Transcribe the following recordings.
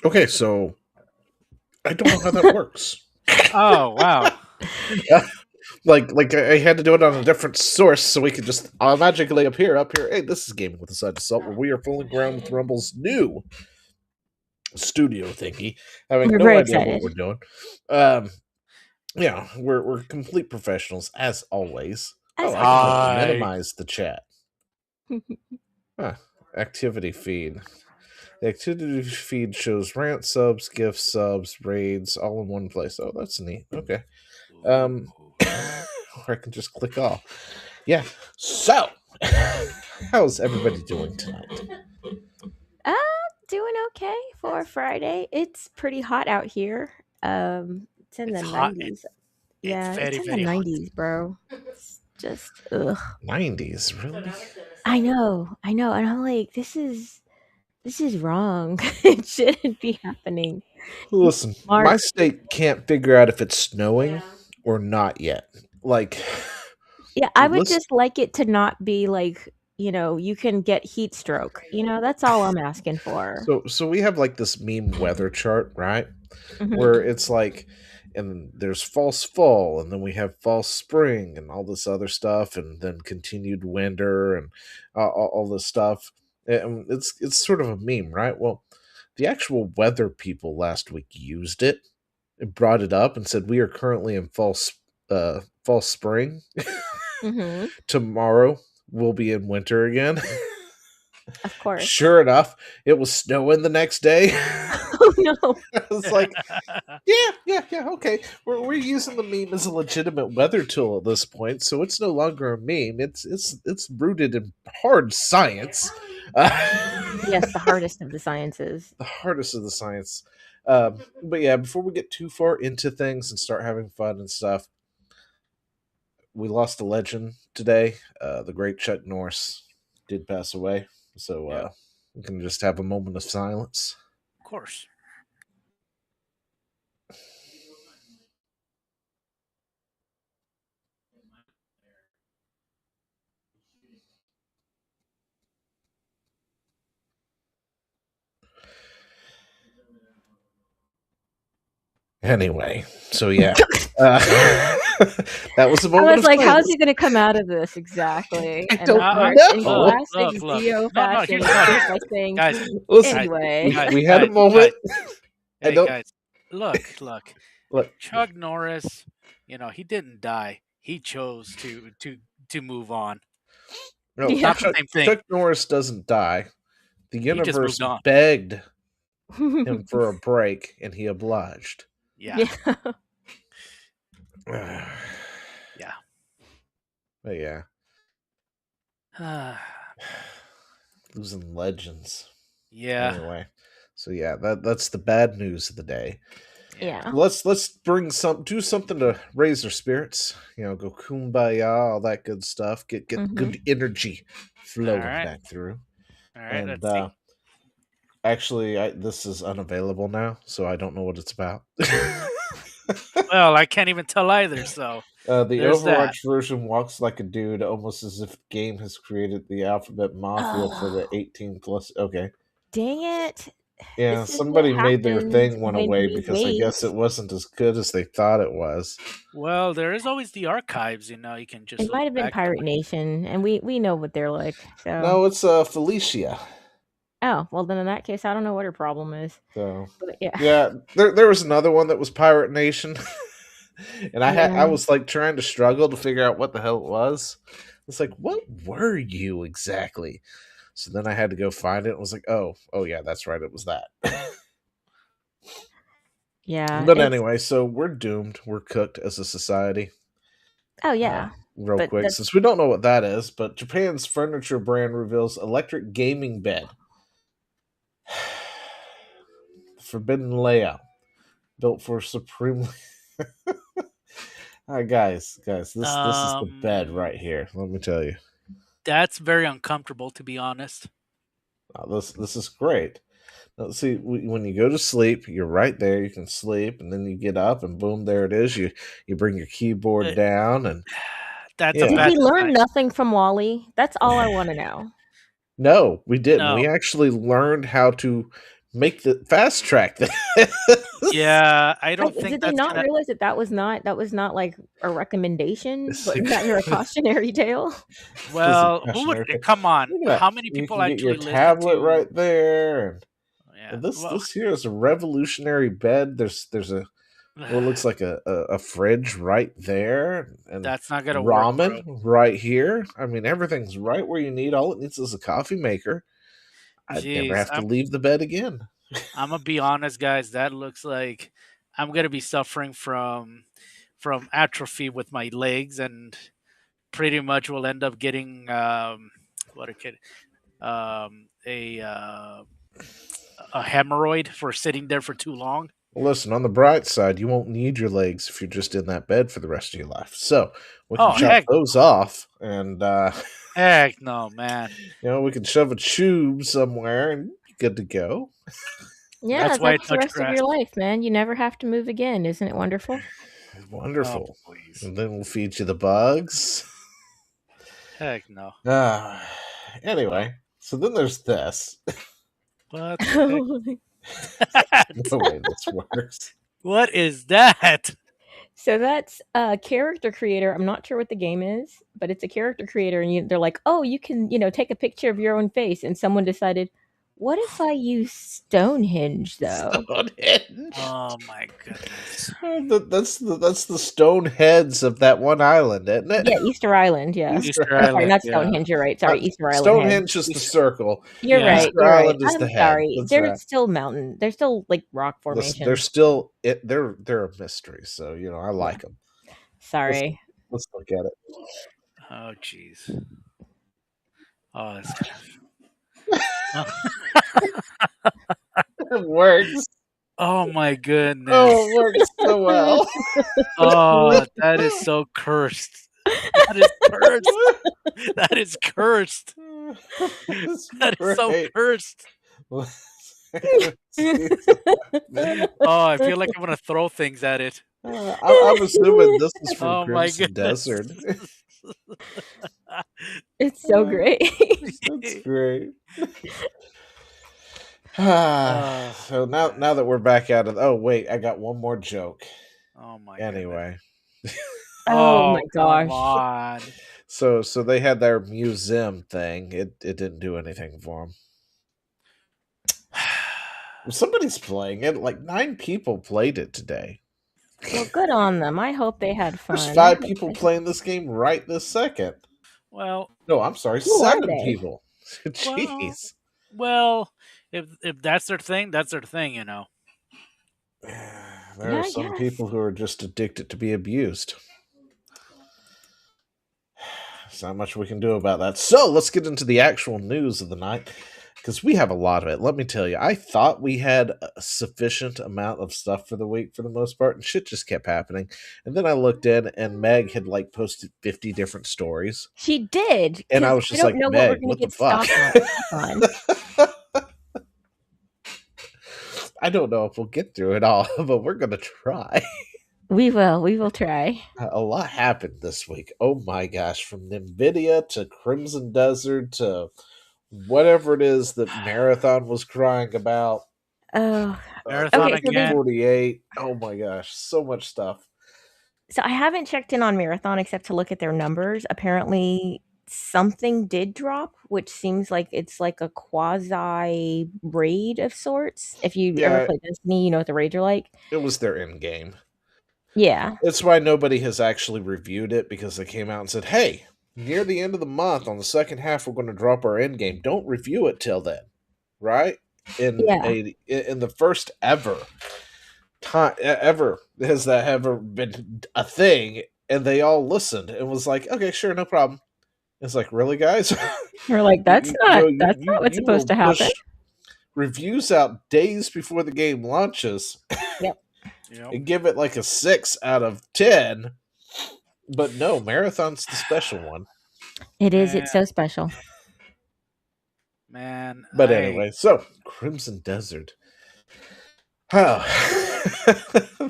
Okay, so I don't know how that works. Oh wow. Like I had to do it on a different source so we could just magically appear up here. Hey, this is Gaming with the Side Assault, where we are fooling around with Rumble's new studio thingy, having We're no very idea what excited. we're doing. Um, yeah, we're complete professionals as always. As I can always. minimize the chat. Activity feed. The activity feed shows rant subs, gift subs, raids, all in one place. Oh, that's neat. Okay. Or I can just click off. Yeah. So, how's everybody doing tonight? Doing okay for Friday. It's pretty hot out here. It's in It's the hot. 90s. It's very, it's in very the hot. 90s, bro. It's just ugh. 90s, really? I know, and I'm like, this is wrong. It shouldn't be happening. Listen, March. my state can't figure out if it's snowing or not yet. Like, Yeah, I would listen- just like it to not be like, you can get heat stroke. That's all I'm asking for. so we have like this meme weather chart, right? Mhm. Where it's like, and there's false fall, and then we have false spring, and all this other stuff, and then continued winter, and all this stuff. And it's sort of a meme, right? Well, the actual weather people last week used it, and brought it up, and said we are currently in false spring. Mhm. Tomorrow we'll be in winter again. Of course. Sure enough, it was snowing the next day. Oh no. I was like, yeah, okay. We're using the meme as a legitimate weather tool at this point, so it's no longer a meme. It's rooted in hard science. Yes, the hardest of the sciences. The hardest of the science. But yeah, before we get too far into things and start having fun and stuff, we lost a legend today. The great Chuck Norris did pass away, so we can just have a moment of silence. Of course. Anyway, so yeah, that was a moment. I was like, silence. how's he going to come out of this exactly? I don't in know. classic Look. Zio No, fashion, here's what- it's like saying, Guys, Listen, anyway. we had a moment. Hey, don't- guys, look. Look, Chuck Norris, he didn't die. He chose to move on. no, Yeah. Not the same thing. Chuck Norris doesn't die. The just moved universe on. begged him for a break, and he obliged. Yeah. Yeah. Yeah. But yeah, losing legends. Yeah. Anyway, so yeah, that's the bad news of the day. Yeah. Let's do something to raise our spirits. Go kumbaya, all that good stuff. Get good energy flowing All right. back through. All right. And Let's see. actually, this is unavailable now, so I don't know what it's about. Well, I can't even tell either. So The There's Overwatch that. version walks like a dude, almost as if the game has created the Alphabet Mafia for the 18 plus. Okay. Dang it. Yeah, This is somebody what made their happens thing went when away we because I guess wait. it wasn't as good as they thought it was. Well, there is always the archives. You can just. It might have been look back. Pirate Nation, and we know what they're like. So. No, it's Felicia. Oh, well then in that case, I don't know what her problem is. So But yeah. yeah, there was another one that was Pirate Nation, and I Yeah. was like trying to struggle to figure out what the hell it was. It's like, what were you exactly? So then I had to go find it. And was like, oh yeah, that's right, it was that. Yeah. But anyway, so we're doomed. We're cooked as a society. Oh yeah. Real But quick, that's- since we don't know what that is, but Japan's furniture brand reveals electric gaming bed. Forbidden layout. Built for supremely... guys, this is the bed right here. Let me tell you. That's very uncomfortable, to be honest. This is great. Now, see, when you go to sleep, you're right there. You can sleep, and then you get up, and boom, there it is. You bring your keyboard down, and That's Yeah. a Did bad we learn design. nothing from Wally? That's all I want to know. no, we didn't. No. We actually learned how to make the fast track this. Yeah, I don't think Did they that's not gonna. realize that was not like a recommendation, It's but like- rather a cautionary tale? Well, who cautionary would? tale. Come on, Look at that. how many You people can get your actually listen tablet to? right there. Yeah, And this well, this here is a revolutionary bed. There's a what looks like a fridge right there, and that's not gonna work, bro. ramen right here. I mean, everything's right where you need. All it needs is a coffee maker. I'd never Jeez, have to leave the bed again. I'm gonna be honest, guys. That looks like I'm gonna be suffering from atrophy with my legs, and pretty much will end up getting what a kid a hemorrhoid for sitting there for too long. Well, listen, on the bright side, you won't need your legs if you're just in that bed for the rest of your life. So we can Oh, chop heck. those off, and Heck no, man. we can shove a tube somewhere, and you're good to go. Yeah, That's why that's it's the much rest of your grass. life, man. You never have to move again. Isn't it wonderful? Wonderful. Oh, please. And then we'll feed you the bugs. Heck no. Anyway, so then there's this. What? the heck? No way this works. What is that? So that's a character creator. I'm not sure what the game is, but it's a character creator, and they're like, "Oh, you can, take a picture of your own face." And someone decided, "What if I use Stonehenge, though?" Stonehenge. Oh my goodness. That's the stone heads of that one island, isn't it? Yeah, Easter Island. Yeah. Easter Sorry, Island. not yeah. Stonehenge. You're right. Sorry, Easter Island. Stonehenge is the circle. You're Yeah. right. Easter You're right. Island is I'm the head. sorry. That's They're right. still mountain. They're still like rock Listen, formation. they're still they're a mystery, so I like them. Sorry. Let's look at it. Oh jeez. Oh, it's It works. oh my goodness. Oh, it works so well. Oh, that is so cursed. That is cursed. That is cursed. It's That is so great. cursed. Oh, I feel like I'm gonna throw things at it. I'm assuming this is from Oh my Crimson goodness. Desert. It's so great. That's great. So now that we're back out of, oh wait, I got one more joke. Oh my Anyway, Oh my come gosh. on. so they had their museum thing. It didn't do anything for them. Somebody's playing it. Like 9 people played it today. Well, good on them. I hope they had fun. There's 5 people playing this game right this second. Well, No, I'm sorry, Who are 7 they? people. Jeez. well, if that's their thing, that's their thing, There Yeah, are I some guess. people who are just addicted to be abused. There's not much we can do about that. So let's get into the actual news of the night, because we have a lot of it. Let me tell you, I thought we had a sufficient amount of stuff for the week for the most part, and shit just kept happening. And then I looked in, and Meg had posted 50 different stories, She did. and I 'cause was just don't like, know Meg, what we're what the gonna fuck? get stock on. I don't know if we'll get through it all, but we're gonna try. We will try. A lot happened this week. Oh my gosh, from NVIDIA to Crimson Desert to whatever it is that Marathon was crying about. Oh, Marathon Okay, so again. 48. Oh my gosh, so much stuff. so I haven't checked in on Marathon except to look at their numbers. Apparently, something did drop, which seems like it's like a quasi raid of sorts. If you Yeah. ever play Destiny, you know what the raids are like. It was their end game. Yeah. It's why nobody has actually reviewed it, because they came out and said, hey, near the end of the month, on the second half, we're going to drop our end game. Don't review it till then. Right? In the first ever time ever has that ever been a thing, and they all listened and was like, okay, sure, no problem. It's like, really, guys? We're like, that's not what's you supposed to will push happen. reviews out days before the game launches Yep. and give it like a 6 out of 10. But no, Marathon's the special one. It is. Man. It's so special. Man. But anyway, so Crimson Desert. Oh,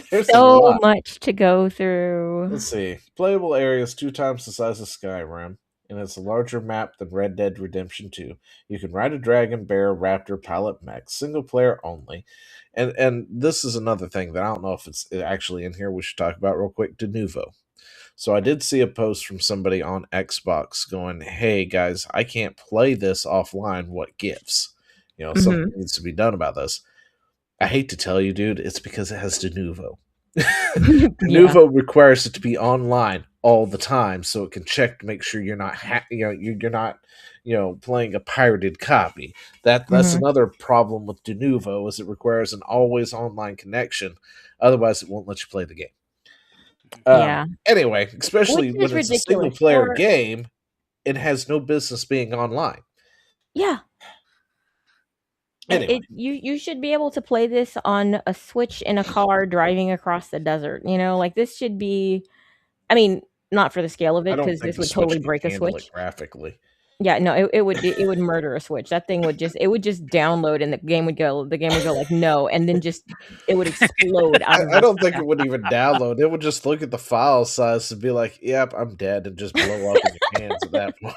there's a So lot. much to go through. Let's see. Playable areas 2 times the size of Skyrim. and it's a larger map than Red Dead Redemption 2. You can ride a dragon, bear, raptor, pilot mech, single player only. And this is another thing that I don't know if it's actually in here we should talk about real quick, Denuvo. So I did see a post from somebody on Xbox going, "Hey guys, I can't play this offline. What gives? Something needs to be done about this." I hate to tell you, dude, it's because it has Denuvo. Denuvo requires it to be online all the time, so it can check to make sure you're not, you're not, playing a pirated copy. That's another problem with Denuvo, is it requires an always online connection. Otherwise, it won't let you play the game. Anyway, especially when it's a single player game, it has no business being online. Yeah. Anyway. You should be able to play this on a Switch in a car driving across the desert. Like this should be, I mean, not for the scale of it, because this would totally break a Switch graphically. Yeah, no, it would murder a Switch. That thing would just download, and the game would go like no, and then it would explode. I don't think it would even download. It would just look at the file size and be like, "Yep, I'm dead," and just blow up in your hands at that point.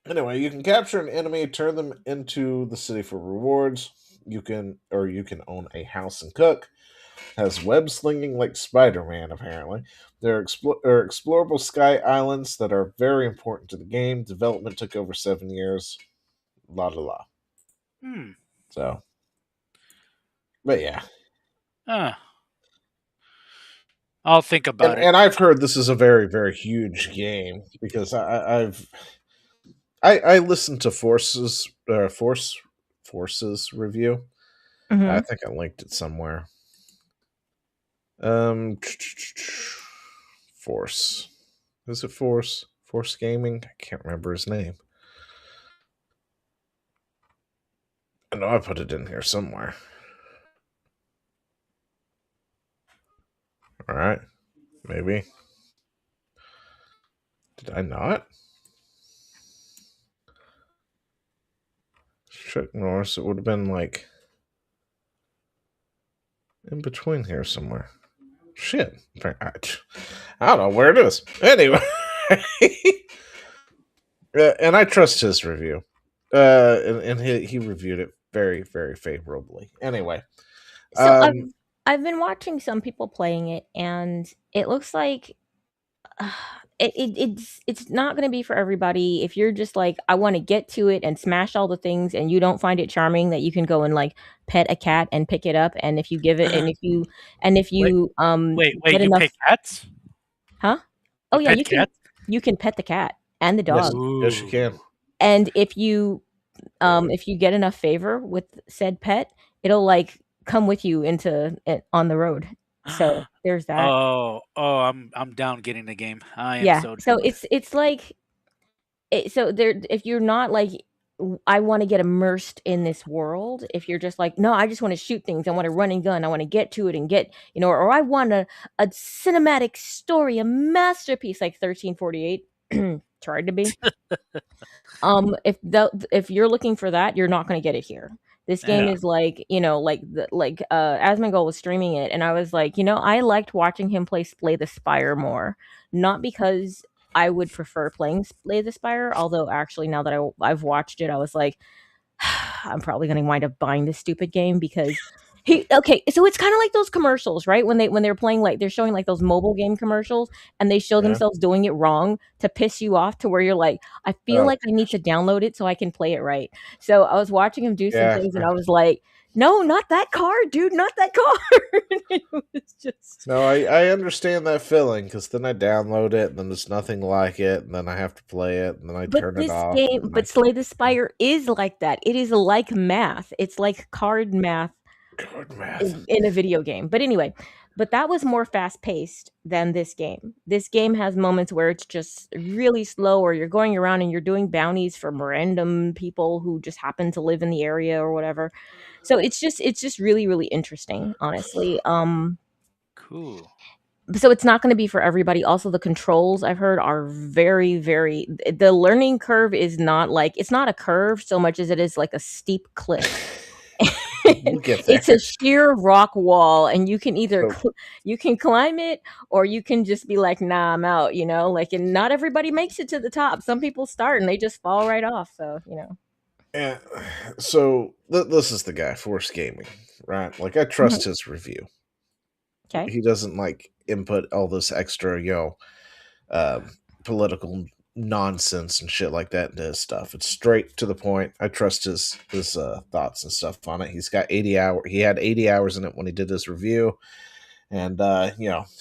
Anyway, you can capture an enemy, turn them into the city for rewards. You can own a house and cook. Has web slinging like Spider-Man, apparently. There are explorable sky islands that are very important to the game. Development took over 7 years. La la la. So, but yeah. I'll think about it. And I've heard this is a very, very huge game, because I listened to Force's review. I think I linked it somewhere. Force. Is it Force? Force Gaming? I can't remember his name. I know I put it in here somewhere. Alright. Maybe. Did I not? Chuck Norris. It would have been like in between here somewhere. Shit. I don't know where it is. Anyway. And I trust his review. And he reviewed it very, very favorably. Anyway. So I've been watching some people playing it, and it looks like it's not going to be for everybody. If you're just like, I want to get to it and smash all the things, and you don't find it charming that you can go and like pet a cat and pick it up, and if you give it, and if you wait, you pet cats? Huh? Oh yeah, you can pet the cat and the dog. Yes, you can. And if you get enough favor with said pet, it'll like come with you on the road. So there's that. Oh, I'm down getting the game. I am so it's like so there, if you're not like, I want to get immersed in this world, if you're just like, no, I just want to shoot things, I want to run and gun, I want to get to it and get, or I want a cinematic story, a masterpiece like 1348 tried to be. If you're looking for that, you're not going to get it here. This game is like, Asmongold was streaming it, and I was like, I liked watching him play Slay the Spire more. Not because I would prefer playing Slay the Spire, although actually now that I've watched it, I was like, I'm probably going to wind up buying this stupid game, because so it's kind of like those commercials, right? When they're playing, like they're showing like those mobile game commercials, and they show themselves doing it wrong to piss you off, to where you're like, I feel like I need to download it so I can play it right. So I was watching him do some things, and I was like, no, not that card, dude, not that card. It was just... No, I understand that feeling, because then I download it, and then there's nothing like it, and then I have to play it, and then I turn it off. But Slay the Spire is like that. It is like math. It's like card math. In a video game. But anyway, that was more fast-paced than this game. This game has moments where it's just really slow, or you're going around and you're doing bounties from random people who just happen to live in the area or whatever. So it's just really, really interesting, honestly. Cool. So it's not going to be for everybody. Also, the controls, I've heard, are very, very... The learning curve is not like... It's not a curve so much as it is like a steep cliff. We'll get there. It's a sheer rock wall, and you can either So- you can climb it, or you can just be like, "Nah, I'm out." You know, like, and not everybody makes it to the top. Some people start and they just fall right off. So And so this is the guy, Force Gaming, right? Like, I trust his review. Okay. He doesn't like input all this extra, political nonsense and shit like that into his stuff. It's straight to the point. I trust his thoughts and stuff on it. He's got 80 hours. He had 80 hours in it when he did his review, and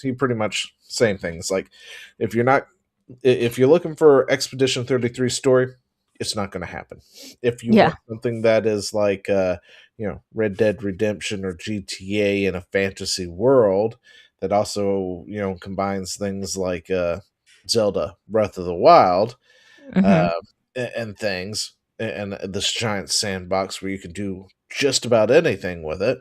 he pretty much same things. Like, if you're looking for Expedition 33 story, it's not going to happen. If you want something that is like Red Dead Redemption or GTA in a fantasy world that also combines things like Zelda Breath of the Wild and things, and this giant sandbox where you can do just about anything with it,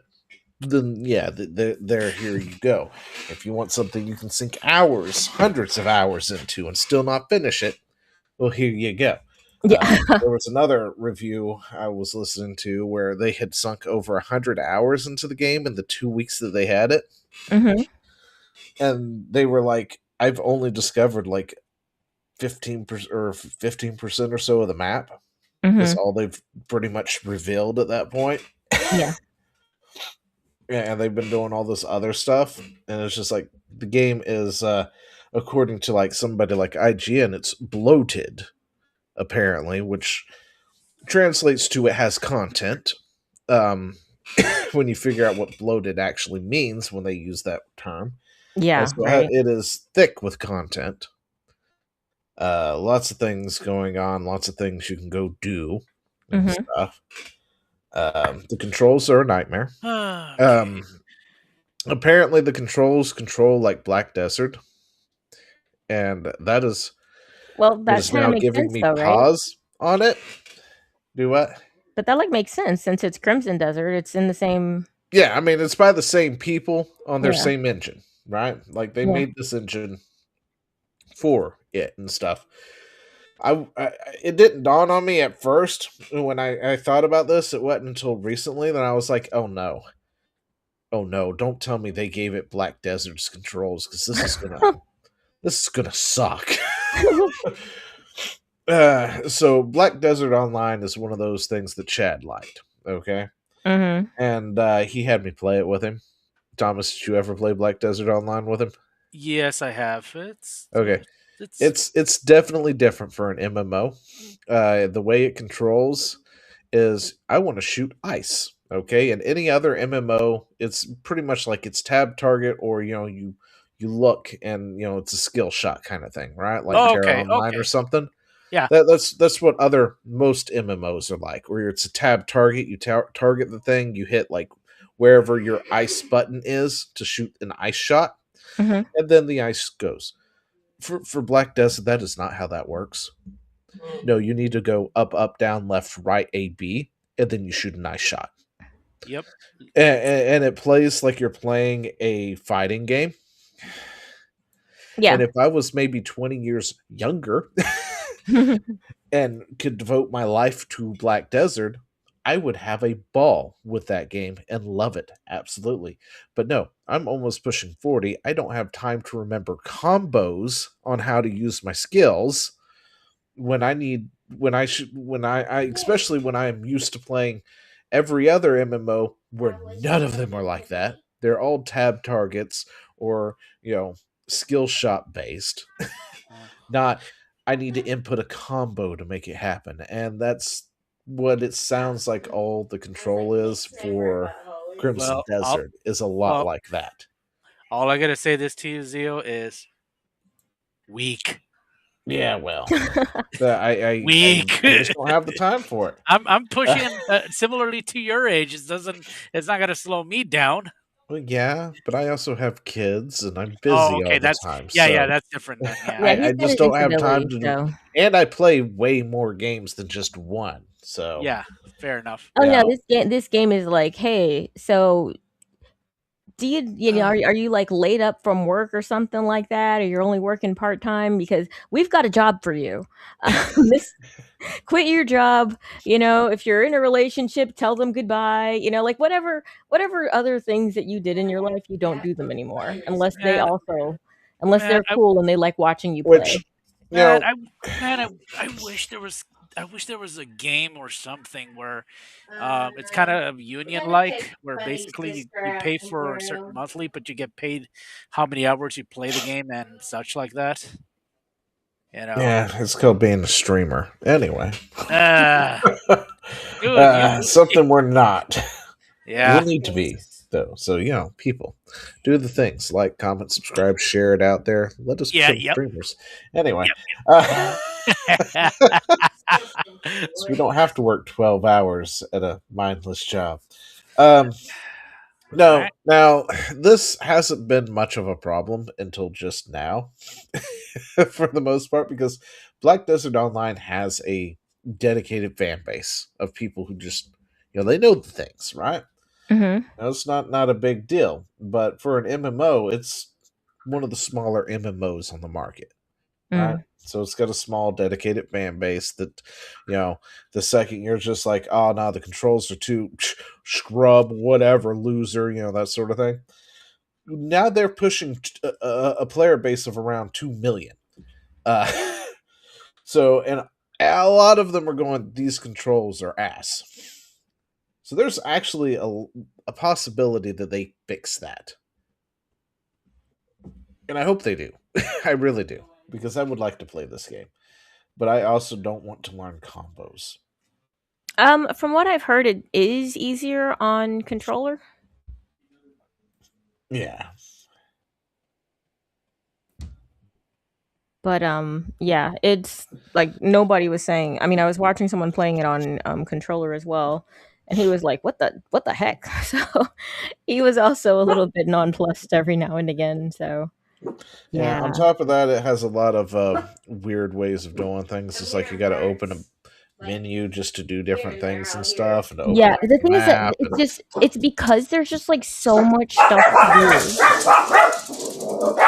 then there here you go. If you want something you can sink hours, hundreds of hours into and still not finish it, well, here you go. Yeah. There was another review I was listening to where they had sunk over 100 hours into the game in the 2 weeks that they had it. And they were like, I've only discovered like 15% or so of the map. That's all they've pretty much revealed at that point. Yeah. And they've been doing all this other stuff, and it's just like the game is, according to like somebody like IGN, it's bloated, apparently, which translates to it has content. When you figure out what bloated actually means when they use that term, right. It is thick with content. Lots of things going on, lots of things you can go do and stuff. The controls are a nightmare. Apparently the controls control like Black Desert, and that is now giving me pause on it. Do what? But that makes sense since it's Crimson Desert. It's in the same. Yeah, I mean, it's by the same people on their same engine, right? Like, they made this engine for it and stuff. It didn't dawn on me at first when I thought about this. It wasn't until recently that I was like, oh no, don't tell me they gave it Black Desert's controls, because this is gonna suck. So Black Desert Online is one of those things that Chad liked, okay? And he had me play it with him. Thomas, did you ever play Black Desert Online with him? Yes, I have. It's definitely different for an MMO. The way it controls is, I want to shoot ice, okay? And any other MMO, it's pretty much like it's tab target, or you look and it's a skill shot kind of thing, right? Like Terra Online or something. Yeah, that's what most MMOs are like, where it's a tab target. You target the thing, you hit like wherever your ice button is to shoot an ice shot, and then the ice goes. For Black Desert, that is not how that works. No, you need to go up, down, left, right, A, B, and then you shoot an ice shot. Yep. And it plays like you're playing a fighting game. Yeah. And if I was maybe 20 years younger and could devote my life to Black Desert, I would have a ball with that game and love it. Absolutely. But no, I'm almost pushing 40. I don't have time to remember combos on how to use my skills especially when I am used to playing every other MMO where none of them are like that. They're all tab targets or, skill shot based. Not, I need to input a combo to make it happen. And that's what it sounds like all the control is for Crimson Desert is a lot like that. All I gotta say this to you, Zio, is weak. Yeah, well, I just don't have the time for it. I'm pushing similarly to your age. It's not gonna slow me down. Well, yeah, but I also have kids and I'm busy all the time. Yeah, that's different then. Yeah. I just don't have time to do. And I play way more games than just one. So yeah, fair enough. Oh no, this game is like, hey, so Do you know, are you like laid up from work or something like that, or you're only working part time? Because we've got a job for you. This quit your job. You know, if you're in a relationship, tell them goodbye. You know, like whatever other things that you did in your life, you don't do them anymore unless they Man, also unless man, they're cool and they like watching you play. Which, you man, know, I wish there was. I wish there was a game or something where it's kind of union like, where basically you pay for a certain monthly, but you get paid how many hours you play the game and such like that. You know, yeah, it's called being a streamer. Anyway, uh, dude, something we're not. yeah, We'll need to be though. So people, do the things like, comment, subscribe, share it out there. Let us yeah, become yep, streamers. Anyway, yep. so we don't have to work 12 hours at a mindless job. Um, no, Right? now this hasn't been much of a problem until just now, for the most part, because Black Desert Online has a dedicated fan base of people who just, they know the things, right? Mm-hmm. Now, it's not a big deal, but for an MMO, it's one of the smaller MMOs on the market, right? Mm. So it's got a small dedicated fan base that, the second you're just like, oh no, the controls are too scrub, whatever, loser, that sort of thing. Now they're pushing a player base of around 2 million. Uh, so, and a lot of them are going, these controls are ass. So there's actually a possibility that they fix that. And I hope they do. I really do. Because I would like to play this game. But I also don't want to learn combos. From what I've heard, it is easier on controller. Yeah. But yeah, it's like nobody was saying. I mean, I was watching someone playing it on controller as well, and he was like, "What the heck?" So he was also a little bit nonplussed every now and again. So Yeah. On yeah, top of that, it has a lot of weird ways of doing things. It's like you got to open a menu just to do different things and stuff, and to open yeah. up The a thing is that map. it's because there's just like so much stuff to do.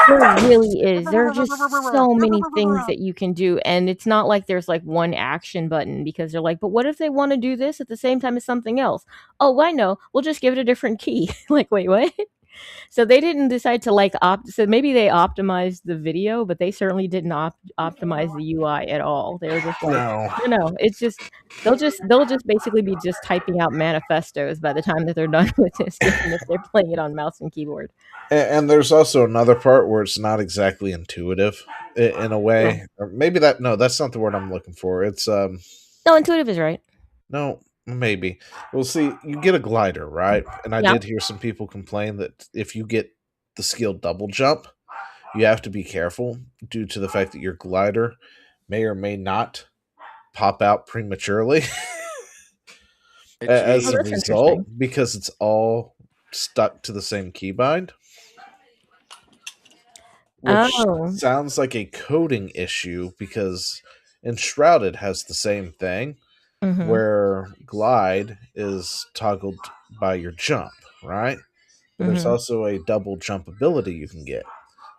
There really is. There are just so many things that you can do, and it's not like there's like one action button because they're like, but what if they want to do this at the same time as something else? Oh, I know. We'll just give it a different key. Like, wait, what? So they didn't decide to like opt. So maybe they optimized the video, but they certainly didn't optimize the UI at all. They were just like, No. no, it's just they'll just basically be just typing out manifestos by the time that they're done with this game if they're playing it on mouse and keyboard. And there's also another part where it's not exactly intuitive in a way. Or maybe that's not the word I'm looking for. It's No, intuitive is right. no, maybe. Well, see, you get a glider, right? And I Yeah. did hear some people complain that if you get the skill double jump, you have to be careful due to the fact that your glider may or may not pop out prematurely as Oh, a that's result, interesting. because it's all stuck to the same keybind. Which Oh. sounds like a coding issue, because Enshrouded has the same thing, Mhm. where glide is toggled by your jump, right? But there's Mhm. also a double jump ability you can get.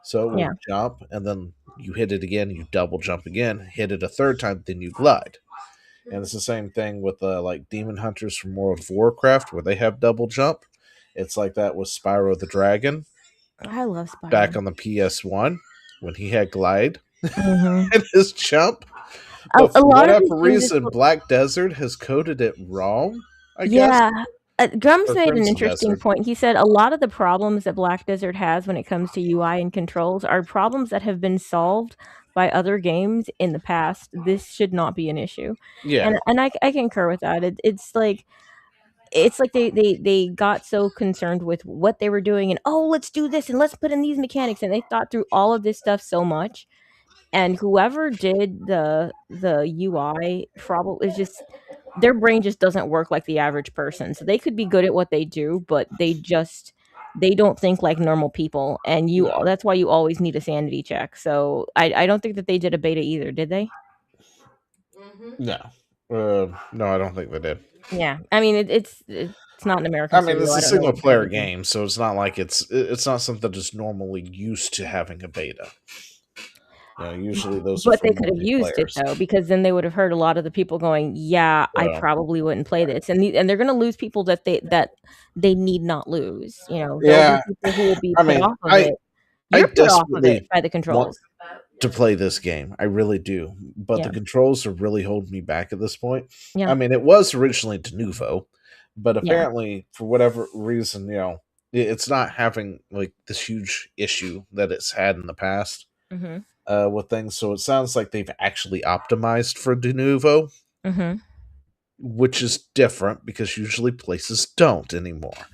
So it will Yeah. jump, and then you hit it again, you double jump again, hit it a third time, then you glide. And it's the same thing with like Demon Hunters from World of Warcraft, where they have double jump. It's like that with Spyro the Dragon I love Spyro. back on the PS1 when he had glide Mhm. and his jump. A But for lot of whatever these things is reason, Black Desert has coded it wrong, I guess. Yeah. Grumps Or made an Crimson interesting Desert. point. He said a lot of the problems that Black Desert has when it comes to UI and controls are problems that have been solved by other games in the past. This should not be an issue. Yeah. And I concur with that. It's like they got so concerned with what they were doing and let's do this and let's put in these mechanics, and they thought through all of this stuff so much. And whoever did the UI probably is just their brain just doesn't work like the average person. So they could be good at what they do, but they don't think like normal people. And No. that's why you always need a sanity check. So I don't think that they did a beta either, did they? No. No, I don't think they did. Yeah, I mean it's not an American I mean, studio. it's I a don't know single what player they did. game, so it's not like it's not something that's normally used to having a beta. Usually those are But for they could have used it multiplayers. though, because then they would have heard a lot of the people going, "Yeah, I Well, probably wouldn't play this," and they're going to lose people that they need not lose. There'll be yeah, people who will be I put mean, off of it. I You're put off of it desperately by the want controls. to play this game. I really do, but the Yeah, controls are really holding me back at this point. yeah, I mean, it was originally Denuvo, but yeah. apparently, for whatever reason, it's not having like this huge issue that it's had in the past Mm-hmm. with things. So it sounds like they've actually optimized for Denuvo, Mm-hmm. which is different because usually places don't anymore.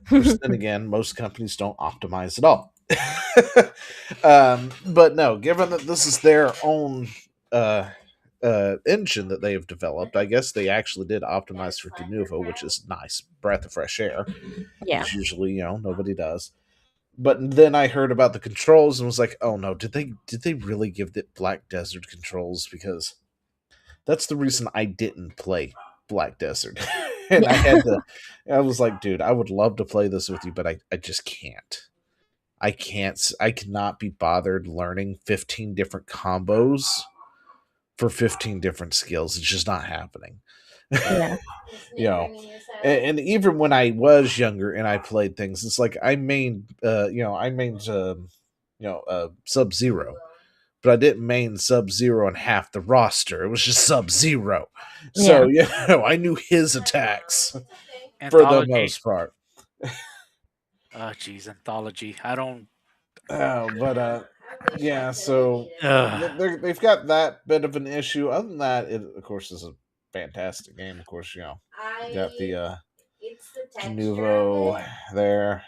Which then again, most companies don't optimize at all. But no, given that this is their own engine that they have developed, I guess they actually did optimize for Denuvo, which is nice, breath of fresh air. Yeah. Which usually, nobody does. But then I heard about the controls and was like, oh no, did they really give it Black Desert controls? Because that's the reason I didn't play Black Desert. And Yeah. I was like, dude, I would love to play this with you, but I just can't. I cannot be bothered learning 15 different combos for 15 different skills. It's just not happening. Yeah. And even when I was younger and I played things, it's like I mained Sub-Zero, but I didn't main Sub-Zero and half the roster. It was just Sub-Zero. So, I knew his attacks for the most part. Oh, geez, Anthology. I don't. But yeah, so they've got that bit of an issue. Other than that, it, of course, is a fantastic game. Of course, you got the Denuvo there.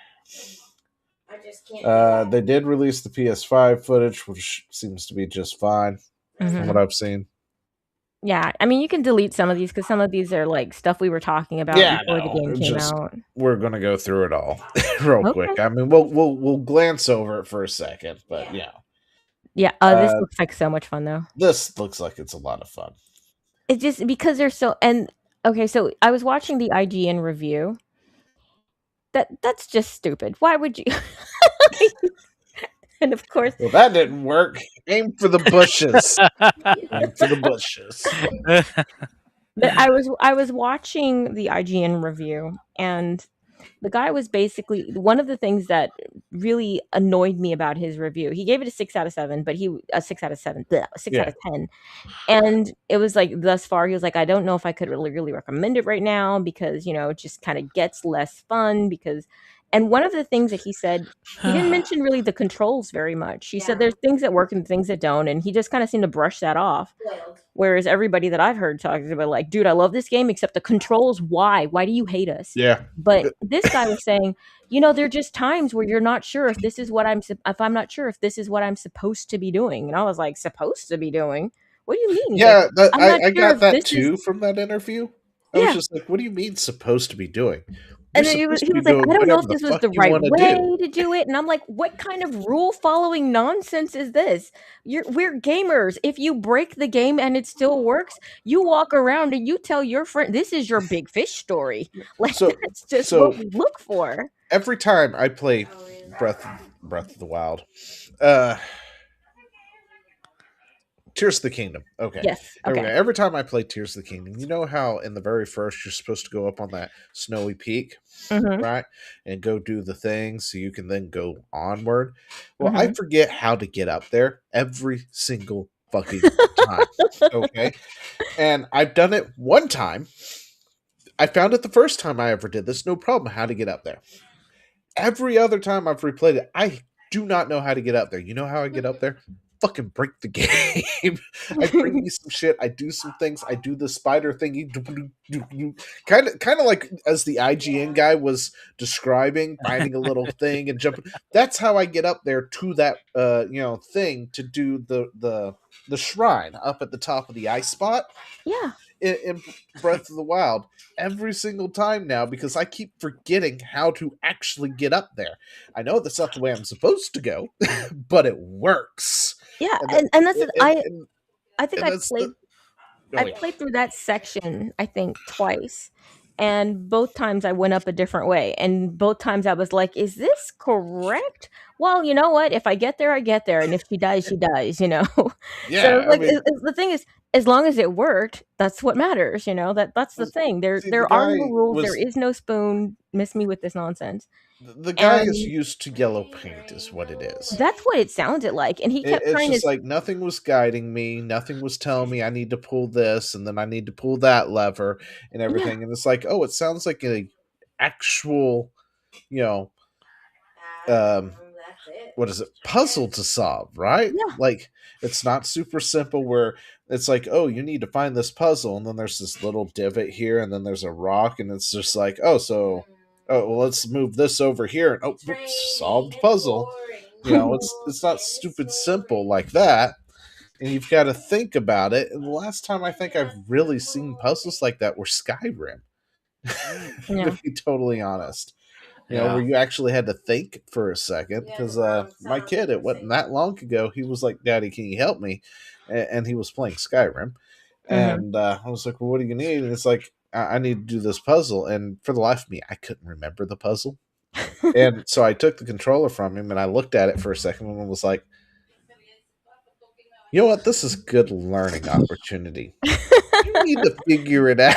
They did release the PS5 footage, which seems to be just fine from what I've seen. Yeah, I mean, you can delete some of these because some of these are like stuff we were talking about before the game came out. We're gonna go through it all real quick. I mean, we'll glance over it for a second, but yeah. This looks like so much fun though. This looks like it's a lot of fun. It's just because they're so okay. So I was watching the IGN review. That's just stupid. Why would you? And of course, well, that didn't work. Aim for the bushes. Aim for the bushes. But I was watching the IGN review, and the guy was basically one of the things that really annoyed me about his review. He gave it a 6 out of 7, but a 6 out of 7, 6 out of 10. And it was like thus far, he was like, I don't know if I could really recommend it right now because, it just kind of gets less fun and one of the things that he said, he didn't mention really the controls very much. He said there's things that work and things that don't, and he just kind of seemed to brush that off. Whereas everybody that I've heard talking about, like, dude, I love this game, except the controls. Why? Why do you hate us? Yeah. But this guy was saying, there are just times where you're not sure if this is what I'm not sure if this is what I'm supposed to be doing. And I was like, supposed to be doing? What do you mean? He's yeah, like, I got that too from that interview. I was just like, what do you mean supposed to be doing? And then he was like, I don't know if this was the right way to do it. And I'm like, what kind of rule following nonsense is this? We're gamers. If you break the game and it still works, you walk around and you tell your friend, this is your big fish story. Like, that's just what we look for. Every time I play Breath of the Wild, Tears of the Kingdom. Okay. Yes. Okay. Every time I play Tears of the Kingdom, you know how in the very first you're supposed to go up on that snowy peak, right? And go do the thing so you can then go onward. Well, I forget how to get up there every single fucking time. Okay. And I've done it one time. I found it the first time I ever did this, no problem how to get up there. Every other time I've replayed it, I do not know how to get up there. You know how I get up there? Fucking break the game. I bring me some shit. I do some things. I do the spider thing. You kind of like as the IGN guy was describing, finding a little thing and jumping. That's how I get up there to that thing to do the shrine up at the top of the ice spot. Yeah. In Breath of the Wild every single time now because I keep forgetting how to actually get up there. I know that's not the way I'm supposed to go, but it works. Yeah, and that's I think I played. I've played through that section, I think, twice. And both times I went up a different way. And both times I was like, is this correct? Well, you know what? If I get there, I get there. And if she dies, she dies, you know? So Yeah, I like mean, the thing is, as long as it worked, that's what matters, you know? That's the thing. see, the There are guy no rules, there was is no spoon. Miss me with this nonsense. the guy is And used to yellow paint, is what it is. that's what it sounded like. And he kept It's trying to just like nothing was guiding me, nothing was telling me I need to pull this, and then I need to pull that lever and yeah, everything. And it's like, oh, it sounds like a actual, you know, um, what is it, puzzle to solve, right? yeah, Like it's not super simple where it's like, oh, you need to find this puzzle, and then there's this little divot here, and then there's a rock, and it's just like, oh, so oh well, let's move this over here, and oh, oops, solved puzzle. You know, it's not stupid simple like that. And you've got to think about it. And the last time I think I've really seen puzzles like that were Skyrim, to yeah. be totally honest. You know, where Yeah. you actually had to think for a second. Because my kid, it wasn't that long ago, he was like, Daddy, can you help me? And he was playing Skyrim. Hmm. And I was like, well, what do you need? And it's like, I need to do this puzzle. And for the life of me, I couldn't remember the puzzle. And so I took the controller from him and I looked at it for a second and was like, you know what? This is good learning opportunity. You need to figure it out.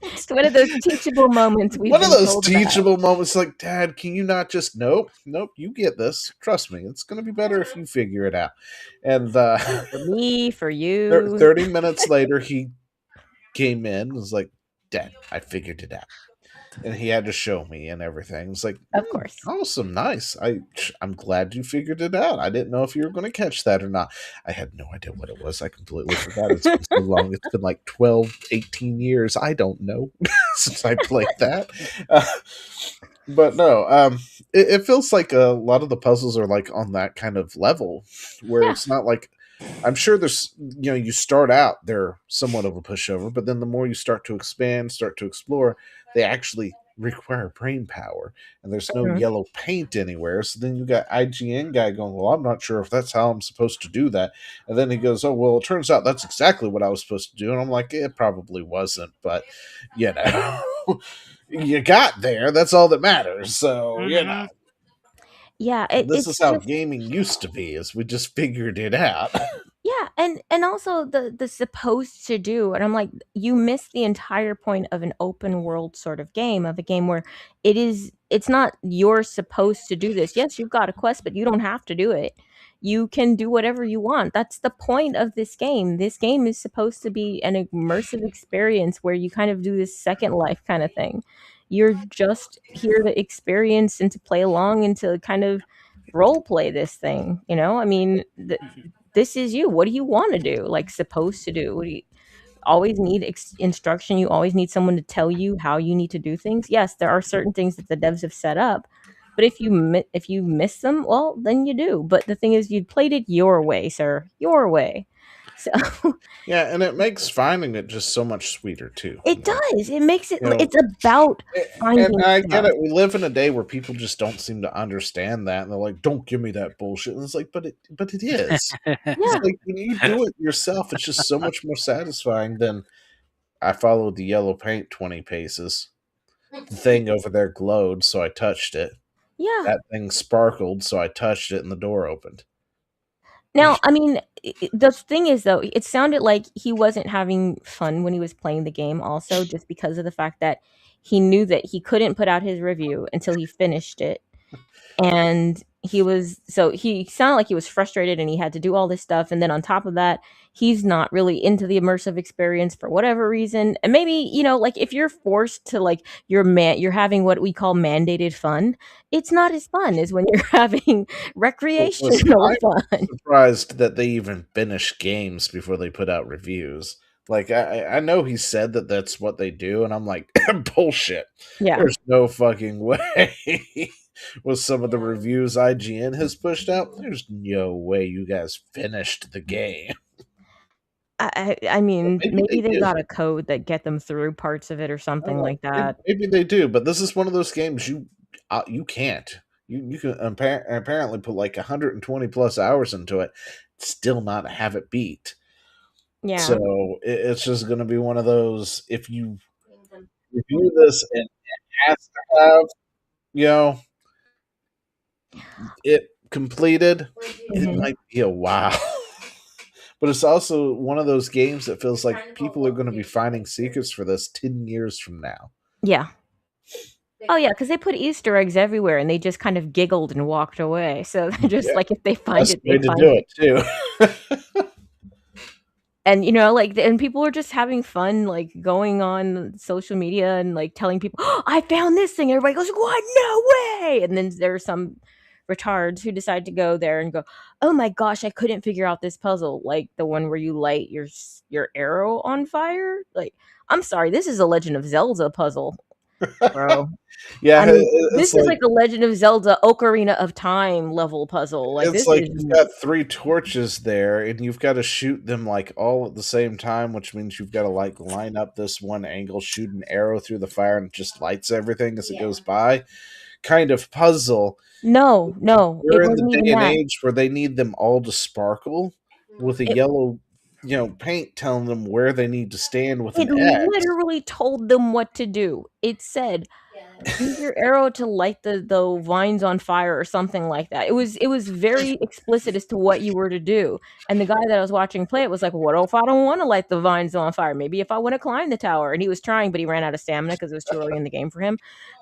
It's one of those teachable moments we've One of been those told about. teachable moments like, Dad, can you not just nope, you get this. Trust me, it's gonna be better if you figure it out. And For me, for you. 30 minutes later he came in and was like, Dad, I figured it out. And he had to show me and everything. It's like, Of course. awesome, nice. I'm glad you figured it out. I didn't know if you were going to catch that or not. I had no idea what it was. I completely forgot. It's been so long. It's been like 12, 18 years. I don't know since I played that. Uh, but no, it feels like a lot of the puzzles are like on that kind of level where Yeah. it's not like I'm sure there's, you start out, they're somewhat of a pushover, but then the more you start to expand, start to explore, they actually require brain power, and there's no Mhm. yellow paint anywhere. So then you got IGN guy going, well, I'm not sure if that's how I'm supposed to do that. And then he goes, oh, well, it turns out that's exactly what I was supposed to do. And I'm like, it probably wasn't, but you know, you got there. That's all that matters. So, Mhm. Yeah, this is it's how just gaming used to be, is we just figured it out. yeah, and also the supposed to do, and I'm like, you miss the entire point of an open world sort of game, of a game where it's not you're supposed to do this. Yes, you've got a quest, but you don't have to do it. You can do whatever you want. That's the point of this game. This game is supposed to be an immersive experience where you kind of do this second life kind of thing. You're just here to experience and to play along and to kind of role play this thing, you know? I mean, this is you. What do you want to do? Like supposed to do? What do you always need instruction? You always need someone to tell you how you need to do things. Yes, there are certain things that the devs have set up, but if you miss them, well, then you do. But the thing is, you played it your way, sir, your way. So Yeah, and it makes finding it just so much sweeter too. it does. It makes it. You know, It's about and finding I get stuff. it. We live in a day where people just don't seem to understand that, and they're like, "Don't give me that bullshit." And it's like, but it is. It's Yeah, like when you do it yourself, it's just so much more satisfying than I followed the yellow paint 20 paces. The thing over there glowed, so I touched it. yeah. That thing sparkled, so I touched it, and the door opened. Now, I mean, the thing is, though, it sounded like he wasn't having fun when he was playing the game, also, just because of the fact that he knew that he couldn't put out his review until he finished it. And he sounded like he was frustrated and he had to do all this stuff. And then on top of that, he's not really into the immersive experience for whatever reason. And maybe, like if you're forced to like you're having what we call mandated fun, it's not as fun as when you're having Well, listen, recreational fun. surprised that they even finish games before they put out reviews. Like I know he said that that's what they do, and I'm like, bullshit. Yeah. There's no fucking way. With some of the reviews IGN has pushed out, there's no way you guys finished the game. I mean, Maybe maybe they they do. got a code that get them through parts of it or something like that. Maybe they do, but this is one of those games you can't. You can apparently put like 120 plus hours into it, still not have it beat. Yeah. So it's just going to be one of those. If you review this and it has to have, you know, it completed, it Mhm. might be a wow. But it's also one of those games that feels like people are going to be finding secrets for this 10 years from now. Yeah. Oh yeah, because they put Easter eggs everywhere, and they just kind of giggled and walked away. So they're just Yeah. like, if they find Best it, way they to find do it. it too. And you know, like, and people were just having fun, like going on social media and like telling people, oh, "I found this thing." Everybody goes, "What? No way!" And then there are some retards who decide to go there and go, "Oh my gosh, I couldn't figure out this puzzle, like the one where you light your arrow on fire." Like, I'm sorry, this is a Legend of Zelda puzzle, bro. Yeah, I mean, it's this is like a Legend of Zelda Ocarina of Time level puzzle. Like, it's this like is you've got 3 torches there, and you've got to shoot them like all at the same time, which means you've got to like line up this one angle, shoot an arrow through the fire, and it just lights everything as it goes by. Kind of puzzle. no, We're it in the wasn't even day and that. age where they need them all to sparkle with a It yellow, paint telling them where they need to stand with It an X. literally told them what to do. It said, "Use your arrow to light the vines on fire," or something like that. It was very explicit as to what you were to do. And the guy that I was watching play it was like, "What if I don't wanna light the vines on fire? Maybe if I wanna climb the tower?" And he was trying, but he ran out of stamina because it was too early in the game for him.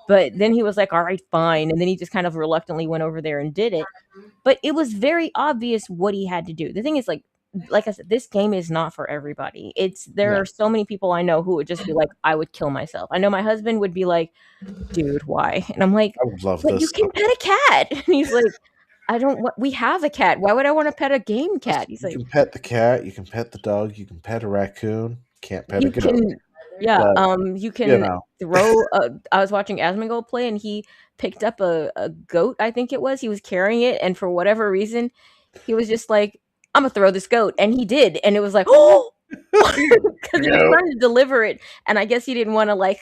But then he was like, "Alright, fine." And then he just kind of reluctantly went over there and did it. But it was very obvious what he had to do. The thing is, like I said, this game is not for everybody. There No, are so many people I know who would just be like, "I would kill myself." I know my husband would be like, "Dude, why?" And I'm like, I would love "But you this. can pet a cat." And he's like, "I don't wa we have a cat. Why would I wanna pet a game cat?" He's You like, can pet the cat, you can pet the dog, you can pet a raccoon, can't pet a "You goat. can." Yeah, But, you you can know, throw a I was watching Asmongold play, and he picked up a goat, I think it was. He was carrying it, and for whatever reason, he was just like, "Imma throw this goat," and he did, and it was like, "Oh!" Because he was no. trying to deliver it, and I guess he didn't wanna, like,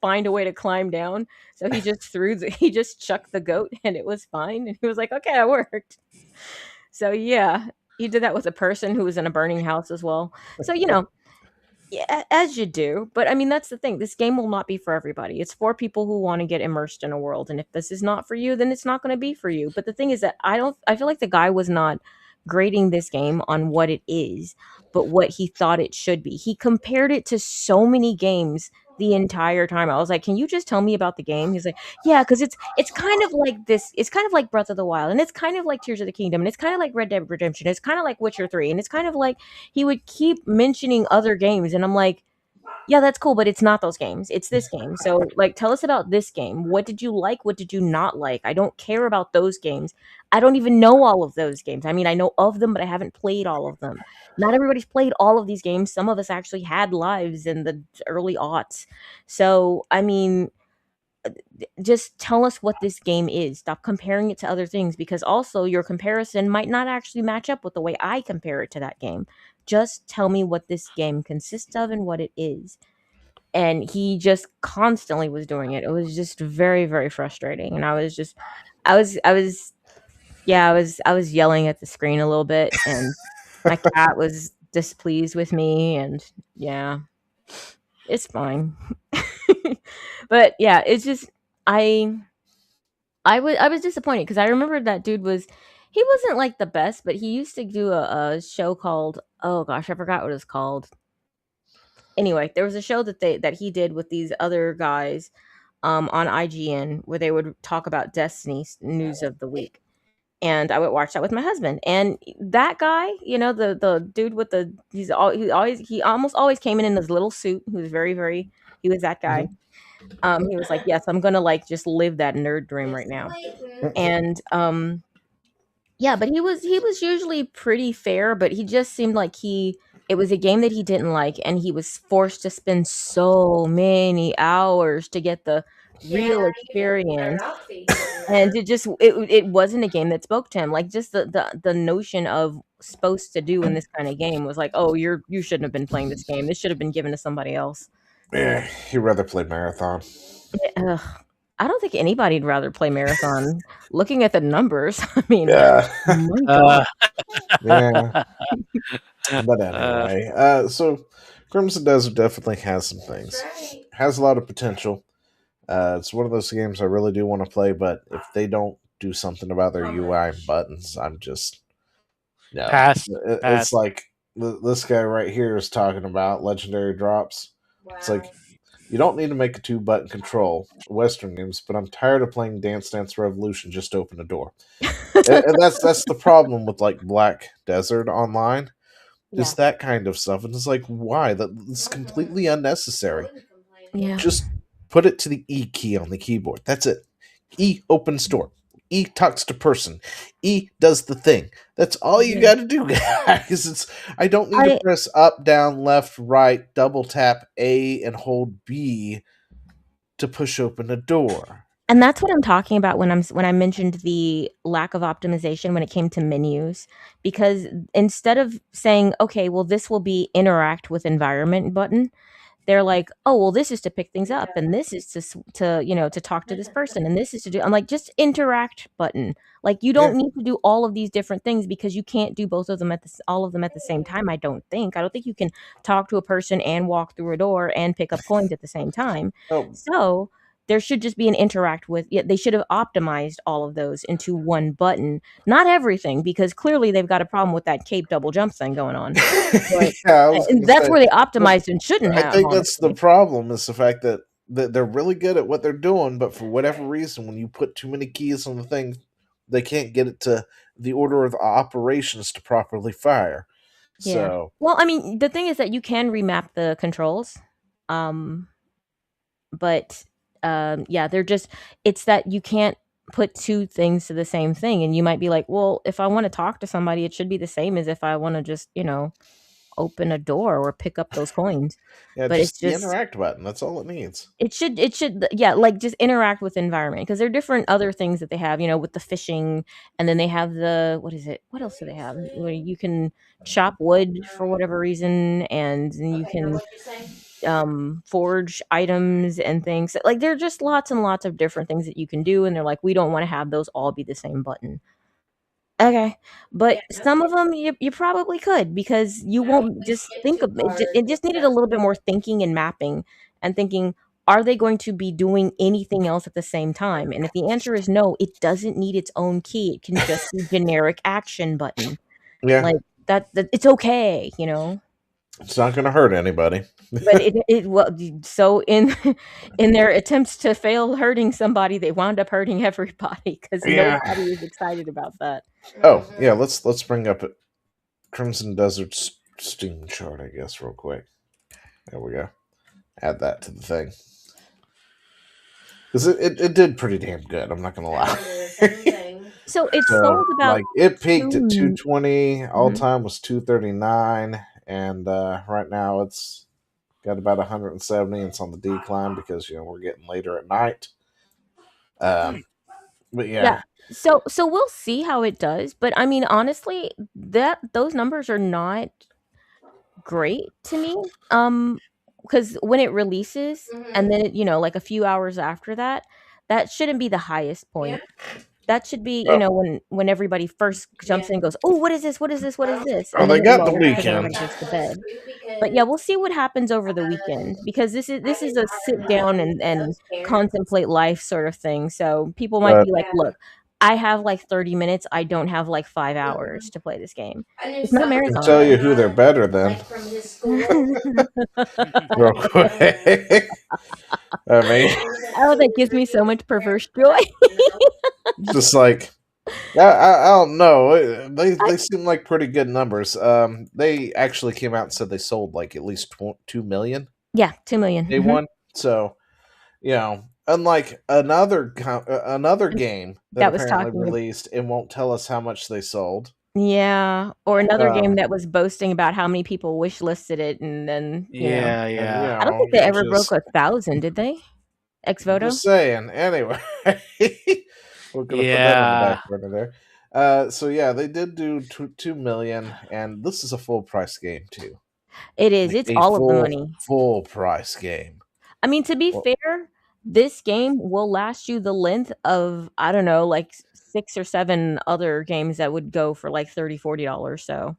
find a way to climb down, so he just chucked the goat, and it was fine, and he was like, "Okay, it worked." So, yeah, he did that with a person who was in a burning house as well. So, yeah, as you do, but, I mean, that's the thing, this game will not be for everybody. It's for people who wanna get immersed in a world, and if this is not for you, then it's not gonna be for you. But the thing is that I feel like the guy was not grading this game on what it is, but what he thought it should be. He compared it to so many games the entire time. I was like, "Can you just tell me about the game?" He's like, "Yeah, because it's kind of like this it's kind of like Breath of the Wild, and it's kind of like Tears of the Kingdom, and it's kinda like Red Dead Redemption, it's kinda like Witcher 3, and it's kind of like," he would keep mentioning other games, and I'm like, "Yeah, that's cool, but it's not those games. It's this game. So, like, tell us about this game. What did you like? What did you not like? I don't care about those games. I don't even know all of those games. I mean, I know of them, but I haven't played all of them. Not everybody's played all of these games. Some of us actually had lives in the early aughts. So, I mean, just tell us what this game is. Stop comparing it to other things, because also your comparison might not actually match up with the way I compare it to that game. Just tell me what this game consists of and what it is." And he just constantly was doing it. It was just very, very frustrating, and I was yeah, I was yelling at the screen a little bit, and my cat was displeased with me, and yeah, it's fine. But yeah, it's just I I was disappointed because I remember that dude was he wasn't like the best, but he used to do a show called, oh gosh, I forgot what it's called. Anyway, there was a show that he did with these other guys on IGN where they would talk about Destiny's news of the week. And I would watch that with my husband. And that guy, the dude with he almost always came in this little suit. He was very, very he was that guy. He was like, "Yes, I'm gonna like just live that nerd dream right now." And yeah, but he was usually pretty fair, but he just seemed like it was a game that he didn't like, and he was forced to spend so many hours to get the real experience. And it wasn't a game that spoke to him. Like, just the notion of supposed to do in this kind of game was like, "Oh, you shouldn't have been playing this game. This should have been given to somebody else." Yeah, he'd rather play Marathon. Ugh. I don't think anybody'd rather play Marathon. Looking at the numbers, I mean, Yeah. my god. Yeah. But anyway, so Crimson Desert definitely has some things. Has a lot of potential. It's one of those games I really do want to play, but if they don't do something about their UI and buttons, I'm just no. Pass. It's Pass. like this guy right here is talking about legendary drops. It's like you don't need to make a 2-button control Western games, but I'm tired of playing Dance Dance Revolution just to open a door. And that's the problem with like Black Desert Online. Yeah. Is that kind of stuff, and it's like, why? That's completely unnecessary. Yeah. Just put it to the E key on the keyboard. That's it. E opens door. E talks to person. E does the thing. That's all you got to do, guys. I don't need to press up, down, left, right, double tap A and hold B to push open a door. And that's what I'm talking about when I mentioned the lack of optimization when it came to menus, because instead of saying, okay, well, this will be interact with environment button, they're like, oh, well, this is to pick things up, and this is to talk to this person, and this is to do. I'm like, just interact button. Like, you don't need to do all of these different things because you can't do both of them all of them at the same time. I don't think you can talk to a person and walk through a door and pick up coins at the same time. So there should just be an interact with. Yeah, they should have optimized all of those into one button. Not everything, because clearly they've got a problem with that cape double jump thing going on. But, and that's where they optimized and shouldn't have. I think that's the problem, is the fact that they're really good at what they're doing, but for whatever reason, when you put too many keys on the thing, they can't get it to the order of the operations to properly fire. Yeah. So, well, I mean, the thing is that you can remap the controls, but yeah, they're just, it's that you can't put two things to the same thing, and you might be like, well, if I want to talk to somebody, it should be the same as if I want to just open a door or pick up those coins. yeah, but just the interact button. That's all it needs. It should like just interact with environment, because there are different other things that they have, with the fishing, and then they have the, what else do they have, where you can chop wood for whatever reason, and then you can forge items and things. Like, there are just lots and lots of different things that you can do, and they're like, we don't want to have those all be the same button. Okay, but some of them you probably could, because you won't just think of it. It just needed a little bit more thinking and mapping, and thinking, are they going to be doing anything else at the same time? And if the answer is no, it doesn't need its own key. It can just be generic action button. Yeah, like that it's okay, It's not going to hurt anybody. But so in their attempts to fail hurting somebody, they wound up hurting everybody, because nobody was excited about that. Oh yeah, let's bring up Crimson Desert's Steam chart, I guess, real quick. There we go. Add that to the thing, because it did pretty damn good. I'm not gonna lie. So it sold about, like, it peaked at 220. All time was 239, and right now it's got about 170. It's on the decline because we're getting later at night. But yeah. So we'll see how it does. But I mean, honestly, those numbers are not great to me. Because when it releases, and then it, like a few hours after that shouldn't be the highest point. That should be, when everybody first jumps in and goes, oh, what is this? What is this? What is this? And they got the weekend. To bed. But yeah, we'll see what happens over the weekend, because this is a sit down and contemplate life sort of thing. So people might be like, look, I have like 30 minutes. I don't have like 5 hours to play this game. It's not a marathon. I can tell you who they're better than. Real quick. I mean, that gives me so much perverse joy. Just like, I don't know. They seem like pretty good numbers. They actually came out and said they sold like at least 2 million. Yeah, 2 million. Day one. So, unlike another game that was apparently released, it won't tell us how much they sold. Yeah, or another game that was boasting about how many people wish listed it, and then yeah. I don't think they ever broke 1,000, did they? Exvoto? Just saying. Anyway, we're gonna put that on the back burner there. So yeah, they did do 2 million, and this is a full price game too. It is. It's all of the money. Full price game. I mean, to be fair, this game will last you the length of, I don't know, like 6 or 7 other games that would go for like $30-$40. So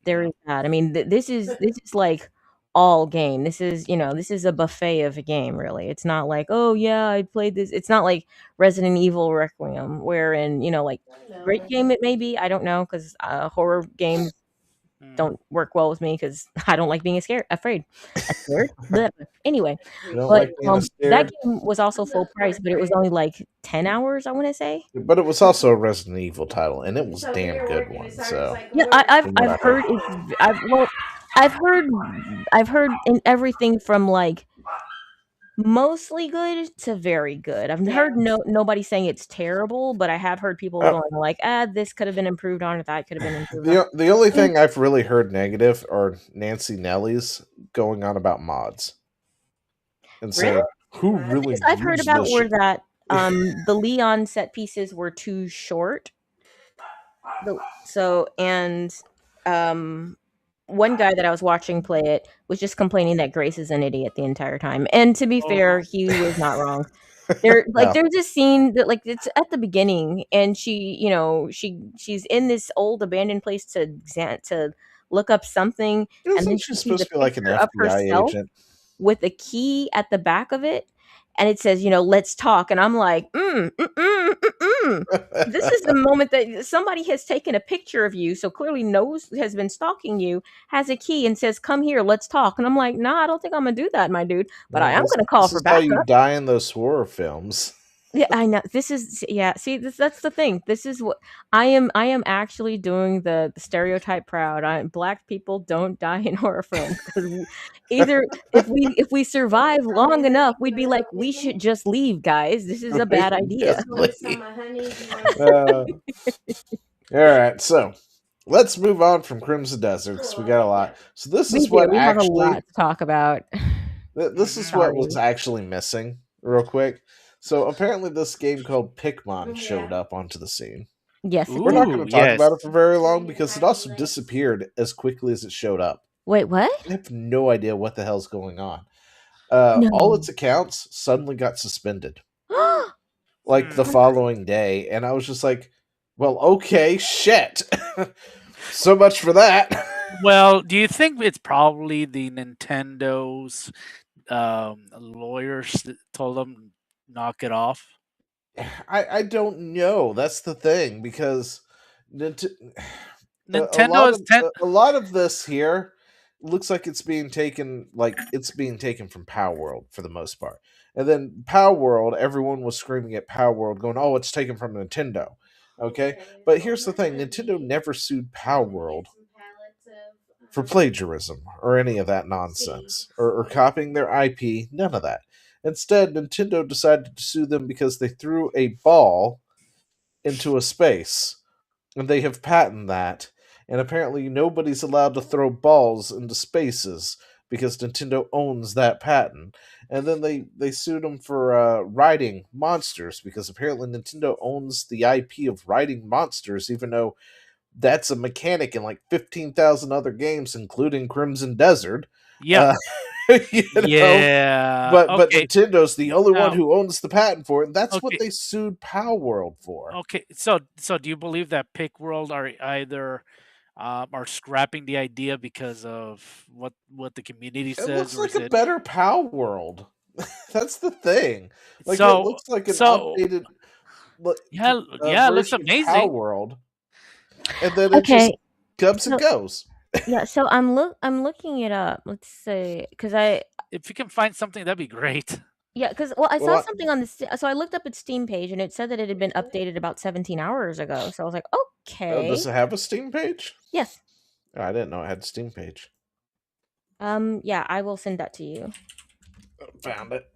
There is that. I mean, this is like all game. This is, this is a buffet of a game, really. It's not like, oh yeah, I played this. It's not like Resident Evil Requiem, wherein, like great game it may be. I don't know, because horror games don't work well with me because I don't like being afraid. Scared. Anyway, You don't but like being that scared? game was also full price, but it was only like 10 hours, I want to say. But it was also a Resident Evil title, and it was a damn good one. So Yeah, I've heard I've heard in everything from like mostly good to very good. I've heard nobody saying it's terrible, but I have heard people going like, this could have been improved on, or that could have been improved on. The only thing I've really heard negative are Nancy Nelly's going on about mods and saying, "Who really?" I've heard about where that the Leon set pieces were too short. One guy that I was watching play it was just complaining that Grace is an idiot the entire time. And to be fair, he was not wrong. There's a scene that it's at the beginning, and she, she's in this old abandoned place to look up something, and then she's supposed to be like an FBI agent with a key at the back of it, and it says, let's talk. And I'm like, this is the moment that somebody has taken a picture of you, so clearly has been stalking you, has a key and says, come here, let's talk. And I'm like, nah, I don't think I'm gonna do that, my dude, but I am gonna call for backup. This is how you die in those horror films. Yeah, I know. See, that's the thing. This is what I am actually doing the stereotype proud. Black people don't die in horror films, because either if we survive long enough, we'd be like, we should just leave, guys. This is a bad idea. All right, so let's move on from Crimson Desert, because we got a lot. So this is what we have a lot to talk about. This is what was actually missing, real quick. So apparently this game called Pikmin showed up onto the scene. Yes. We're not going to talk about it for very long, because it also disappeared as quickly as it showed up. Wait, what? I have no idea what the hell's going on. All its accounts suddenly got suspended. Like the following day. And I was just like, well, okay, shit. So much for that. Well, do you think it's probably the Nintendo's lawyers that told them knock it off? I don't know. That's the thing, because Nintendo a lot of this here looks like it's being taken from Power World for the most part. And then Power World, everyone was screaming at Power World, going, "Oh, it's taken from Nintendo." Okay, but here's the thing: Nintendo never sued Power World for plagiarism or any of that nonsense, or copying their IP. None of that. Instead, Nintendo decided to sue them because they threw a ball into a space, and they have patented that. And apparently, nobody's allowed to throw balls into spaces because Nintendo owns that patent. And then they sued them for riding monsters, because apparently Nintendo owns the IP of riding monsters, even though that's a mechanic in like 15,000 other games, including Crimson Desert. Yeah. Yeah. But Nintendo's the only one who owns the patent for it, and that's what they sued Power World for. Okay, so do you believe that Pikworld are either are scrapping the idea because of what the community says? It looks like a better Power World. That's the thing. Like, so, it looks like an updated. It looks amazing. Power World, and then it just comes and goes. Yeah, so I'm looking it up. Let's see, because if you can find something, that'd be great. Yeah, because I saw something on so I looked up its Steam page, and it said that it had been updated about 17 hours ago. So I was like, okay. Does it have a Steam page? Yes. Oh, I didn't know it had a Steam page. Yeah, I will send that to you. Found it.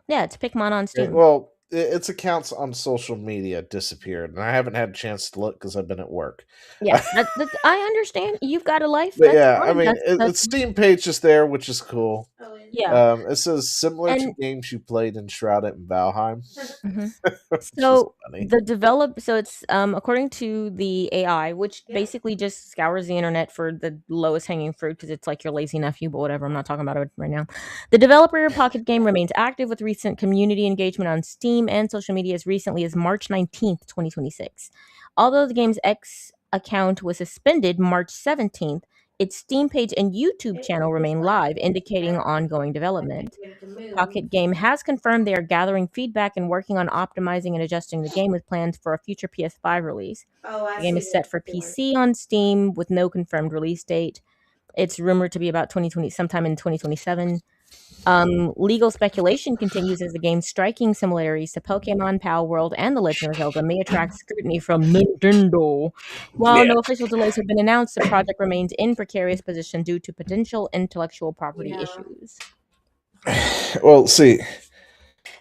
Yeah, it's Pikmin on Steam. Well, its accounts on social media disappeared, and I haven't had a chance to look because I've been at work. Yeah, I understand. You've got a life. But yeah, fine. I mean, its Steam page is there, which is cool. Yeah. It says similar to games you played in Shrouded and Valheim. Mm-hmm. So it's according to the AI, which basically just scours the internet for the lowest hanging fruit, because it's like your lazy nephew, but whatever. I'm not talking about it right now. The developer Pocket Game remains active with recent community engagement on Steam and social media as recently as March 19th, 2026. Although the game's account was suspended March 17th, its Steam page and YouTube channel remain live, indicating ongoing development. Pocket Game has confirmed they are gathering feedback and working on optimizing and adjusting the game with plans for a future PS5 release. The game is set for PC on Steam with no confirmed release date. It's rumored to be about sometime in 2027. Legal speculation continues as the game's striking similarities to Pokemon, Pal World, and The Legend of Zelda may attract scrutiny from Nintendo. While no official delays have been announced, the project remains in precarious position due to potential intellectual property issues. Well, see,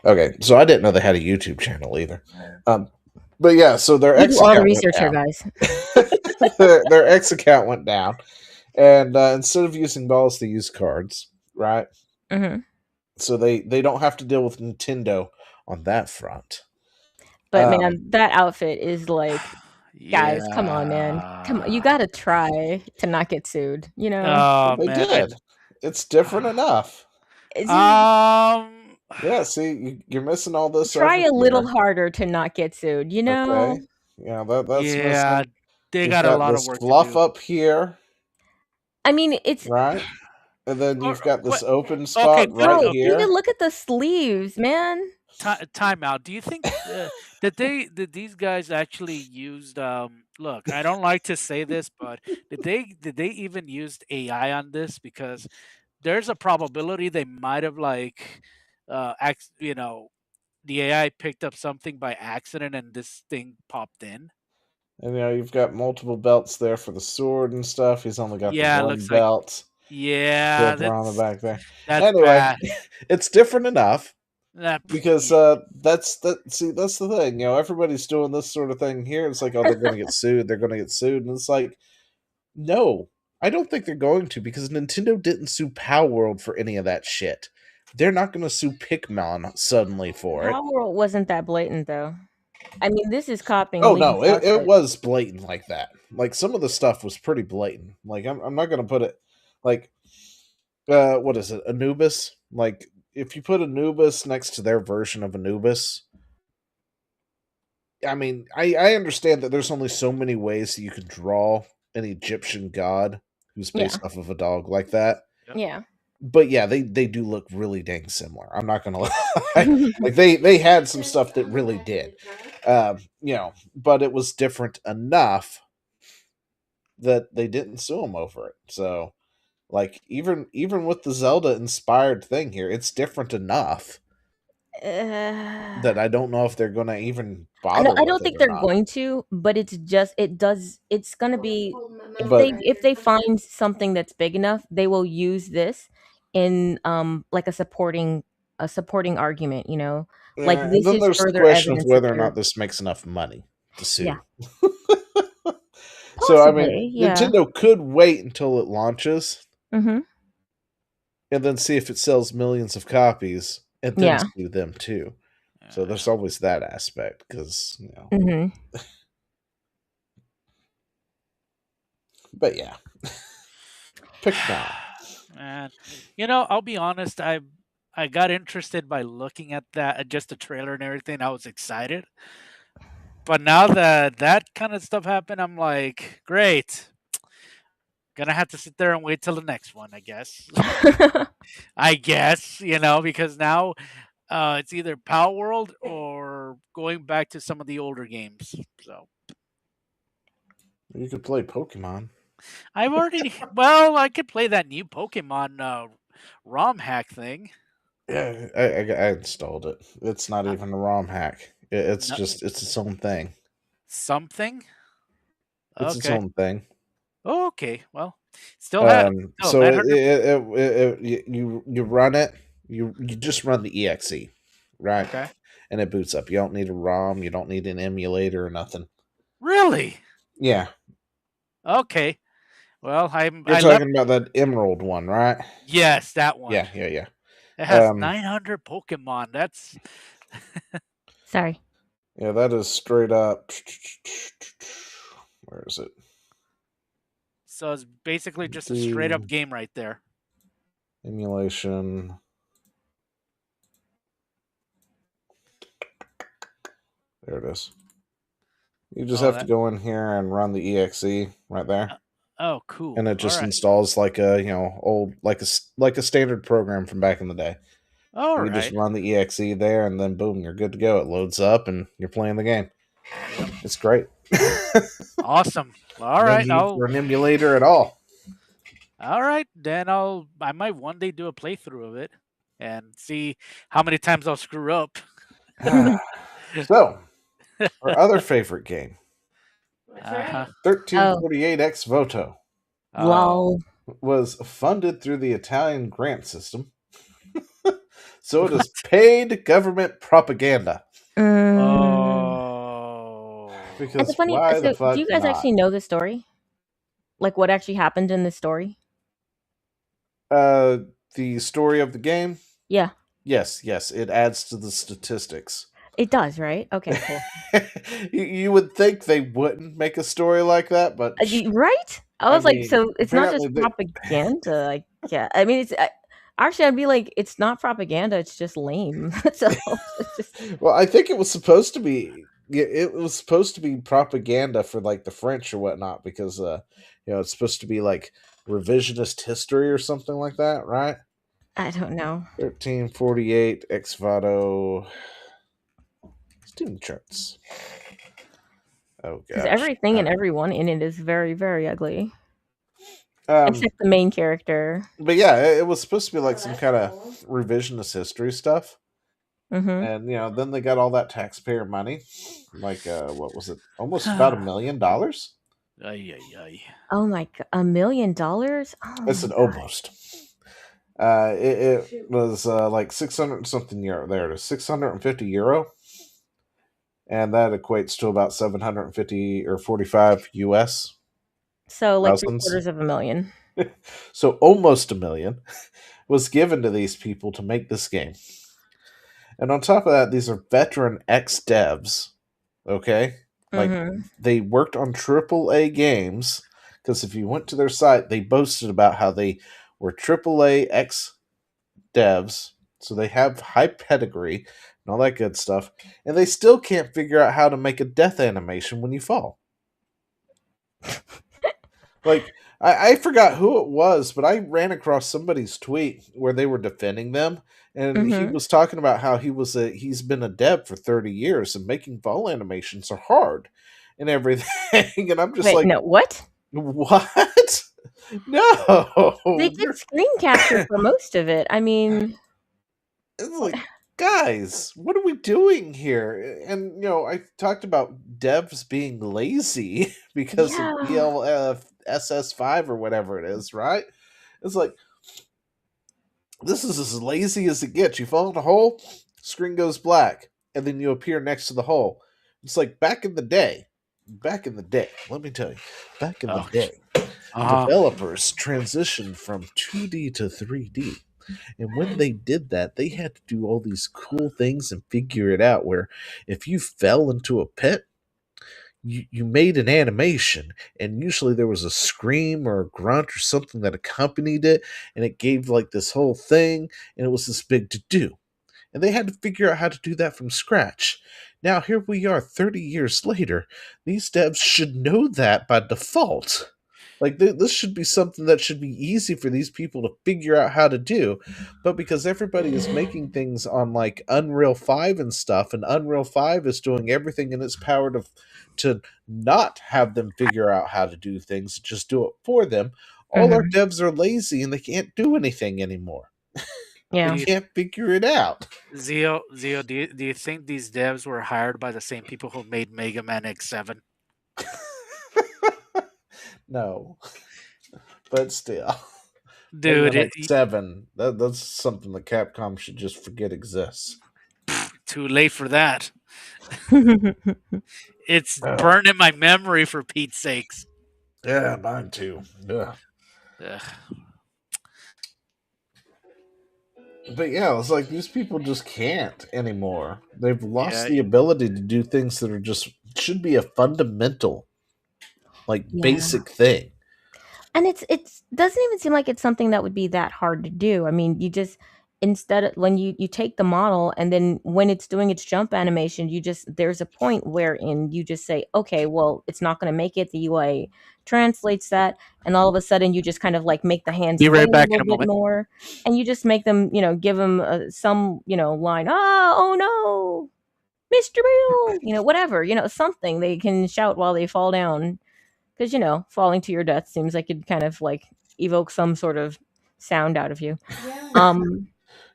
okay, so I didn't know they had a YouTube channel either. But yeah, so their We X do all the account research here, went guys. down. Their X account went down, and instead of using balls, they use cards, right? hmm So they don't have to deal with Nintendo on that front. But man, that outfit is like, guys, come on, man. Come on. You gotta try to not get sued, you know? Oh They man, did. It's different enough. Yeah, see, you're missing all this. Try over a little here. harder to not get sued, you know? Okay. Yeah, that's yeah, missing. they You've got a lot of this work fluff to do. up here, I mean, it's right? And then you've got this open okay, spot right bro, here. even look at the sleeves, man. Time out. Do you think that these guys actually used? Look, I don't like to say this, but did they even used AI on this? Because there's a probability they might have the AI picked up something by accident and this thing popped in. And you've got multiple belts there for the sword and stuff. He's only got Yeah, the one looks like belt. yeah, Clip around the back there. that's Anyway, bad. it's different enough because Yeah. that's the thing. Everybody's doing this sort of thing here. It's like, oh, they're going to get sued. They're going to get sued, and it's like, no, I don't think they're going to, because Nintendo didn't sue Power World for any of that shit. They're not going to sue Pikmin suddenly for it. Power World wasn't that blatant, though. I mean, this is copying. Oh League no, of it Darkness. was blatant like that. Like, some of the stuff was pretty blatant. Like, I'm not going to put it like, what is it, Anubis? Like, if you put Anubis next to their version of Anubis, I mean, I understand that there's only so many ways that you can draw an Egyptian god who's based off of a dog like that. Yeah. But yeah, they do look really dang similar. I'm not gonna lie. Like, they had some stuff that really did. But it was different enough that they didn't sue them over it. So, like, even with the Zelda inspired thing here, it's different enough that I don't know if they're gonna even bother. I don't think they're going to, but it's gonna be if they find something that's big enough, they will use this in like a supporting argument, you know. Like, And this then is there's the further question of evidence whether that or they're not this makes enough money to sue. Yeah. So I mean, Possibly, yeah. Nintendo could wait until it launches Mm-hmm. and then see if it sells millions of copies, and then Yeah. sue them too. So there's always that aspect, because Mm-hmm. But yeah, Pikmin. Man, I'll be honest. I got interested by looking at that, just the trailer and everything. I was excited, but now that kind of stuff happened, I'm like, great. Gonna have to sit there and wait till the next one, I guess. I guess, because now it's either Power World or going back to some of the older games. So You could play Pokemon. I've already I could play that new Pokemon ROM hack thing. Yeah, I installed it. It's not even a ROM hack. It's just it's its own thing. Something. It's its own thing. Oh, okay. Well, still had so you run it. You just run the exe, right? Okay. And it boots up. You don't need a ROM. You don't need an emulator or nothing. Really? Yeah. Okay. Well, You're talking about that Emerald one, right? Yes, that one. Yeah. It has 900 Pokemon. That's Sorry. Yeah, that is straight up. Where is it? So it's basically just a straight up game right there. Emulation. There it is. You just Oh, have to go in here and run the exe right there, oh, cool. and it All just right. installs like a old like a standard program from back in the day. All You just right. run the exe there, and then boom, you're good to go. It loads up, and you're playing the game. Yep. It's great. Awesome. All No right. need for an emulator at all. All right. Then I might one day do a playthrough of it and see how many times I'll screw up. So, our other favorite game, Uh-huh. 1348 Ex Voto, Lol. was funded through the Italian grant system. So it is paid government propaganda. Oh. That's Because funny. why So, the fuck do you guys not? actually know the story? Like what actually happened in this story? The story of the game? Yeah, Yes, it adds to the statistics. it does, right? Okay, cool. You would think they wouldn't make a story like that, but Right? I I was like, mean, so it's not just apparently propaganda. Like, yeah. I mean, actually, I'd be like, it's not propaganda. It's just lame. So it's just, well, I think it was supposed to be. Yeah, it was supposed to be propaganda for like the French or whatnot, because it's supposed to be like revisionist history or something like that, right? I don't know. 1348 Ex Voto Steam charts. Oh Because gosh. everything and everyone in it is very, very ugly. Um, Except the main character. but yeah, it was supposed to be like some kind of revisionist history stuff. Mm-hmm. And then they got all that taxpayer money, like what was it? Almost about $1 million. Ay, ay, ay. Oh my god, $1 million? Oh I said my god. almost. It was like 600 something euro. There it is, 650 euro, and that equates to about 750 or 45 US. So like Thousands. $750,000. So almost $1 million was given to these people to make this game. And on top of that, these are veteran ex-devs, okay? Like, they worked on AAA games, because if you went to their site, they boasted about how they were AAA ex-devs, so they have high pedigree and all that good stuff, and they still can't figure out how to make a death animation when you fall. Like, I forgot who it was, but I ran across somebody's tweet where they were defending them, and he was talking about how he's been a dev for 30 years, and making fall animations are hard and everything. And I'm just Wait, like, no, what? What? No. They did screen capture for most of it. I mean, It's like, guys, what are we doing here? And I talked about devs being lazy because of DLSS5 or whatever it is, right? It's like, this is as lazy as it gets. You fall in a hole, screen goes black, and then you appear next to the hole. It's like back in the day, let me tell you, back in the day, developers transitioned from 2D to 3D. And when they did that, they had to do all these cool things and figure it out, where if you fell into a pit, you made an animation, and usually there was a scream or a grunt or something that accompanied it, and it gave like this whole thing, and it was this big to do. And they had to figure out how to do that from scratch. Now here we are 30 years later. These devs should know that by default. Like, this should be something that should be easy for these people to figure out how to do. But because everybody is making things on like Unreal 5 and stuff, and Unreal 5 is doing everything in its power to not have them figure out how to do things, just do it for them, all our devs are lazy and they can't do anything anymore. yeah. They can't figure it out. Zio, do you think these devs were hired by the same people who made Mega Man X7? No. But still. Dude, X7, that's something that Capcom should just forget exists. Too late for that. It's burned in my memory, for Pete's sakes. Yeah, mine too. Yeah. But yeah, it's like these people just can't anymore. They've lost the ability to do things that are just should be a fundamental, like basic thing. And it doesn't even seem like it's something that would be that hard to do. I mean, instead of when you take the model and then when it's doing its jump animation, there's a point wherein you just say, okay, well, it's not going to make it. The UI translates that, and all of a sudden you just kind of like make the hands Be sway right a back in little a bit moment. more, and you just make them, give them some, line, oh no, Mr. Bill, whatever, something they can shout while they fall down, because falling to your death seems like it kind of like evoke some sort of sound out of you. Yeah, um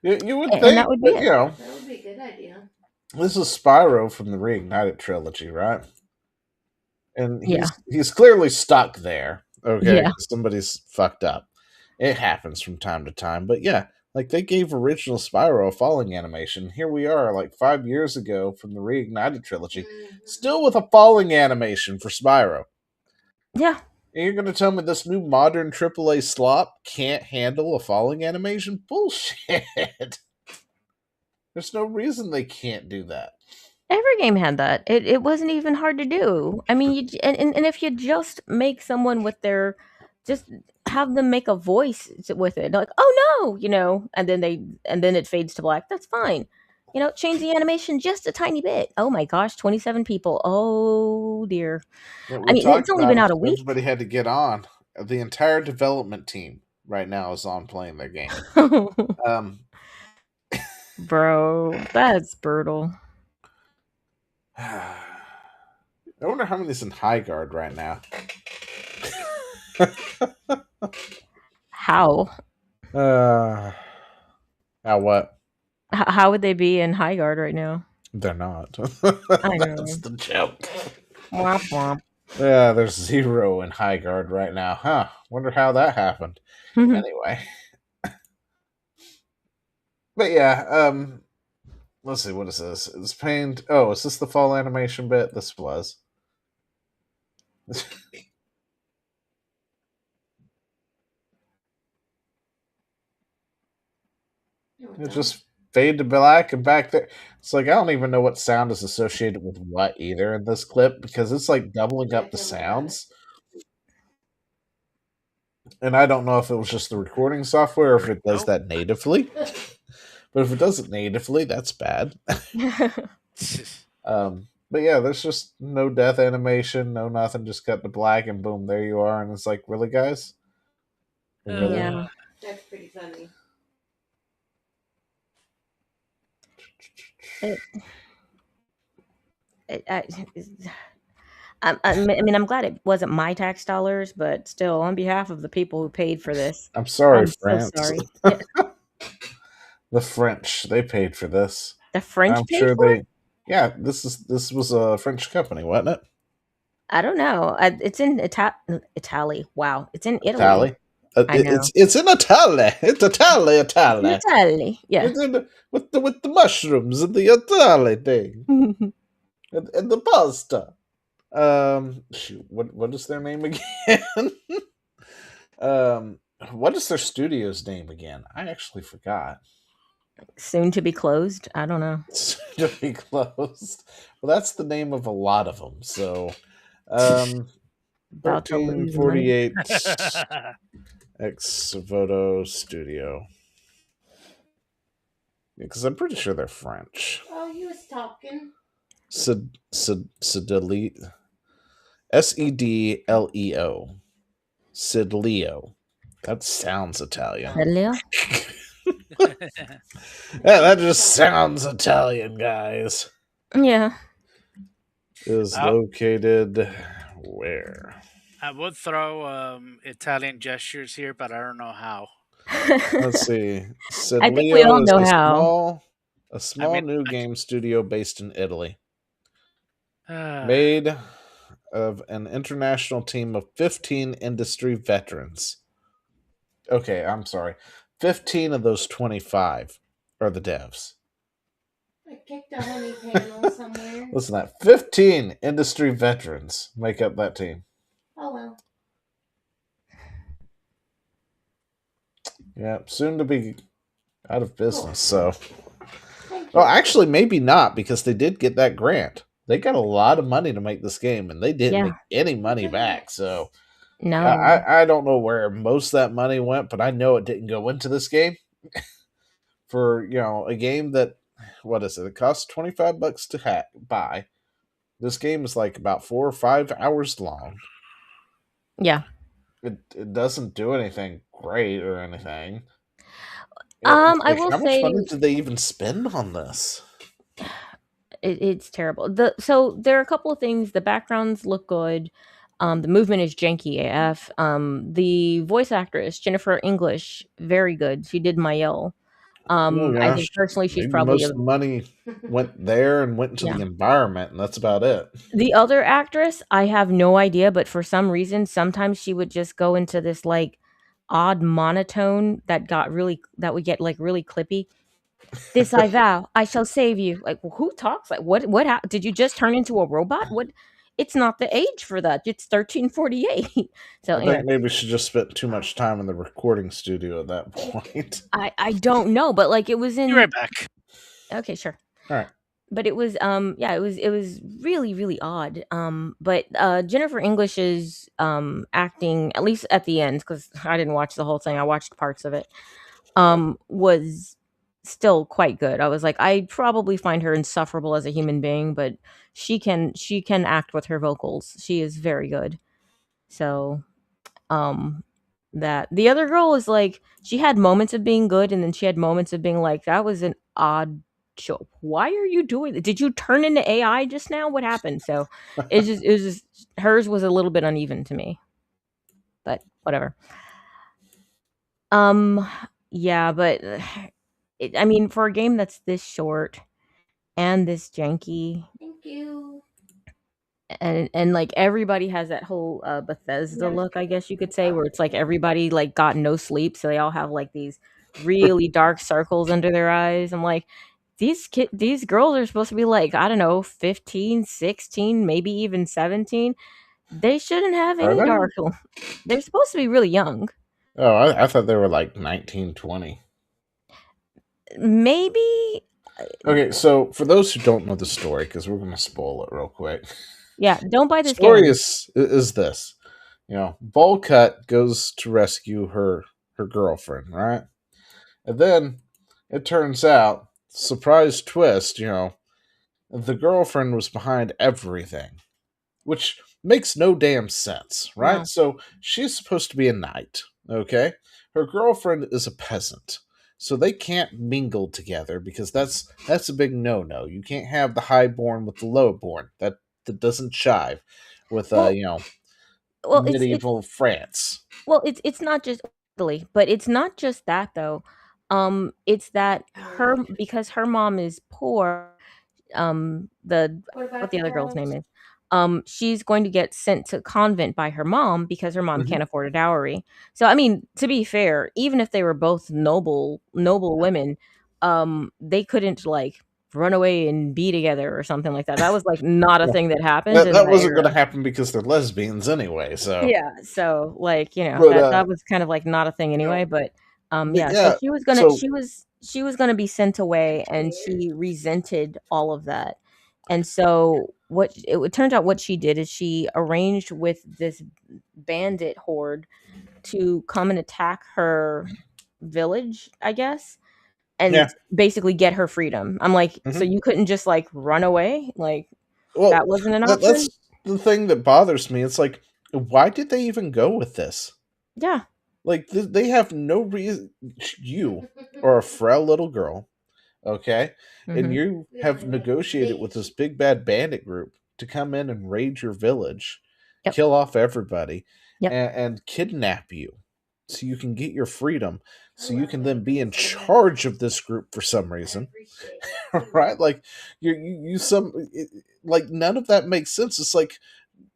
You would and that think, would be but it. that would be a good idea. this is Spyro from the Reignited trilogy, right? And Yeah. he's clearly stuck there. Okay, Yeah. somebody's fucked up. It happens from time to time, but yeah, like they gave original Spyro a falling animation. Here we are, like 5 years ago from the Reignited trilogy, still with a falling animation for Spyro. Yeah. And you're gonna tell me this new modern AAA slop can't handle a falling animation? Bullshit. There's no reason they can't do that. Every game had that. It wasn't even hard to do. I mean, and if you just make someone with their, just have them make a voice with it, like, oh no, and then it fades to black. That's fine. Change the animation just a tiny bit. Oh my gosh, 27 people. Oh dear. Yeah, I mean, it's only been out a week. Everybody had to get on. The entire development team right now is on playing their game. Bro, that's brutal. I wonder how many's in High Guard right now. How? How what? How would they be in High Guard right now? They're not. I know. That's the joke. Womp womp. Yeah, there's 0 in High Guard right now. Huh. Wonder how that happened. Anyway. But yeah, let's see, what is this? It's pained. Oh, is this the fall animation bit? This was. It just fade to black and back there. It's like I don't even know what sound is associated with what either in this clip because it's like doubling up the sounds. And I don't know if it was just the recording software or if it does that natively. But if it does it natively, that's bad. But yeah, there's just no death animation, no nothing, just cut to black and boom, there you are. And it's like, really, guys? Really? Yeah. That's pretty funny. I mean, I'm glad it wasn't my tax dollars, but still, on behalf of the people who paid for this, I'm sorry, I'm France. so sorry. Yeah. The French, they paid for this. The French I'm paid sure for they. it? Yeah, this was a French company, wasn't it? I don't know. It's in Italy. Wow, it's in Italy. Italy. I know. It's in Italy. It's Italy. Italy. Yeah. It's in with the mushrooms and the Italy thing and the pasta. Shoot, what is their name again? What is their studio's name again? I actually forgot. Soon to be closed. I don't know. Soon to be closed. Well, that's the name of a lot of them. So, 1348 X Voto Studio. Because I'm pretty sure they're French. Oh, he was talking. Sedleo. Sedleo. Sedleo. That sounds Italian. Hello? Yeah, that just sounds Italian, guys. Yeah. Is located where? I would throw Italian gestures here, but I don't know how. Let's see. I think we all know how. A small new game studio based in Italy. Made of an international team of 15 industry veterans. Okay, I'm sorry. 15 of those 25 are the devs. I kicked a honey panel somewhere. Listen to that. 15 industry veterans make up that team. Oh, well. Yeah, soon to be out of business, so... Well, actually, maybe not, because they did get that grant. They got a lot of money to make this game, and they didn't make any money back, so... No. I don't know where most of that money went, but I know it didn't go into this game. for a game that, what is it? It costs $25 to buy. This game is like about 4 or 5 hours long. Yeah. It doesn't do anything great or anything. I Like, will how much say money did they even spend on this? it's terrible. So there are a couple of things. The backgrounds look good. The movement is janky AF. The voice actress Jennifer English, very good. She did Mayel. Oh I think gosh, personally she's maybe probably most of the money went there and went into Yeah. the environment, and that's about it. The other actress, I have no idea, but for some reason, sometimes she would just go into this like odd monotone that would get like really clippy. This I vow, I shall save you. Like, who talks like what did you just turn into a robot? What? It's not the age for that. It's 1348. So I anyway, think maybe she just spent too much time in the recording studio at that point. I don't know, but like it was Be in right back. Okay, sure. All right. But it was it was really really odd. But Jennifer English's acting, at least at the end, because I didn't watch the whole thing, I watched parts of it, was still quite good. I was like, I probably find her insufferable as a human being, but she can act with her vocals. She is very good. So that the other girl was like, she had moments of being good, and then she had moments of being like, that was an odd show. Why are you doing that? Did you turn into AI just now? What happened? So it was just hers was a little bit uneven to me, but whatever. Yeah, but I mean, for a game that's this short and this janky, Thank you. and like everybody has that whole Bethesda look, I guess you could say, where it's like everybody like got no sleep, so they all have like these really dark circles under their eyes. I'm like, these girls are supposed to be like, I don't know, 15, 16, maybe even 17. They shouldn't have Are any they? dark. They're supposed to be really young. Oh, I thought they were like 19, 20. Maybe. Okay, so for those who don't know the story, because we're going to spoil it real quick. Yeah, don't buy this Story game. is this. Volcut goes to rescue her girlfriend, right? And then it turns out, surprise twist, the girlfriend was behind everything, which makes no damn sense, right? No. So she's supposed to be a knight, okay? Her girlfriend is a peasant. So they can't mingle together because that's a big no-no. You can't have the highborn with the lowborn. That doesn't jive with Well, well, it's medieval France. well, it's not just Italy, but it's not just that though. It's that because her mom is poor. What What the about other girl's name girls? is. She's going to get sent to convent by her mom because her mom Mhm. can't afford a dowry. So I mean, to be fair, even if they were both noble women, they couldn't like run away and be together or something like that. That was like not a Yeah. thing that happened That, in that that wasn't era. going to happen because they're lesbians anyway. So Yeah, so like, But that was kind of like not a thing anyway, but yeah, so yeah. So she was gonna be sent away, and she resented all of that. And so it turns out what she did is she arranged with this bandit horde to come and attack her village, I guess, and yeah. basically get her freedom. I'm like, so Mhm. you couldn't just like run away? Like Well, that wasn't an that's option? the thing that bothers me. It's like, why did they even go with this? Yeah. Like, they have no reason. You are a frail little girl, okay? And Mhm. you have negotiated with this big bad bandit group to come in and raid your village, Yep. kill off everybody, Yep. and kidnap you so you can get your freedom, so you can then be in charge of this group for some reason. Right? Like, like, none of that makes sense. It's like,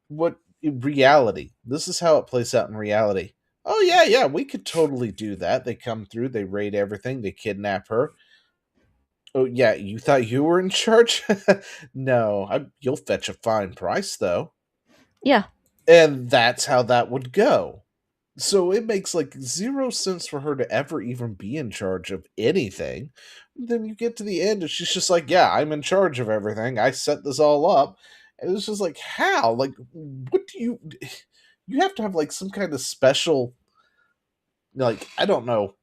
what in reality, this is how it plays out in reality. Oh yeah, we could totally do that. They come through, they raid everything, they kidnap her. Oh yeah, you thought you were in charge? No, you'll fetch a fine price though. Yeah. And that's how that would go. So it makes like zero sense for her to ever even be in charge of anything. Then you get to the end and she's just like, yeah, I'm in charge of everything. I set this all up. And it's just like, how? Like, what do you have to have like some kind of special, like, I don't know,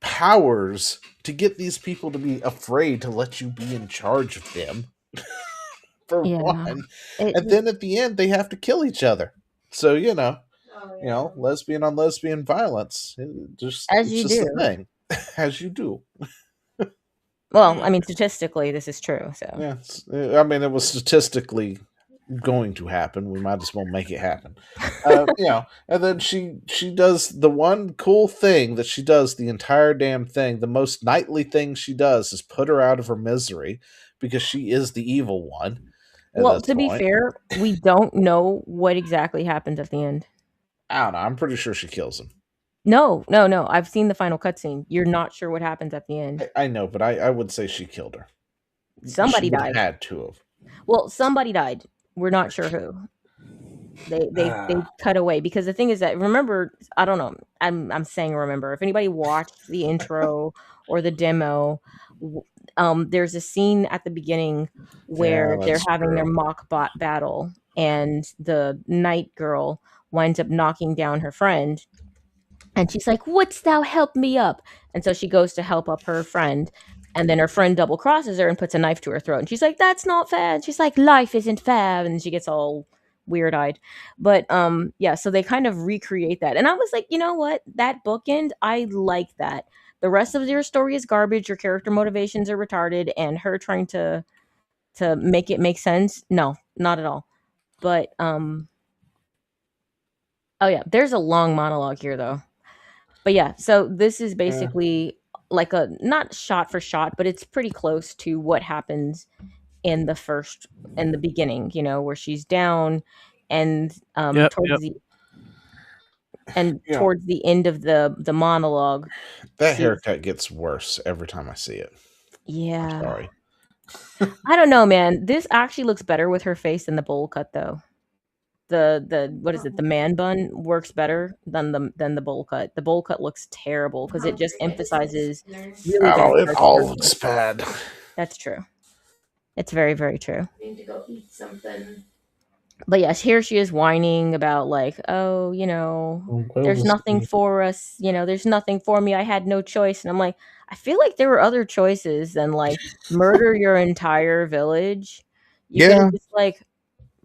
powers to get these people to be afraid to let you be in charge of them, for Yeah. one. It, And then at the end, they have to kill each other. So, Oh, yeah. lesbian on lesbian violence. As It's you just do. a thing. As you do. well, I mean, statistically, this is true. So Yeah. I mean, it was statistically going to happen. We might as well make it happen. And then she does the one cool thing that she does the entire damn thing. The most knightly thing she does is put her out of her misery because she is the evil one. At well, this to be point. fair, we don't know what exactly happens at the end. I don't know. I'm pretty sure she kills him. No. I've seen the final cutscene. You're not sure what happens at the end. I know, but I would say she killed her. Somebody She would have died. had to have. Well, somebody died. We're not sure who. They cut away because the thing is that, remember, I don't know. I'm saying remember. If anybody watched the intro or the demo, there's a scene at the beginning where Yeah, they're that's having their true. mock bot battle, and the night girl winds up knocking down her friend, and she's like, "Wouldst thou help me up?" And so she goes to help up her friend, and then her friend double crosses her and puts a knife to her throat. And she's like, "That's not fair." And she's like, "Life isn't fair." And she gets all weird eyed. But yeah, so they kind of recreate that. And I was like, you know what? That bookend, I like that. The rest of your story is garbage. Your character motivations are retarded, and her trying to make it make sense. No, not at all. But oh yeah, there's a long monologue here though. But yeah, so this is basically like a, not shot for shot, but it's pretty close to what happens in the beginning, where she's down and Yep, towards yep. towards the end of the monologue. That she's- haircut gets worse every time I see it. Yeah. Sorry. I don't know, man. This actually looks better with her face than the bowl cut though. The what is it? The man bun works better than the bowl cut. The bowl cut looks terrible because it just emphasizes really bad It all character looks bad. That's true. It's very, very true. Need to go eat something. But yes, here she is whining about like, oh, there's nothing for us. There's nothing for me. I had no choice. And I'm like, I feel like there were other choices than like murder your entire village. You could Yeah. have just like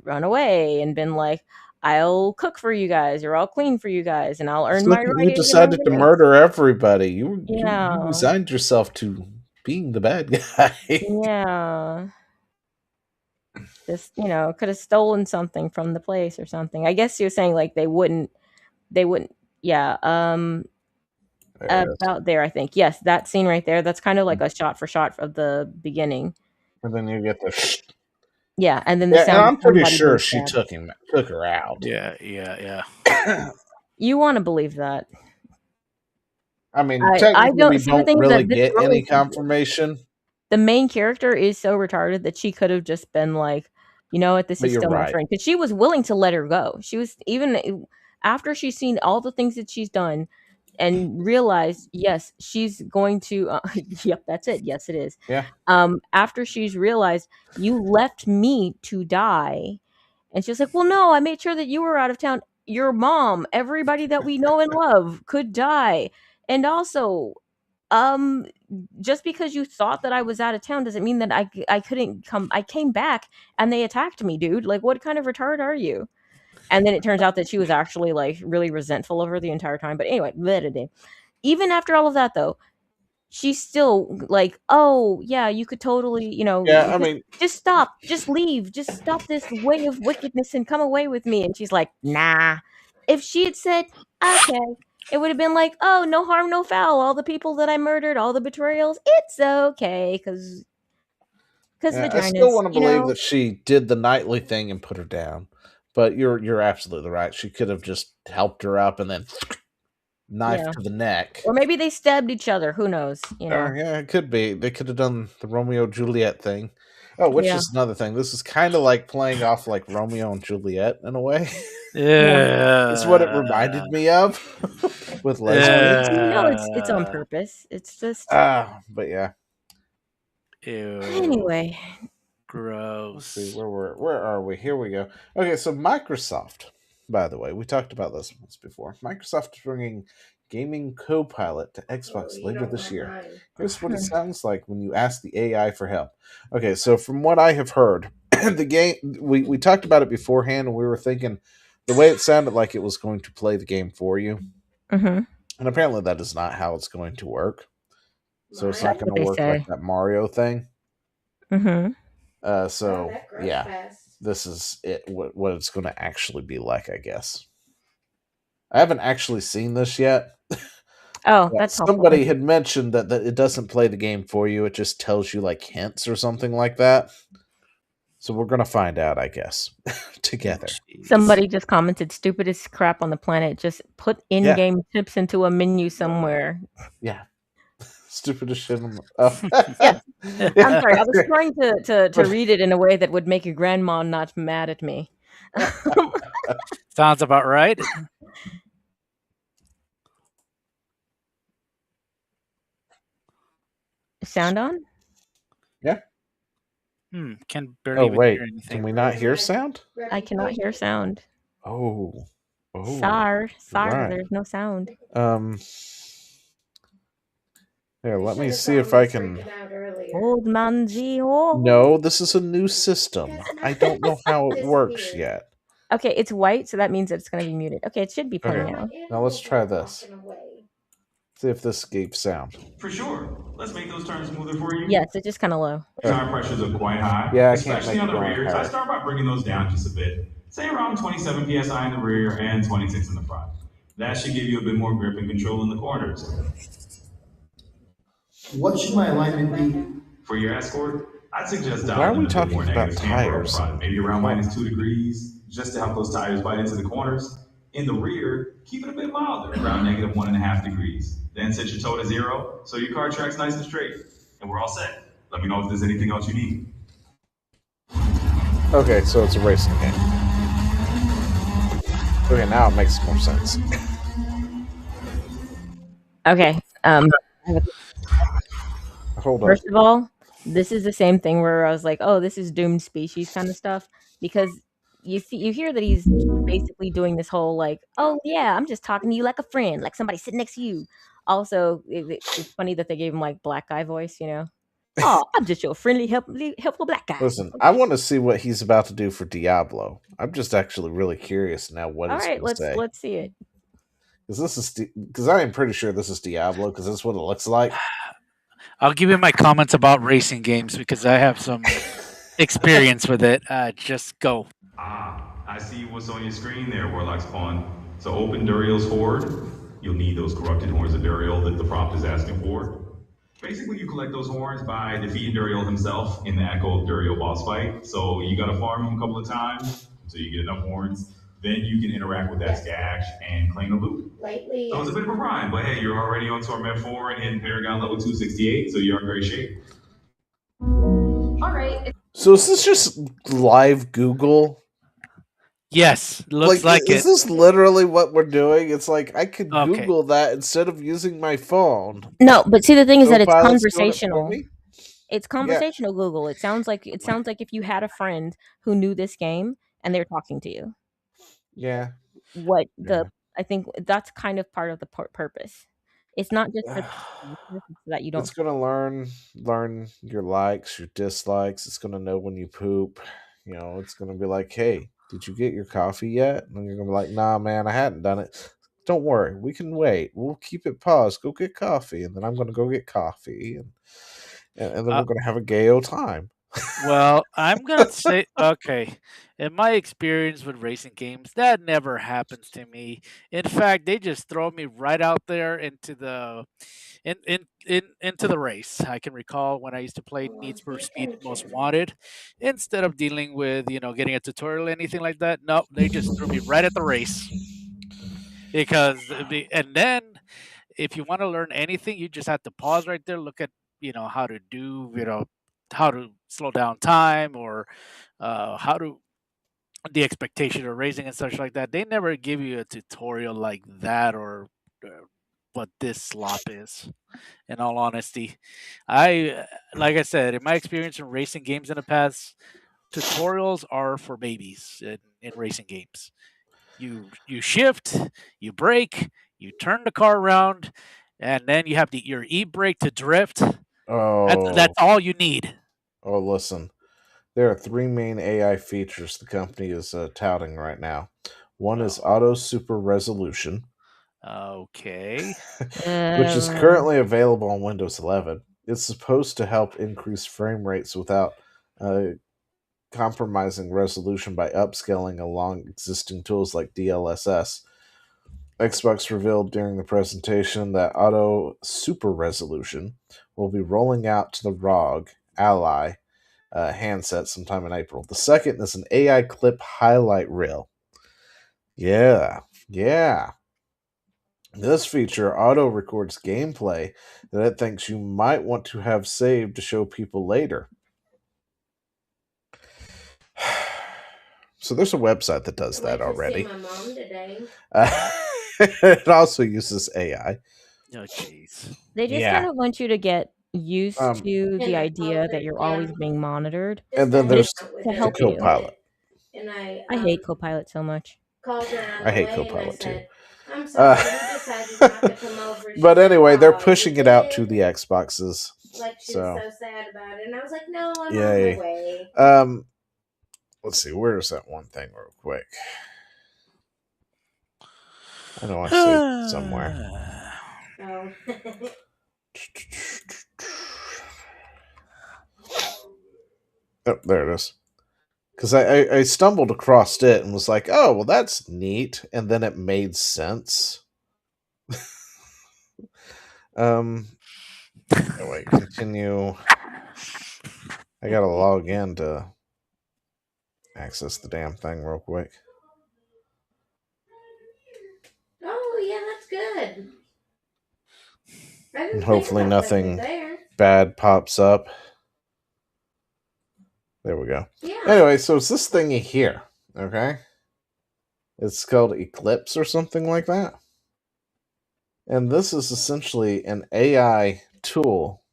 run away and been like, I'll cook for you guys or I'll clean for you guys and I'll earn my right. You decided to murder everybody. You Yeah. resigned yourself to being the bad guy. Yeah. Just, could have stolen something from the place or something. I guess you're saying like they wouldn't, yeah. About there, I think. Yes, that scene right there, that's kind of like a shot for shot of the beginning. And then you get the yeah, and then the sound. And I'm pretty sure being she stabbed. took her out. Yeah. You want to believe that? I mean, I technically, don't we see the don't thing is really that this get girl any is- confirmation. The main character is so retarded that she could have just been like, you know what, this But is you're still my right. friend, because she was willing to let her go. She was, even after she's seen all the things that she's done and realized, yes, she's going to yep, that's it. Yes, it is. Yeah. After she's realized, you left me to die, and she was like, well, no, I made sure that you were out of town. Your mom, everybody that we know and love could die. And also, just because you thought that I was out of town doesn't mean that I couldn't come. I came back and they attacked me, dude. Like, what kind of retard are you? And then it turns out that she was actually like really resentful of her the entire time. But anyway, even after all of that though, she's still like, oh yeah, you could totally, Yeah, I mean, just stop, just leave, just stop this way of wickedness and come away with me. And she's like, nah. If she had said, okay, it would have been like, oh, no harm, no foul. All the people that I murdered, all the betrayals, it's okay, because vaginas. I still want to believe that she did the nightly thing and put her down. But you're absolutely right. She could have just helped her up and then knife to the neck. Or maybe they stabbed each other. Who knows? Yeah, it could be. They could have done the Romeo Juliet thing. Oh, which is another thing. This is kind of like playing off like Romeo and Juliet in a way. Yeah. It's what it reminded me of with lesbians. It's on purpose. It's just. But yeah. Ew. Anyway. Gross. Let's see, where are we? Here we go. Okay, so Microsoft, by the way, we talked about this once before. Microsoft is bringing Gaming Copilot to Xbox Oh, you later don't this want year. mine. Here's what it sounds like when you ask the AI for help. Okay, so from what I have heard, the game we talked about it beforehand, and we were thinking the way it sounded like it was going to play the game for you, Mm-hmm. and apparently that is not how it's going to work. So it's not Mine? That's going what to they work like say. that Mario thing. Mm-hmm. Oh, So that grows yeah, fast. this is it. What it's going to actually be like, I guess. I haven't actually seen this yet. Oh, Yeah, that's helpful. somebody had mentioned that it doesn't play the game for you; it just tells you like hints or something like that. So we're gonna find out, I guess, together. Jeez. Somebody just commented, "Stupidest crap on the planet. Just put in-game tips into a menu somewhere." Yeah, stupidest shit. Oh. Yeah. Yeah. I'm sorry. I was trying to read it in a way that would make your grandma not mad at me. Sounds about right. Sound on? Can barely Oh even wait, hear anything. can we not hear sound? I cannot hear sound. Oh, Sorry, right. there's no sound. Here, let me see if I can. Old man Zio. No, this is a new system. I don't know how it works yet. Okay, it's white, so that means that it's going to be muted. Okay, it should be playing Okay. now. Now let's try this. See if this escapes sound. For sure. Let's make those turns smoother for you. Yes, it's just kind of low. Tire pressures are quite high. Yeah, I can't especially make on it the go any rears. I higher. start by bringing those down just a bit. Say around 27 psi in the rear and 26 in the front. That should give you a bit more grip and control in the corners. What should my alignment be? For your Escort, I'd suggest Why are dialing we in a bit talking more about negative camber up tires? front, maybe around -2 degrees, just to help those tires bite into the corners. In the rear, keep it a bit milder, around -1.5 degrees. Then set your toe to 0, so your car tracks nice and straight. And we're all set. Let me know if there's anything else you need. Okay, so it's a racing game. Okay, now it makes more sense. Okay. Hold on. First of all, this is the same thing where I was like, "Oh, this is doomed species kind of stuff," because you hear that he's basically doing this whole like, "Oh yeah, I'm just talking to you like a friend, like somebody sitting next to you." Also, it's funny that they gave him like black guy voice, you know. Oh, I'm just your friendly, helpful black guy. Listen, I want to see what he's about to do for Diablo. I'm just actually really curious now what All he's right, going to say. let's see it. Because I am pretty sure this is Diablo because that's what it looks like. I'll give you my comments about racing games because I have some experience with it. Just go. I see what's on your screen there, Warlock Spawn. So open Duriel's Horde. You'll need those corrupted horns of Duriel that the prompt is asking for. Basically, you collect those horns by defeating Duriel himself in the Echo of Duriel boss fight. So you gotta farm him a couple of times until you get enough horns. Then you can interact with that Skash and claim the loot. Lately, So it's a bit of a grind, but hey, you're already on Torment 4 and hitting Paragon level 268, so you're in great shape. all right. So is this just live Google? Yes, looks like is it. this literally what we're doing? It's like I could Okay. Google that instead of using my phone. No, but see, the thing is that it's Copilot's doing it for conversational. me? It's conversational Google. It sounds like if you had a friend who knew this game and they were talking to you. Yeah. I think that's kind of part of the purpose. It's not just for that you don't. It's gonna learn your likes, your dislikes. It's gonna know when you poop. You know, it's gonna be like, hey, did you get your coffee yet? And you're gonna be like, nah, man, I hadn't done it. Don't worry, we can wait. We'll keep it paused. Go get coffee, and then I'm gonna go get coffee, and then we're gonna have a gay old time. Well, I'm gonna say okay. In my experience with racing games, that never happens to me. In fact, they just throw me right out there into the into the race. I can recall when I used to play Need for Speed Most Wanted, instead of dealing with getting a tutorial or anything like that. Nope, they just threw me right at the race. And then if you want to learn anything, you just have to pause right there, look at how to do how to slow down time or how to the expectation of racing and such like that. They never give you a tutorial like that or what this slop is. In all honesty, like I said, in my experience in racing games in the past, tutorials are for babies in racing games. You shift, you brake, You turn the car around, and then you have your e-brake to drift. That's all you need. Oh, listen. There are 3 main AI features the company is touting right now. One is Auto Super Resolution, Okay. which is currently available on Windows 11. It's supposed to help increase frame rates without compromising resolution by upscaling along existing tools like DLSS. Xbox revealed during the presentation that Auto Super Resolution will be rolling out to the ROG Ally handset sometime in April. The second is an AI clip highlight reel. Yeah. This feature auto records gameplay that it thinks you might want to have saved to show people later. So there's a website that does that already. I went to see my mom today. It also uses AI. Oh, jeez. They just kind of want you to get used to the idea that you're always being monitored. And then there's to help the Copilot. And I hate Copilot so much. Called her on I the hate way Copilot and I said, too. I'm sorry, we decided not to come over. She But said, anyway, they're "Oh, pushing you it out to did?" the Xboxes. Like she So. was so sad about it. And I was like, no, I'm Yay. on my way. Let's see, where's that one thing real quick? I know I saved it somewhere. Oh. Oh, there it is. Because I stumbled across it and was like, oh, well, that's neat. And then it made sense. Wait, continue. I gotta log in to access the damn thing real quick. Oh, yeah, that's good. And hopefully nothing bad pops up. There we go. Yeah. Anyway, so it's this thingy here, okay? It's called Eclipse or something like that. And this is essentially an AI tool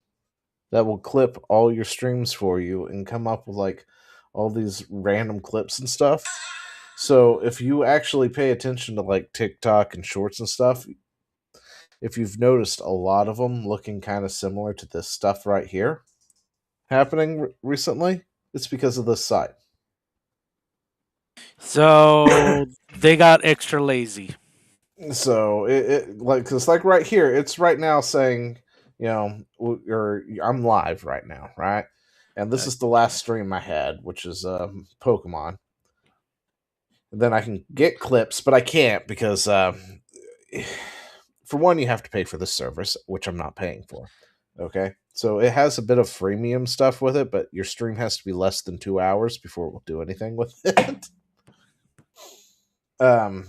that will clip all your streams for you and come up with like all these random clips and stuff. So if you actually pay attention to like TikTok and shorts and stuff, if you've noticed a lot of them looking kind of similar to this stuff right here happening recently, it's because of this site. So they got extra lazy. So it like, cause like right here, it's right now saying, you know, I'm live right now, right? And this is the last stream I had, which is Pokemon. And then I can get clips, but I can't because for one, you have to pay for this service, which I'm not paying for. Okay, so it has a bit of freemium stuff with it, but your stream has to be less than 2 hours before it will do anything with it. But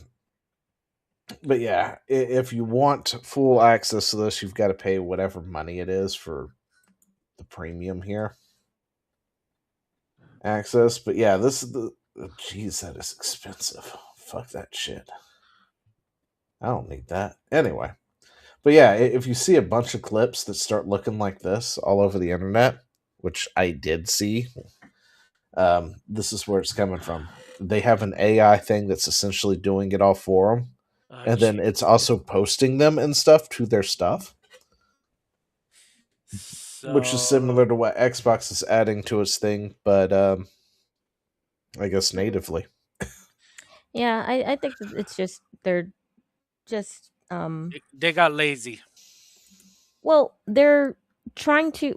yeah, if you want full access to this, you've got to pay whatever money it is for the premium here access. But yeah, this is geez, that is expensive. Fuck that shit. I don't need that. Anyway. But yeah, if you see a bunch of clips that start looking like this all over the internet, which I did see, this is where it's coming from. They have an AI thing that's essentially doing it all for them. And then it's also posting them and stuff to their stuff. Which is similar to what Xbox is adding to its thing, but I guess natively. Yeah, I think it's just they're just they got lazy. Well, they're trying to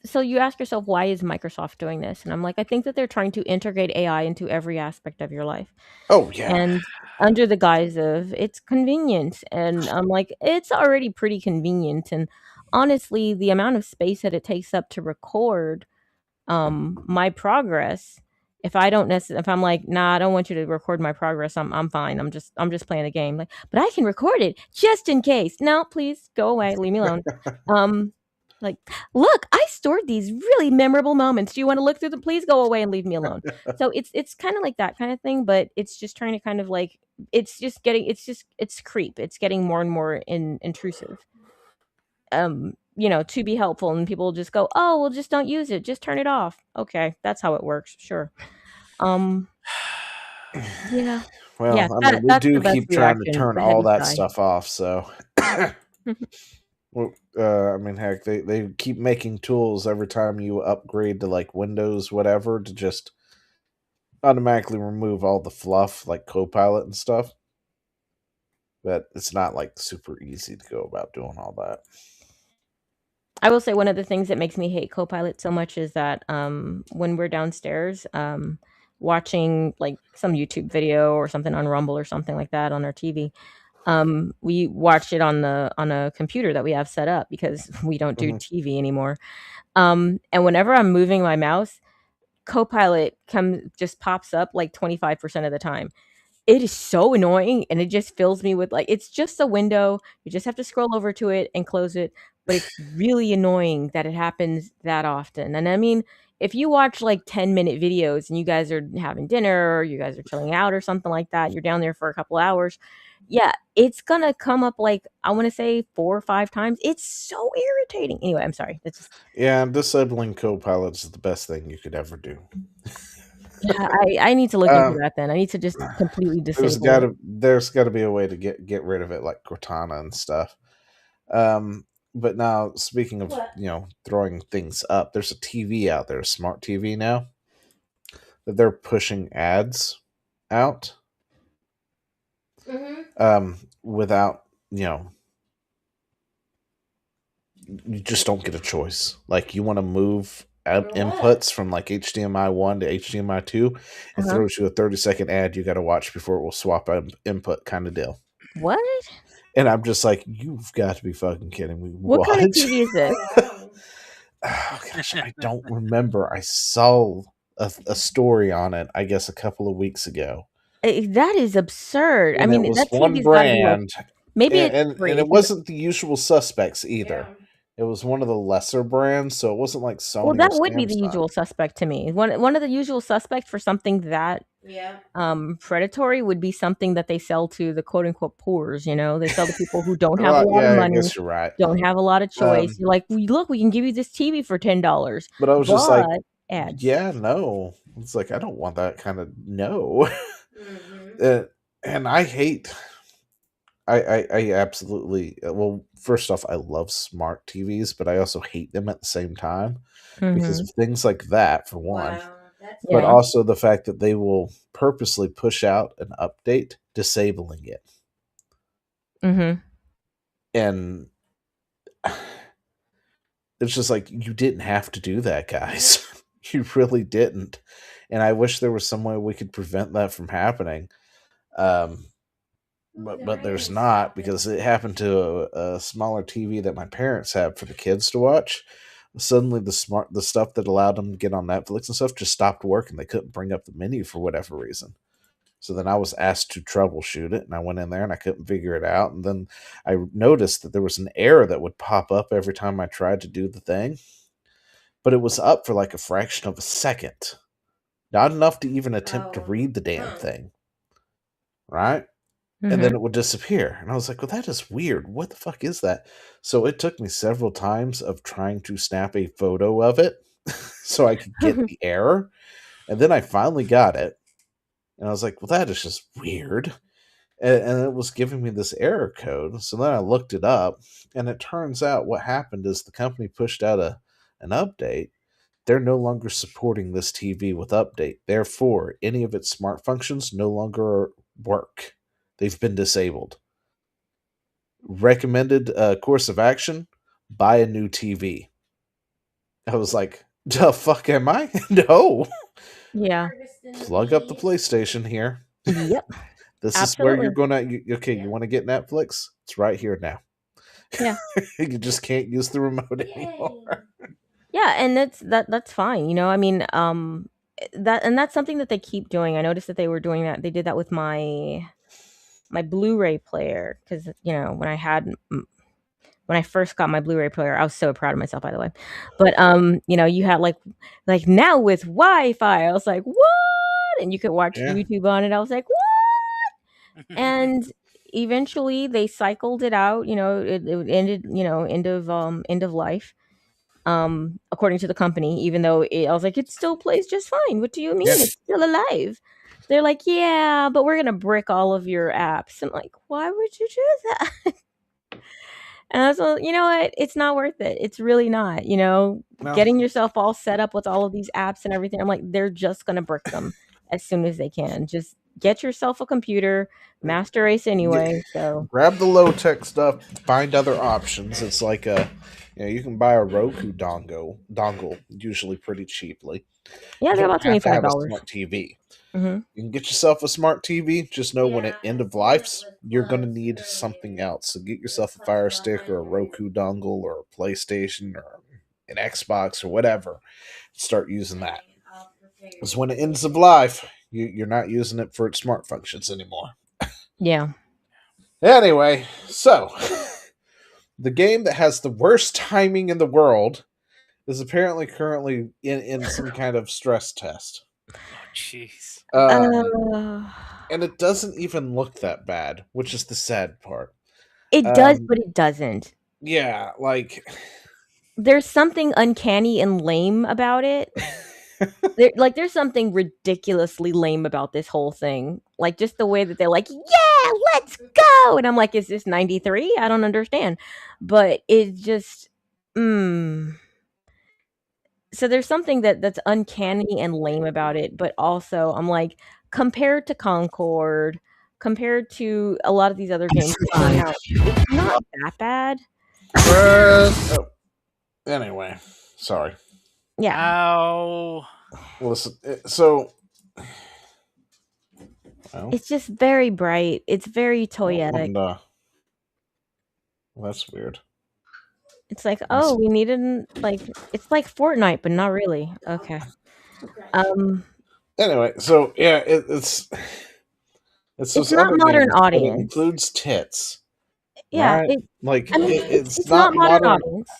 so you ask yourself, why is Microsoft doing this? And I'm like, I think that they're trying to integrate AI into every aspect of your life. Oh yeah. And under the guise of it's convenient. And I'm like, it's already pretty convenient. And honestly, the amount of space that it takes up to record my progress, if I'm like, nah, I don't want you to record my progress, I'm fine. I'm just playing a game. Like, but I can record it just in case. No, please go away. Leave me alone. Like, look, I stored these really memorable moments. Do you want to look through them? Please go away and leave me alone. So it's kind of like that kind of thing, but it's just trying to kind of like, it's creep. It's getting more and more intrusive. You know, to be helpful, and people just go, oh, well, just don't use it. Just turn it off. Okay, that's how it works. Sure. Yeah. Well, Yeah, I mean, we that's the do best keep trying to reaction, turn the all heavy that sigh. stuff off. So, well, I mean, heck, they keep making tools every time you upgrade to like Windows, whatever, to just automatically remove all the fluff, like Copilot and stuff. But it's not like super easy to go about doing all that. I will say one of the things that makes me hate Copilot so much is that when we're downstairs watching like some YouTube video or something on Rumble or something like that on our TV, we watch it on a computer that we have set up because we don't do TV anymore. And whenever I'm moving my mouse, Copilot just pops up like 25% of the time. It is so annoying, and it just fills me with like, it's just a window. You just have to scroll over to it and close it. But it's really annoying that it happens that often. And I mean, if you watch like 10-minute videos and you guys are having dinner or you guys are chilling out or something like that, you're down there for a couple hours. Yeah, it's gonna come up like I want to say 4 or 5 times. It's so irritating. Anyway, I'm sorry. That's just Yeah, disabling Copilots is the best thing you could ever do. yeah, I need to look into that then. I need to just completely disable it. There's got to be a way to get rid of it, like Cortana and stuff. But now, speaking of throwing things up, there's a TV out there, a smart TV now, that they're pushing ads out. Without you just don't get a choice. Like you want to move out inputs from like HDMI 1 to HDMI 2, it throws you a 30-second ad you got to watch before it will swap input kind of deal. What? And I'm just like, you've got to be fucking kidding me. What kind of TV is this? Oh gosh, I don't remember. I saw a story on it, I guess, a couple of weeks ago. That is absurd. And I mean, it was that one TV's gotta be like, brand, maybe and it's free. it wasn't the usual suspects either. It was one of the lesser brands, so it wasn't like Sony. Well, that or would be the Samsung. usual suspect to me. One of the usual suspects for something that predatory would be something that they sell to the quote unquote poors. They sell to people who don't have a lot of money, I guess you're right. don't have a lot of choice. You're like, look, we can give you this TV for $10. But I was just like, ads. Yeah, no. It's like I don't want that kind of no. And I hate. I absolutely. Well, first off, I love smart TVs, but I also hate them at the same time because of things like that, for one. Wow, that's But also the fact that they will purposely push out an update disabling it. And it's just like, you didn't have to do that, guys. You really didn't. And I wish there was some way we could prevent that from happening. But there's not, because it happened to a smaller TV that my parents have for the kids to watch. Suddenly the stuff that allowed them to get on Netflix and stuff just stopped working. They couldn't bring up the menu for whatever reason. So then I was asked to troubleshoot it, and I went in there and I couldn't figure it out. And then I noticed that there was an error that would pop up every time I tried to do the thing. But it was up for like a fraction of a second. Not enough to even attempt to read the damn thing. Right? And then it would disappear. And I was like, well, that is weird. What the fuck is that? So it took me several times of trying to snap a photo of it so I could get the error. And then I finally got it. And I was like, well, that is just weird. And it was giving me this error code. So then I looked it up. And it turns out what happened is the company pushed out an update. They're no longer supporting this TV with update. Therefore, any of its smart functions no longer work. They've been disabled. Recommended course of action: buy a new TV. I was like, the fuck am I? No. Yeah. Plug up the PlayStation here. Yep. This is where you're going to... Okay, you want to get Netflix? It's right here now. Yeah. You just can't use the remote anymore. Yeah, and that's fine. I mean, that's something that they keep doing. I noticed that they were doing that. They did that with my Blu-ray player, because when I first got my Blu-ray player, I was so proud of myself, by the way. But you had like now with Wi-Fi, I was like, what? And you could watch YouTube on it. I was like, what? And eventually they cycled it out. It ended, end of life. According to the company, even though I was like, it still plays just fine. What do you mean? It's still alive. They're like, yeah, but we're gonna brick all of your apps. I'm like, why would you do that? And I was like, you know what? It's not worth it. It's really not. No. Getting yourself all set up with all of these apps and everything. I'm like, they're just gonna brick them as soon as they can. Just get yourself a computer, master race anyway. So Grab the low tech stuff. Find other options. It's like you can buy a Roku dongle usually pretty cheaply. yeah, they're You about don't have to have a $25. smart TV. hmm You can get yourself a smart TV. Just know when it end of life's, you're gonna need something else. So get yourself a Fire Stick or a Roku dongle or a PlayStation or an Xbox or whatever. Start using that. Because when it ends of life, you're not using it for its smart functions anymore. Yeah. Anyway, so the game that has the worst timing in the world is apparently currently in some kind of stress test. Oh, jeez. And it doesn't even look that bad, which is the sad part. It does, Um, but it doesn't. Yeah, like There's something uncanny and lame about it. There's something ridiculously lame about this whole thing. Like just the way that they're like, yeah, let's go. And I'm like, is this 93? I don't understand. But it's just so there's something that's uncanny and lame about it, but also I'm like, compared to Concord, compared to a lot of these other games that came out, it's not that bad. Anyway, sorry. Yeah. Ow. Listen, so well, It's just very bright. It's very toyetic. and, well, that's weird. It's like, oh, we needed it's like Fortnite, but not really. Okay. Anyway, so yeah, it's It's not modern games, but it audience. includes tits. Yeah, right? Like I mean, it's not modern modern. audience,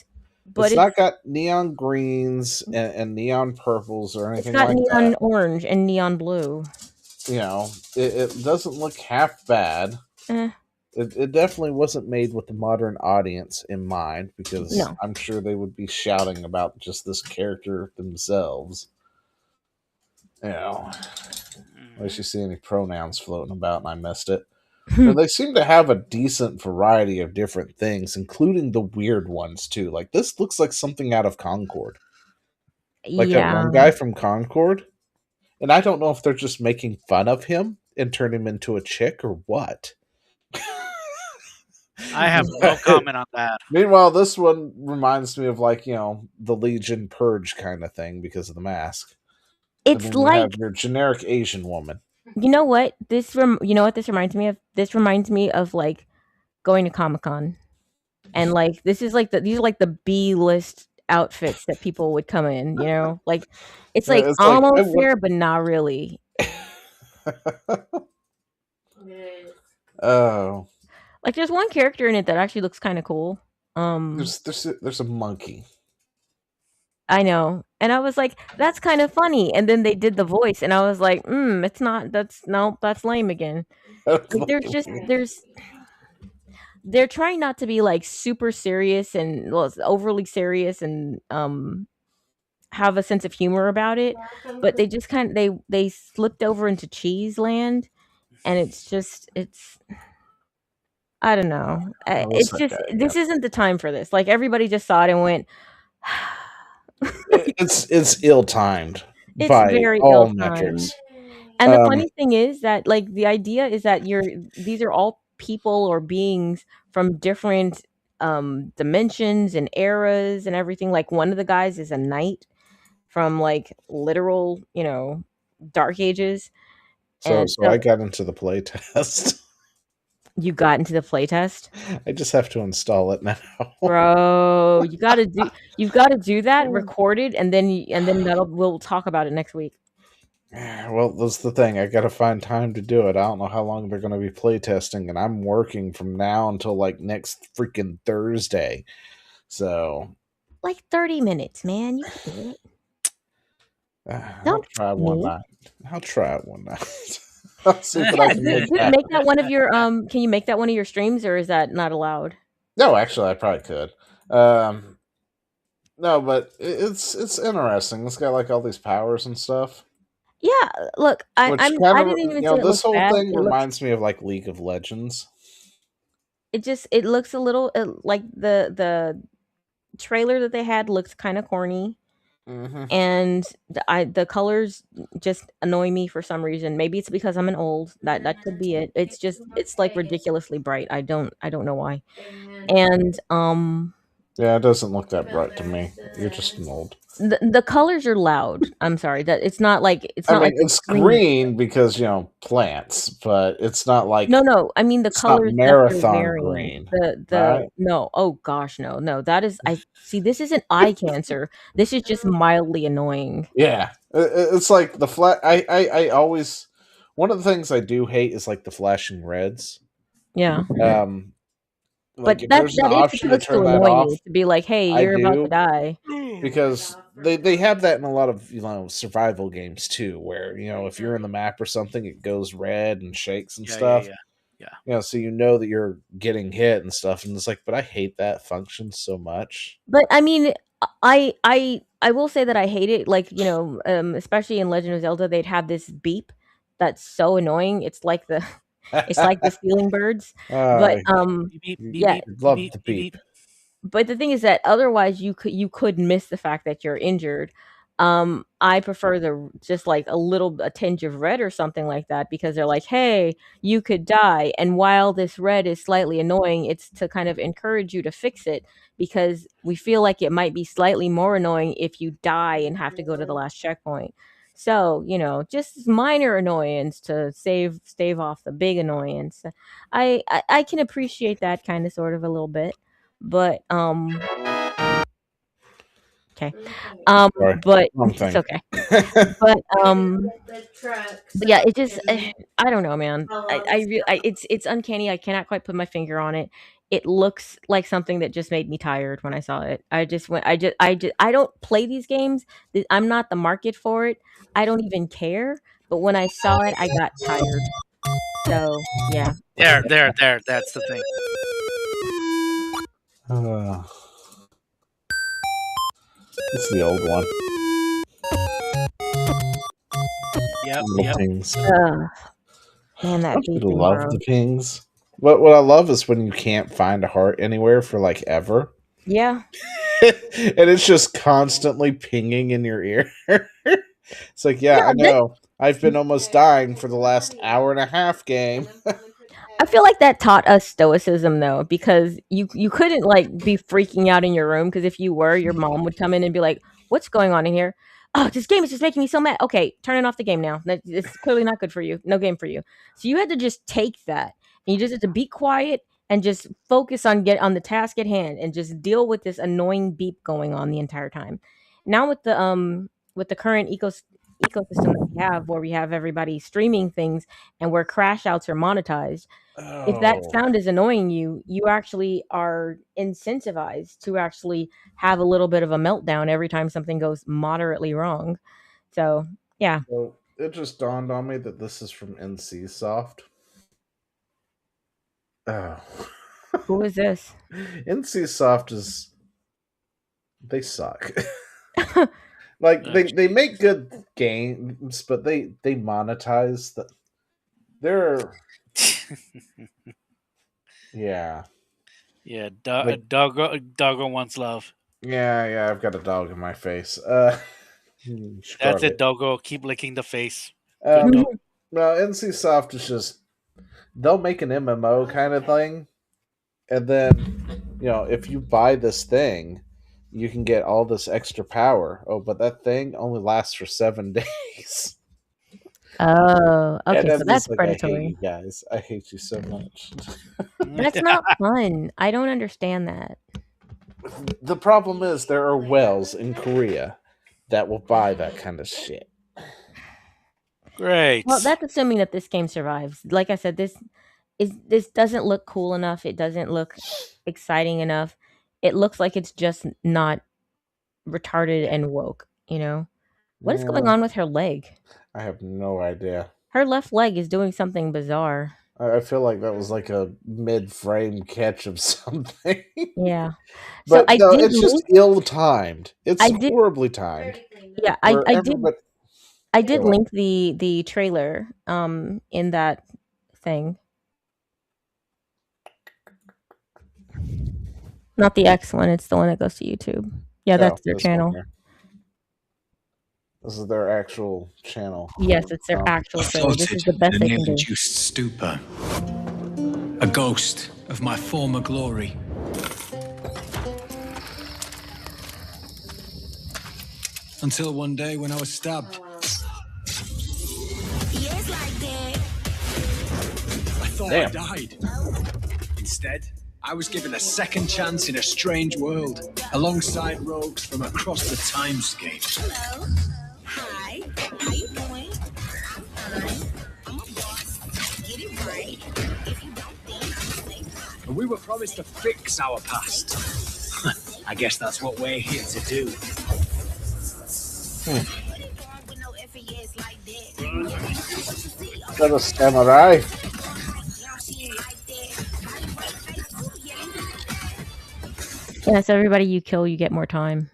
but It's not got neon greens and neon purples or it's anything got like neon that. orange and neon blue. It doesn't look half bad. Eh. It definitely wasn't made with the modern audience in mind, because No. I'm sure they would be shouting about just this character themselves. Unless you see any pronouns floating about and I missed it. But they seem to have a decent variety of different things, including the weird ones too. Like this looks like something out of Concord. Like that one guy from Concord. And I don't know if they're just making fun of him and turn him into a chick or what. I have no comment on that. Meanwhile, this one reminds me of the Legion Purge kind of thing because of the mask. It's and then you like have your generic Asian woman. you know what this reminds me of? This reminds me of like going to Comic-Con. And like these are like the B-list outfits that people would come in, Like it's like It's almost there, but not really. Oh. Like there's one character in it that actually looks kind of cool. There's a monkey. I know. And I was like, that's kind of funny. And then they did the voice and I was like, it's not, that's lame again. Like, they're trying not to be like super serious and overly serious and have a sense of humor about it, but they just they slipped over into cheese land, and it's I don't know. It's just this isn't the time for this. Like everybody just saw it and went. It's ill-timed. It's by very all ill-timed. metrics. And the funny thing is that like the idea is that these are all people or beings from different dimensions and eras and everything. Like one of the guys is a knight from like literal, Dark Ages. So I got into the playtest. You got into the playtest? I just have to install it now. Bro, you've got to do that, record it, and then we'll talk about it next week. Well, that's the thing. I got to find time to do it. I don't know how long they're going to be playtesting, and I'm working from now until like next freaking Thursday. So, like 30 minutes, man. You can do it. I'll try one night. I'll see if I can make that one of your can you make that one of your streams, or is that not allowed? No, actually I probably could. No, but it's interesting. It's got like all these powers and stuff. Yeah, look, Which I kind of, didn't even you say know, it this looks whole bad. thing reminds me of like League of Legends. It looks a little like the trailer that they had looks kind of corny, Mm-hmm. and the colors just annoy me for some reason. Maybe it's because I'm an old. That could be it. It's like ridiculously bright. I don't know why. And Yeah, it doesn't look that bright to me. You're just an old. the colors are loud. I'm sorry that it's not like I mean, like the it's screen. green because, you know, plants, but it's not like No. I mean the it's not colors that they're marathon wearing. green, The right? no. Oh gosh, no. That is I see. This isn't eye cancer. This is just mildly annoying. Yeah, it's like the I always, one of the things I do hate is like the flashing reds. Yeah. Like But if that there's an that is option to supposed to turn that annoy off, you to be like, hey, I you're about to do, die. because they have that in a lot of, you know, survival games too, where, you know, if you're in the map or something, it goes red and shakes and stuff. Yeah. You know, so you know that you're getting hit and stuff, and it's like, but I hate that function so much. But I mean, I will say that I hate it. Like, you know, especially in Legend of Zelda, they'd have this beep that's so annoying. It's like the ceiling birds. But Beep, beep, yeah. beep, love beep, the beep, beep. But the thing is that otherwise you could miss the fact that you're injured. I prefer just like a tinge of red or something like that, because they're like, hey, you could die. And while this red is slightly annoying, it's to kind of encourage you to fix it, because we feel like it might be slightly more annoying if you die and have to go to the last checkpoint. So, you know, just minor annoyance to stave off the big annoyance. I can appreciate that kind of sort of a little bit. But okay. Sorry, But wrong it's thing. okay. But yeah, it just I don't know, man. It's uncanny. I cannot quite put my finger on it. It looks like something that just made me tired when I saw it. I just went. I don't play these games. I'm not the market for it. I don't even care. But when I saw it, I got tired. So yeah. There. That's the thing. It's the old one. Yep. Little pings. Man, that I beep love the pings. But what I love is when you can't find a heart anywhere for like ever. Yeah. And it's just constantly pinging in your ear. It's like, yeah, I know. I've been almost dying for the last hour and a half game. I feel like that taught us stoicism though, because you couldn't like be freaking out in your room, because if you were, your mom would come in and be like, "What's going on in here? Oh, this game is just making me so mad. Okay, turning off the game now. It's clearly not good for you. No game for you." So you had to just take that, and you just had to be quiet and just focus on the task at hand, and just deal with this annoying beep going on the entire time. Now with the current ecosystem that we have, where we have everybody streaming things and where crash outs are monetized, if that sound is annoying you, you actually are incentivized to actually have a little bit of a meltdown every time something goes moderately wrong. So yeah. So it just dawned on me that this is from NCSoft. Oh. Who is this? NCSoft is, they suck. Like they make good games, but they monetize the, they're yeah. Yeah, doggo wants love. Yeah, I've got a dog in my face. That's it, doggo. Keep licking the face. No, NCSoft is just, they'll make an MMO kind of thing, and then, you know, if you buy this thing, you can get all this extra power. Oh, but that thing only lasts for 7 days. Oh, okay. So that's like, predatory. I hate you guys. I hate you so much. That's not fun. I don't understand that. The problem is there are whales in Korea that will buy that kind of shit. Great. Well, that's assuming that this game survives. Like I said, this doesn't look cool enough. It doesn't look exciting enough. It looks like it's just not retarded and woke, you know? What is going on with her leg? I have no idea. Her left leg is doing something bizarre. I feel like that was like a mid-frame catch of something. Yeah. But so no, it's just ill-timed. It's horribly timed. Yeah, I did. I did Yeah, what? link the trailer in that thing. Not the X one, it's the one that goes to YouTube. Yeah, that's their This one channel. here. This is their actual channel. Yes, it's their actual I trailer. This is floated the best in a they can do. near-induced stupor, a ghost of my former glory. Until one day when I was stabbed. I thought I died. Instead, I was given a second chance in a strange world, alongside rogues from across the timescape. Hello. Hi. How you doing? I'm fine. I'm a boss. Get it right. If you don't think I'm safe. And we were promised to fix our past. I guess that's what we're here to do. Is that a samurai? Yes, everybody you kill, you get more time.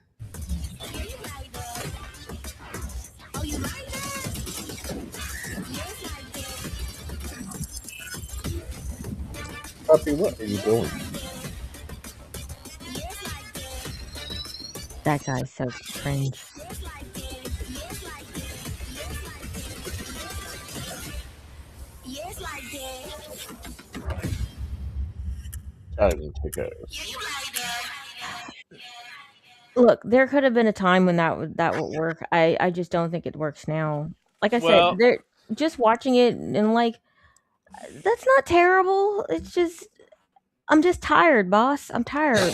Puppy, what are you doing? That guy's so cringe. I didn't take it. Look, there could have been a time when that would work. I just don't think it works now. Like I Well- said, they're just watching it and like that's not terrible. It's just I'm just tired, boss. I'm tired.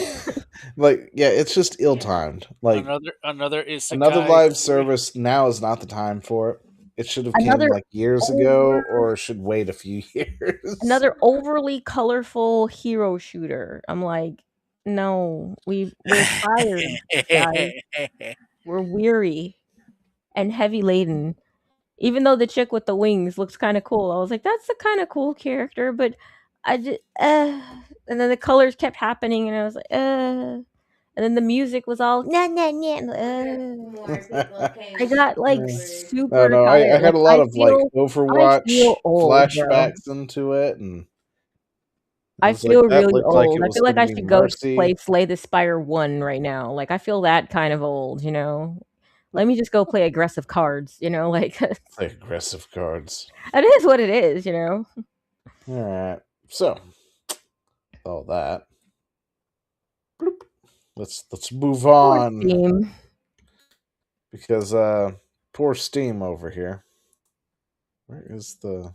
Like, yeah, it's just ill-timed. Like another isekai another live story. service, now is not the time for it. It should have came Another like years ago, or should wait a few years. Another overly colorful hero shooter. I'm like, no, we're tired, guys. We're weary and heavy laden. Even though the chick with the wings looks kind of cool, I was like, that's a kind of cool character, but I just, and then the colors kept happening, and I was like, and then the music was all, nah, nah, nah. I got like super No, I tired. had a lot of like Overwatch feel old, bro. flashbacks into it, and I was like, feel that really looked like old. it I was feel like gonna I be should go Mercy. play Slay the Spire 1 right now. Like I feel that kind of old, you know. Let me just go play aggressive cards, you know, like Play aggressive cards. it is what it is, you know. All right, so all that. Bloop. Let's move on, Steam. because poor Steam over here. Where is the?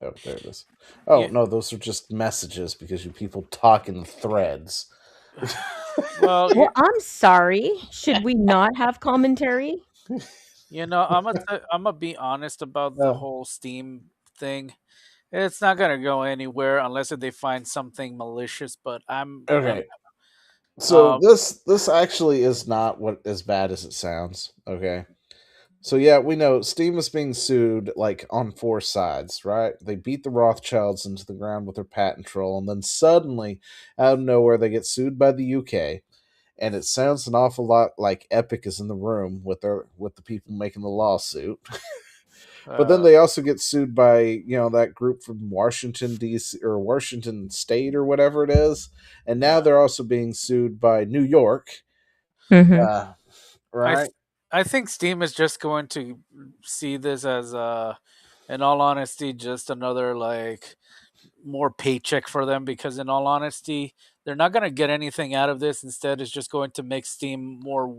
Oh, there it is. Oh, Yeah. no, those are just messages because you people talk in threads. Well, Well, I'm sorry. Should we not have commentary? you know, I'm gonna be honest about the Oh. whole Steam thing. It's not gonna go anywhere unless they find something malicious. But I'm Okay. So Um, this actually is not what as bad as it sounds. Okay. So yeah, we know Steam is being sued like on 4 sides, right? They beat the Rothschilds into the ground with their patent troll, and then suddenly, out of nowhere, they get sued by the UK. And it sounds an awful lot like Epic is in the room with the people making the lawsuit. But then they also get sued by, that group from Washington DC or Washington State or whatever it is, and now they're also being sued by New York. Mhm. Right? I think Steam is just going to see this as, in all honesty, just another like more paycheck for them. Because in all honesty, they're not going to get anything out of this. Instead, it's just going to make Steam more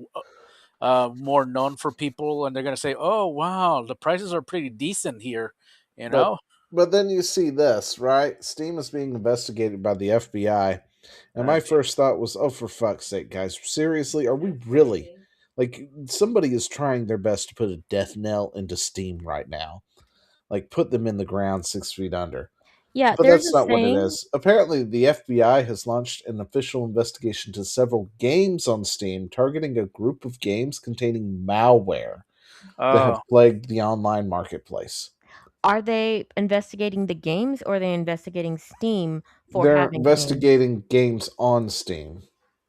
known for people, and they're going to say, "Oh, wow, the prices are pretty decent here," you know. But then you see this, right? Steam is being investigated by the FBI. And my first thought was, oh, for fuck's sake, guys. Seriously? Are we really? Like, somebody is trying their best to put a death knell into Steam right now. Like, put them in the ground 6 feet under. Yeah, But there's that's a not what it saying. is. Apparently, the FBI has launched an official investigation to several games on Steam, targeting a group of games containing malware that have plagued the online marketplace. Are they investigating the games, or are they investigating Steam for They're having games? investigating games on Steam.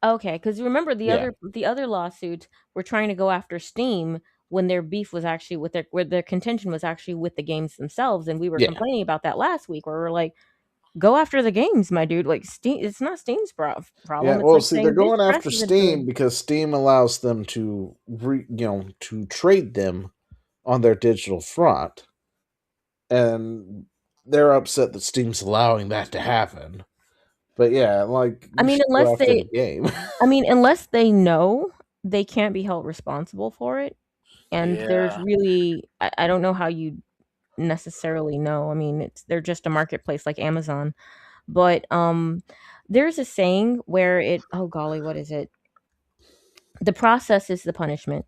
Okay, because remember the Yeah. other lawsuits were trying to go after Steam when their beef was actually with where their contention was actually with the games themselves. And we were Yeah. complaining about that last week, where we're like, go after the games, my dude. Like Steam, it's not Steam's problem. Yeah, It's well, like see, saying they're this going press after isn't Steam good. because Steam allows them to, to trade them on their digital front, and they're upset that Steam's allowing that to happen. But yeah, like, I you mean, should go unless after they, the game. unless they know, they can't be held responsible for it. And there's Yeah. really, I don't know how you necessarily know. I mean, they're just a marketplace like Amazon. But there's a saying where oh golly, what is it? The process is the punishment.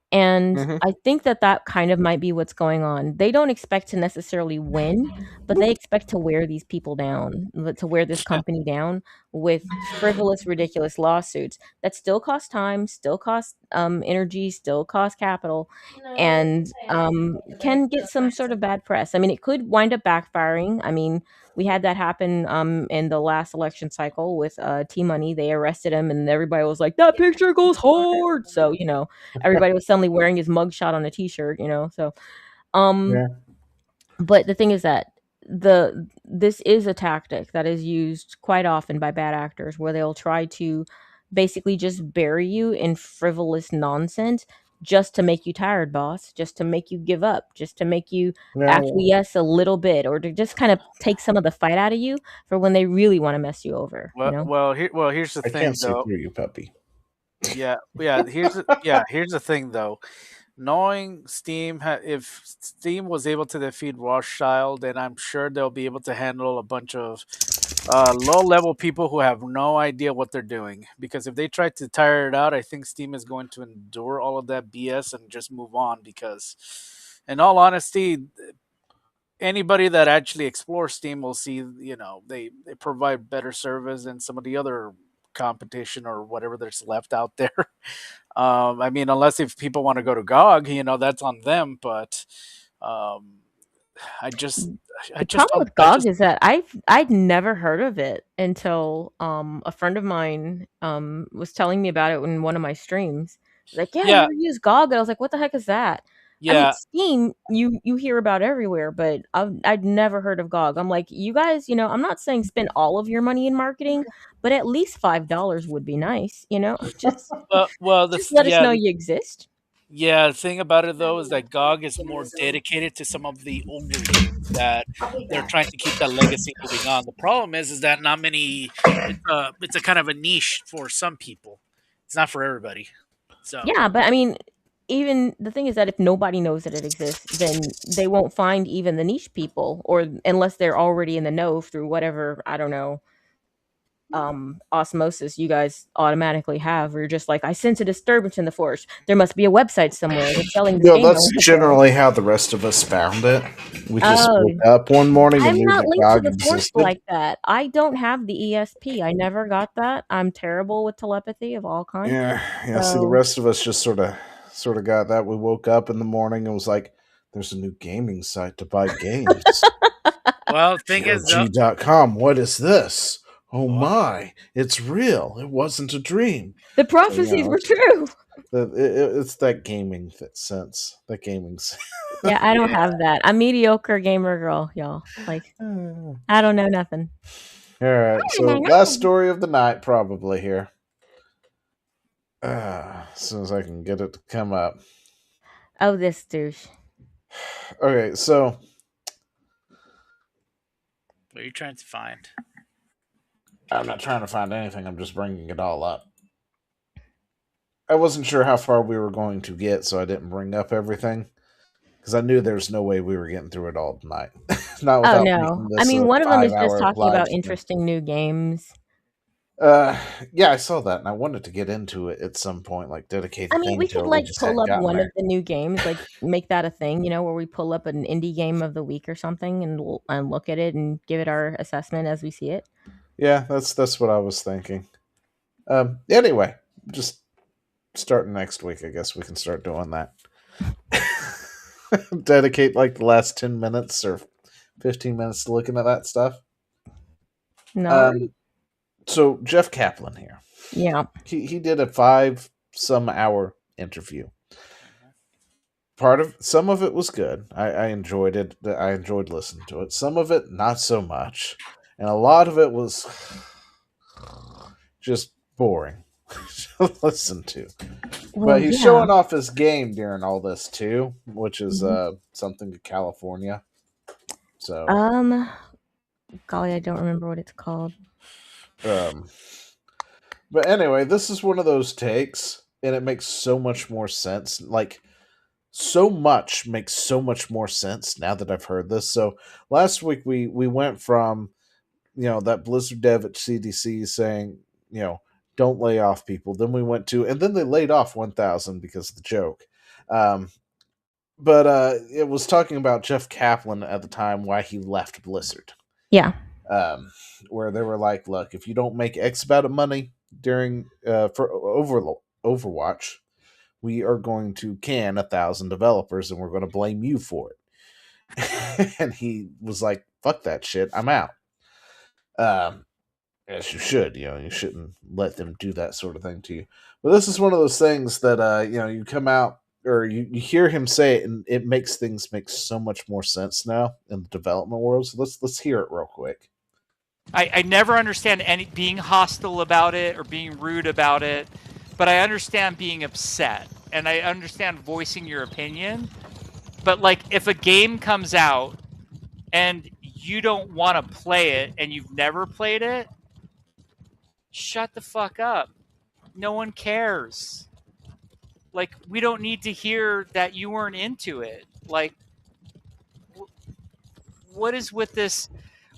And Mhm. I think that kind of might be what's going on. They don't expect to necessarily win, but they expect to wear these people down, to wear this company down with frivolous, ridiculous lawsuits that still cost time, still cost energy, still cost capital, and can get some sort of bad press. I mean, it could wind up backfiring. I mean, we had that happen in the last election cycle with T-Money. They arrested him, and everybody was like, "That picture goes hard." So everybody was suddenly wearing his mugshot on a T-shirt. So Yeah. but the thing is that this is a tactic that is used quite often by bad actors, where they'll try to basically just bury you in frivolous nonsense just to make you tired, boss, just to make you give up, just to make you Yeah, acquiesce a little bit, or to just kind of take some of the fight out of you for when they really want to mess you over. Here's the I thing, can't see though. through you, puppy. Yeah. Here's the thing, though. Knowing Steam, if Steam was able to defeat Rothschild, then I'm sure they'll be able to handle a bunch of low-level people who have no idea what they're doing. Because if they try to tire it out, I think Steam is going to endure all of that BS and just move on. Because, in all honesty, anybody that actually explores Steam will see, they provide better service than some of the other competition or whatever that's left out there. I mean, unless if people want to go to GOG, that's on them. But I just, The problem don't. with GOG is that I'd never heard of it until a friend of mine was telling me about it in one of my streams. Like, yeah, I Yeah, never used GOG, and I was like, what the heck is that? I mean, yeah, Steam, you hear about everywhere, but I'd never heard of GOG. I'm like, you guys, I'm not saying spend all of your money in marketing, but at least $5 would be nice, just just let us know you exist. yeah. The thing about it though is that GOG is more dedicated to some of the older games that they're trying to keep that legacy moving on. The problem is that not many. It's a kind of a niche for some people. It's not for everybody. So Yeah, but I mean, even the thing is that if nobody knows that it exists, then they won't find even the niche people, or unless they're already in the know through whatever, I don't know, osmosis you guys automatically have, where you're just like, I sense a disturbance in the force. There must be a website somewhere that's selling this No, game. I that's want to play. generally how the rest of us found it. We just Oh. woke up one morning and I'm knew not that linked GOG to the force existed. like that. I don't have the ESP. I never got that. I'm terrible with telepathy of all kinds. Yeah. See, the So- rest of us just sort of got that. We woke up in the morning and was like, "There's a new gaming site to buy games." well, the thing is, though, GOG.com. What is this? Oh my! It's real. It wasn't a dream. The prophecies were true. It's that gaming sense. That gaming sense. Yeah, I don't have that. I'm mediocre gamer girl, y'all. Like, I don't know nothing. All right, so last story of the night, probably here. As soon as I can get it to come up. Oh, this douche. Okay, so what are you trying to find? I'm not trying to find anything. I'm just bringing it all up. I wasn't sure how far we were going to get, so I didn't bring up everything. Because I knew there's no way we were getting through it all tonight. Not without no. I mean, one of them is just talking about interesting new games. Yeah, I saw that, and I wanted to get into it at some point, like dedicate. I mean, we could pull up one of the new games, like make that a thing, where we pull up an indie game of the week or something, and look at it and give it our assessment as we see it. Yeah, that's what I was thinking. Anyway, just starting next week, I guess we can start doing that. Dedicate like the last 10 minutes or 15 minutes to looking at that stuff. No. So Jeff Kaplan here. Yeah. He did a 5-some hour interview. some of it was good. I enjoyed it. I enjoyed listening to it. Some of it not so much, and a lot of it was just boring to listen to. Well, But he's yeah. showing off his game during all this too, which is Mhm. something to California. So Golly, I don't remember what it's called. but anyway, this is one of those takes, and it makes so much more sense. Like, so much makes so much more sense now that I've heard this. So last week we went from, that Blizzard dev at CDC saying, don't lay off people. Then we went to, and then they laid off 1,000 because of the joke. But it was talking about Jeff Kaplan at the time, why he left Blizzard. Yeah. Where they were like, look, if you don't make X amount of money during for Overwatch, we are going to can 1,000 developers and we're going to blame you for it. And he was like, fuck that shit, I'm out. As you should, you shouldn't let them do that sort of thing to you. But this is one of those things that, you come out, or you hear him say it, and it makes things make so much more sense now in the development world. So let's hear it real quick. I never understand being hostile about it or being rude about it, but I understand being upset, and I understand voicing your opinion. But like, if a game comes out and you don't want to play it and you've never played it, shut the fuck up. No one cares. Like, we don't need to hear that you weren't into it. Like, what is with this?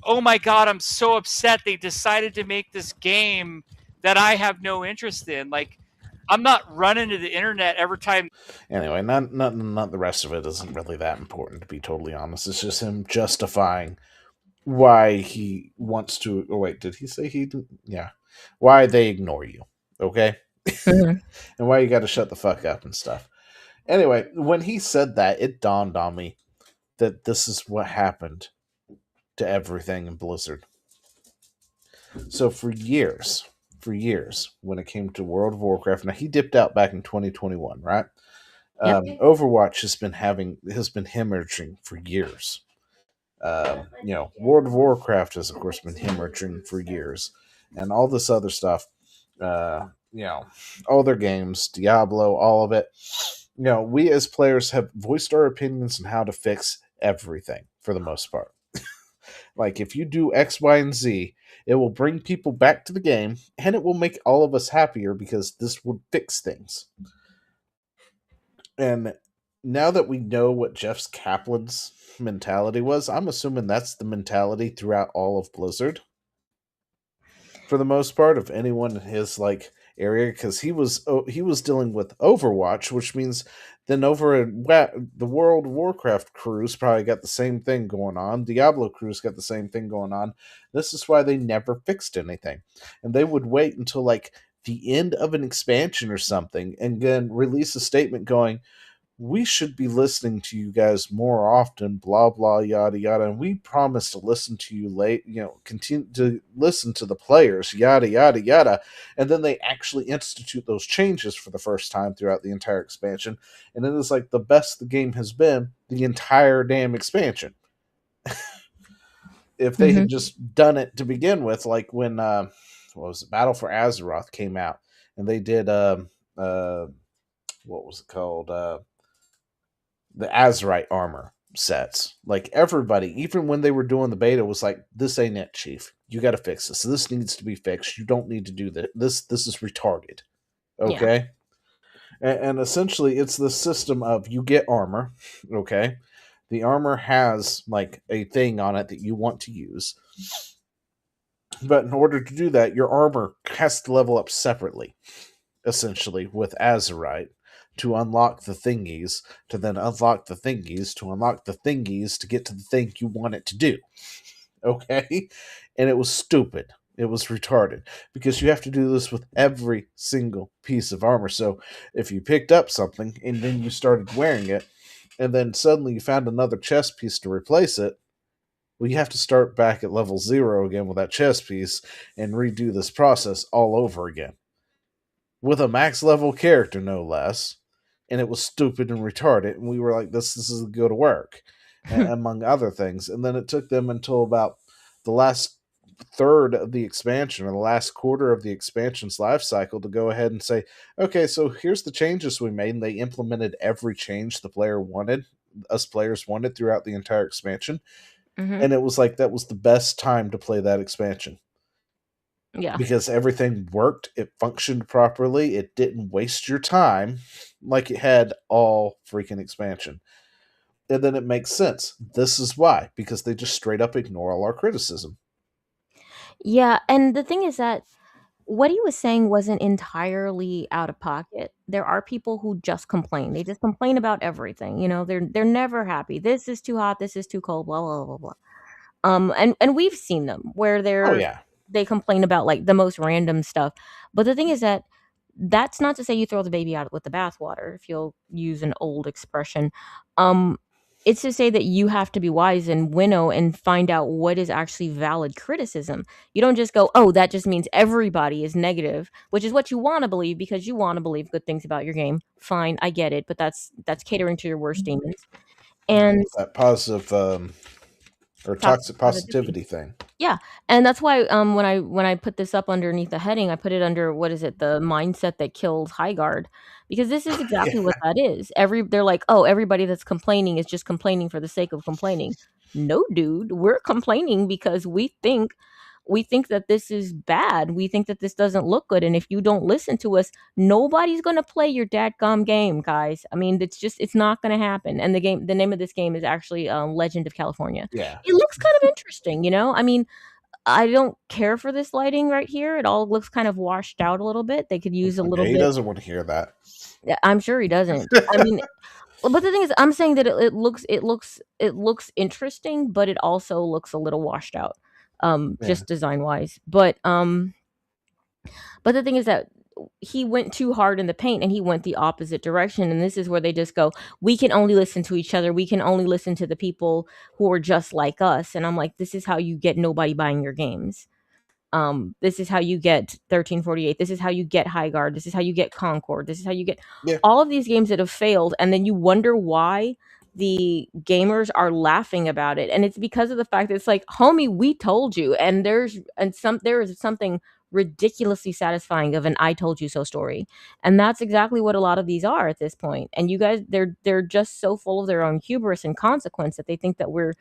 Oh my God, I'm so upset they decided to make this game that I have no interest in. Like, I'm not running to the internet every time. Anyway, not the rest of it isn't really that important, to be totally honest. It's just him justifying why he wants to. Oh wait, did he say he didn't? Yeah, why they ignore you, okay? And why you got to shut the fuck up and stuff. Anyway, when he said that, it dawned on me that this is what happened to everything in Blizzard. So for years, when it came to World of Warcraft, now he dipped out back in 2021, right? Yep. Overwatch has been hemorrhaging for years. World of Warcraft has, of course, been hemorrhaging for years, and all this other stuff. All their games, Diablo, all of it. We as players have voiced our opinions on how to fix everything for the most part. Like, if you do X, Y, and Z, it will bring people back to the game, and it will make all of us happier because this would fix things. And now that we know what Jeff Kaplan's mentality was, I'm assuming that's the mentality throughout all of Blizzard. For the most part, of anyone in his area, because he was dealing with Overwatch, which means then over at the World of Warcraft crew's probably got the same thing going on. Diablo crew's got the same thing going on. This is why they never fixed anything, and they would wait until the end of an expansion or something, and then release a statement going, we should be listening to you guys more often, blah, blah, yada, yada. And we promise to listen to you continue to listen to the players, yada, yada, yada. And then they actually institute those changes for the first time throughout the entire expansion. And it is the best the game has been the entire damn expansion. If they had just done it to begin with, like when, what was it, Battle for Azeroth came out, and they did, what was it called? The Azerite armor sets. Everybody, even when they were doing the beta, was like, this ain't it, Chief. You got to fix this. This needs to be fixed. You don't need to do that. This is retarded. Okay? Yeah. And essentially, it's the system of you get armor. Okay? The armor has, a thing on it that you want to use. But in order to do that, your armor has to level up separately, essentially, with Azerite, to unlock the thingies, to then unlock the thingies, to unlock the thingies, to get to the thing you want it to do. Okay? And it was stupid. It was retarded. Because you have to do this with every single piece of armor. So if you picked up something, and then you started wearing it, and then suddenly you found another chest piece to replace it, well, you have to start back at level 0 again with that chest piece, and redo this process all over again. With a max level character, no less. and it was stupid and retarded, and we were like, this isn't go to work, among other things. And then it took them until about the last third of the expansion, or the last quarter of the expansion's life cycle, to go ahead and say, okay, so here's the changes we made, and they implemented every change the player wanted, us players wanted, throughout the entire expansion. Mhm. And it was like, that was the best time to play that expansion. Yeah. Because everything worked, it functioned properly, it didn't waste your time like it had all freaking expansion. And then it makes sense. This is why, because they just straight up ignore all our criticism. Yeah, and the thing is that what he was saying wasn't entirely out of pocket. There are people who just complain. They just complain about everything. You know, they're never happy. This is too hot. This is too cold. Blah blah blah blah. And we've seen them where Oh yeah, they complain about like the most random stuff. But the thing is that that's not to say you throw the baby out with the bathwater, if you'll use an old expression. It's to say that you have to be wise and winnow and find out what is actually valid criticism. You don't just go, oh, that just means everybody is negative, which is what you want to believe because you want to believe good things about your game. Fine, I get it, but that's catering to your worst demons. And that positive or toxic positivity thing. Yeah, and that's why when I put this up underneath the heading, I put it under, what is it, the mindset that killed Highguard, because this is exactly what that is. They're like, oh, everybody that's complaining is just complaining for the sake of complaining. No, dude, we're complaining because we think that this is bad. We think that this doesn't look good, and if you don't listen to us, nobody's gonna play your dadgum game, guys. I mean, it's not gonna happen. And the name of this game is actually Legend of California. Yeah, it looks kind of interesting, you know. I mean, I don't care for this lighting right here. It all looks kind of washed out a little bit. They could use a little he bit. doesn't want to hear that. Yeah, I'm sure he doesn't. I mean, but the thing is, I'm saying that it looks interesting, but it also looks a little washed out, just design wise. But the thing is that he went too hard in the paint and he went the opposite direction. And this is where they just go, we can only listen to each other. We can only listen to the people who are just like us. And I'm like, this is how you get nobody buying your games. This is how you get 1348. This is how you get Highguard. This is how you get Concord. This is how you get all of these games that have failed. And then you wonder why the gamers are laughing about it. And it's because of the fact that it's like, homie, we told you. And there is something ridiculously satisfying of an I told you so story. And that's exactly what a lot of these are at this point. And you guys, they're just so full of their own hubris and consequence that they think that we're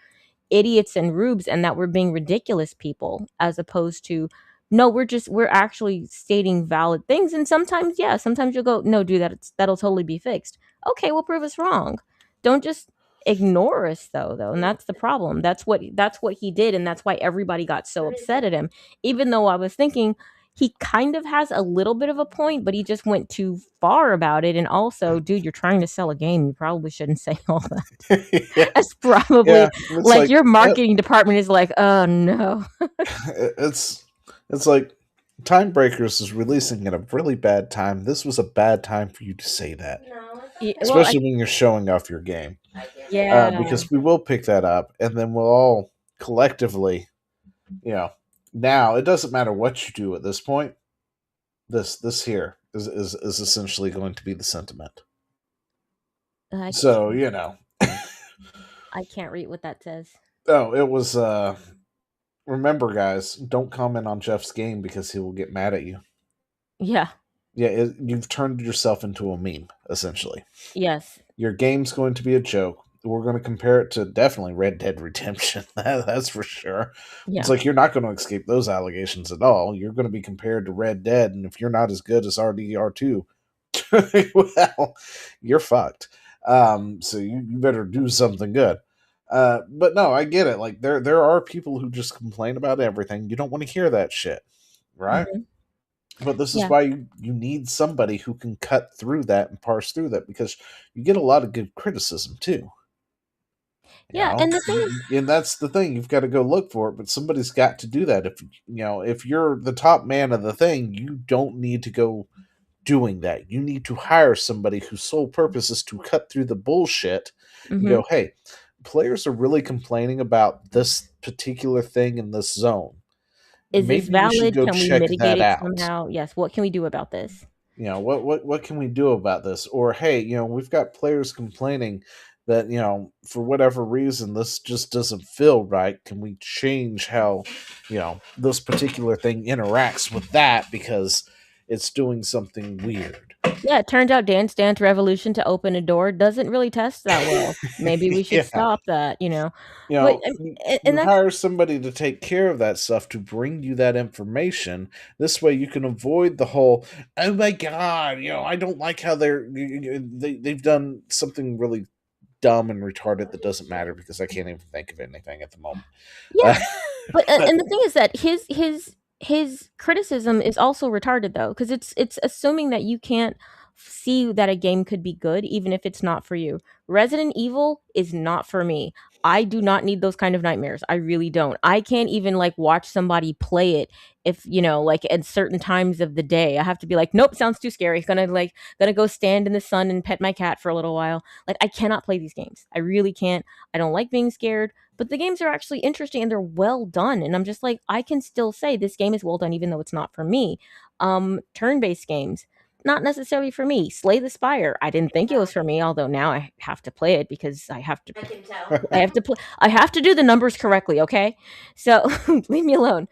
idiots and rubes and that we're being ridiculous people, as opposed to, no, we're actually stating valid things. And sometimes you'll go, no, dude, that'll totally be fixed. Okay, well, prove us wrong. Don't just ignore us though. And that's the problem. That's what he did, and that's why everybody got so upset at him. Even though I was thinking he kind of has a little bit of a point, but he just went too far about it. And also, dude, you're trying to sell a game. You probably shouldn't say all that. That's probably like your marketing department is like, oh no. It's like Time Breakers is releasing at a really bad time. This was a bad time for you to say that. Especially when you're showing off your game. Yeah. Because we will pick that up, and then we'll all collectively, now it doesn't matter what you do at this point. This here is essentially going to be the sentiment. So, I can't read what that says. Oh, it was remember, guys, don't comment on Jeff's game because he will get mad at you. Yeah. Yeah, you've turned yourself into a meme, essentially. Yes. Your game's going to be a joke. We're going to compare it to definitely Red Dead Redemption. That's for sure. Yeah. It's like you're not going to escape those allegations at all. You're going to be compared to Red Dead, and if you're not as good as RDR2, well, you're fucked. So you better do something good. But no, I get it. Like there are people who just complain about everything. You don't want to hear that shit, right? Mm-hmm. But this is why you need somebody who can cut through that and parse through that, because you get a lot of good criticism too. Yeah, and the thing is, and that's the thing, you've got to go look for it, but somebody's got to do that. If you're the top man of the thing, you don't need to go doing that. You need to hire somebody whose sole purpose is to cut through the bullshit and go, hey, players are really complaining about this particular thing in this zone. Is this valid? Can we mitigate it somehow? Yes. What can we do about this? what can we do about this? Or hey, we've got players complaining that for whatever reason this just doesn't feel right. Can we change how this particular thing interacts with that because it's doing something weird? Yeah, it turns out Dance Dance Revolution to open a door doesn't really test that well. Maybe we should Yeah. stop that, But you and that's hire somebody to take care of that stuff, to bring you that information. This way you can avoid the whole, oh my god, I don't like how they've done something really dumb and retarded that doesn't matter because I can't even think of anything at the moment. yeah. But and the thing is that his criticism is also retarded though, because it's assuming that you can't see that a game could be good even if it's not for you. Resident Evil is not for me. I do not need those kind of nightmares. I really don't. I can't even like watch somebody play it if like at certain times of the day. I have to be like, nope, sounds too scary. Gonna go stand in the sun and pet my cat for a little while. Like I cannot play these games. I really can't. I don't like being scared. But the games are actually interesting and they're well done. And I'm just like, I can still say this game is well done, even though it's not for me. Turn-based games, not necessarily for me. Slay the Spire, I didn't think it was for me, although now I have to play it because I have to. I can tell. I have to play. I have to do the numbers correctly. Okay, so leave me alone.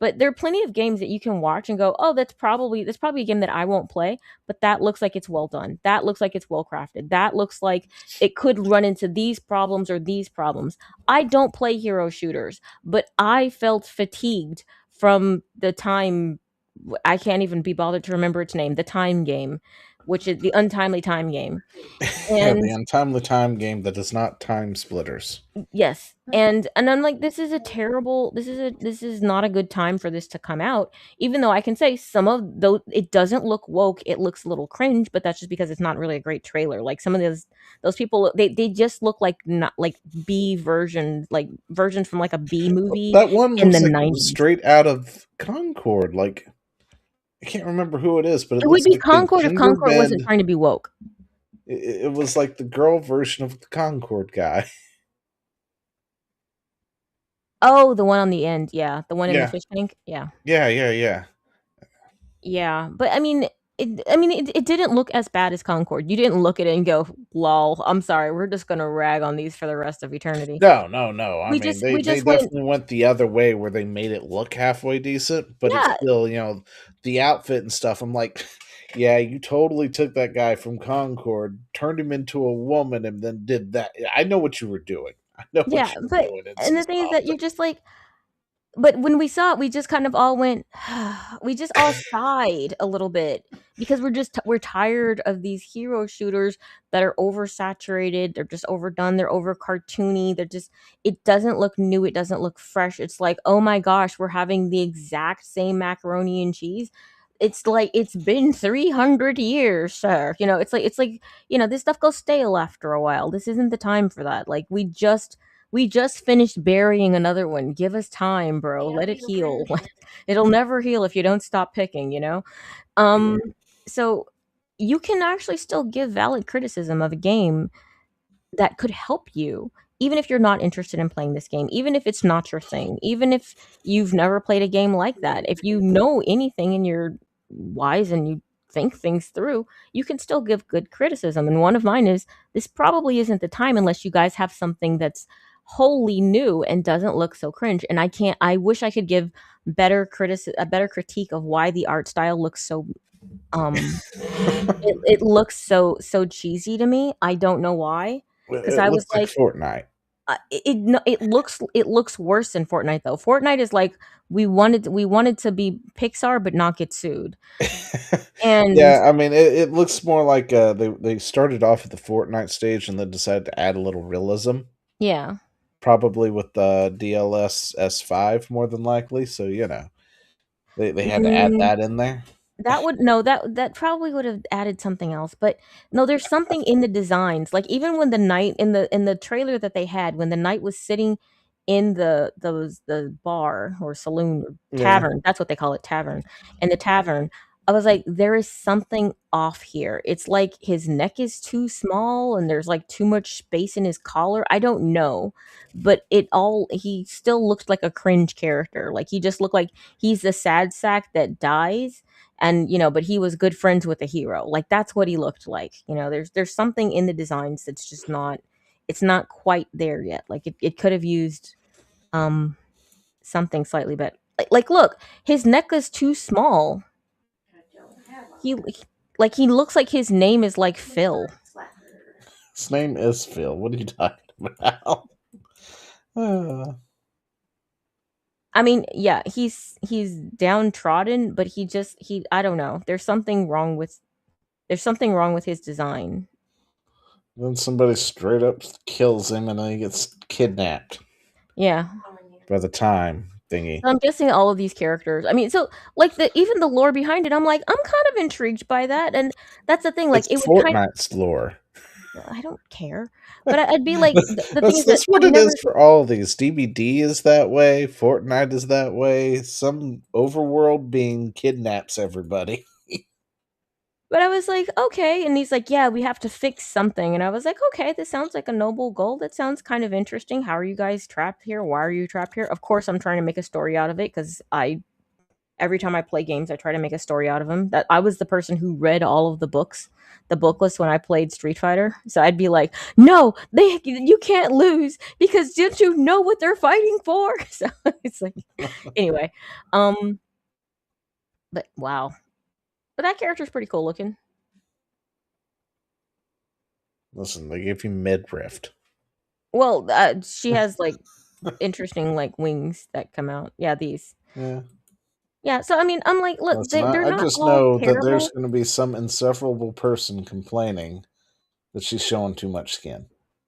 But there are plenty of games that you can watch and go, oh, that's probably a game that I won't play, but that looks like it's well done. That looks like it's well crafted. That looks like it could run into these problems or these problems. I don't play hero shooters, but I felt fatigued from the time. I can't even be bothered to remember its name. The Time game, which is the Untimely Time game. And the Untimely Time game that is not Time Splitters. yes, and I'm like, this is not a good time for this to come out. Even though I can say some of those, it doesn't look woke. It looks a little cringe, but that's just because it's not really a great trailer. Like some of those people, they just look like not like B versions, like versions from like a B movie. That one in looks the like it was 90s. straight out of Concord. Like I can't remember who it is, but It would looks be like the Concord if Concord wasn't gingerbread- trying to be woke. It was like the girl version of the Concord guy. Oh, the one on the end, yeah, the one in the Yeah. fish tank, yeah. Yeah. Yeah, but I mean, it didn't look as bad as Concord. You didn't look at it and go, "Lol, I'm sorry, we're just gonna rag on these for the rest of eternity." No. I We mean, just they we just definitely went the other way where they made it look halfway decent, but Yeah. it's still, the outfit and stuff. I'm like, yeah, you totally took that guy from Concord, turned him into a woman, and then did that. I know what you were doing. I know what Yeah, you were but doing. and the thing is that you're just like, but when we saw it, we just kind of all went, we just all sighed a little bit because we're tired of these hero shooters that are oversaturated. They're just overdone. They're over cartoony. It doesn't look new. It doesn't look fresh. It's like, oh my gosh, we're having the exact same macaroni and cheese. It's like it's been 300 years, sir. It's like this stuff goes stale after a while. This isn't the time for that. Like we just finished burying another one. Give us time, bro. Let it heal. It'll never heal if you don't stop picking, So you can actually still give valid criticism of a game that could help you, even if you're not interested in playing this game, even if it's not your thing, even if you've never played a game like that. If you know anything and you're wise and you think things through, you can still give good criticism. And one of mine is, this probably isn't the time unless you guys have something that's wholly new and doesn't look so cringe. And I wish I could give a better critique of why the art style looks so it looks so cheesy to me. I don't know why, because It I was looks like like, Fortnite. it looks worse than Fortnite though. Fortnite is like, we wanted to be Pixar but not get sued. And Yeah, I mean, it looks more like they started off at the Fortnite stage and then decided to add a little realism. yeah, Probably with the DLS S5 more than likely. So they had to add that in there. that probably would have added something else. But no, there's something in the designs. Like even when the knight in the trailer that they had, when the knight was sitting in the bar or saloon or tavern, that's what they call it, tavern. And the tavern, I was like, there is something off here. It's like his neck is too small and there's like too much space in his collar. I don't know, but he still looked like a cringe character. Like he just looked like he's the sad sack that dies and but he was good friends with the hero. Like that's what he looked like. There's something in the designs that's just not, it's not quite there yet. Like it could have used something slightly better. Like look, his neck is too small. He looks like his name is like Phil. His name is Phil. What are you talking about? I mean, yeah, he's downtrodden, but he I don't know. There's something wrong with his design. Then somebody straight up kills him, and then he gets kidnapped. Yeah. By the time thingy. So I'm guessing all of these characters. I mean, so like even the lore behind it, I'm like, I'm kind of intrigued by that, and that's the thing. Like, it's it would Fortnite's lore. I don't care, but I'd be like, the thing is that's that what it is for all of these. DBD is that way. Fortnite is that way. Some overworld being kidnaps everybody. But I was like, okay. And he's like, yeah, we have to fix something. And I was like, okay, this sounds like a noble goal. That sounds kind of interesting. How are you guys trapped here? Why are you trapped here? Of course, I'm trying to make a story out of it because every time I play games, I try to make a story out of them. That I was the person who read all of the books, the book list when I played Street Fighter. So I'd be like, no, you can't lose because didn't you know what they're fighting for? So it's like, anyway, but wow. But that character's pretty cool looking. Listen, they gave you midriff. Well, she has like interesting like wings that come out. Yeah, these. Yeah. So I mean, I'm like, look, they're not. I just know that there's going to be some insufferable person complaining that she's showing too much skin.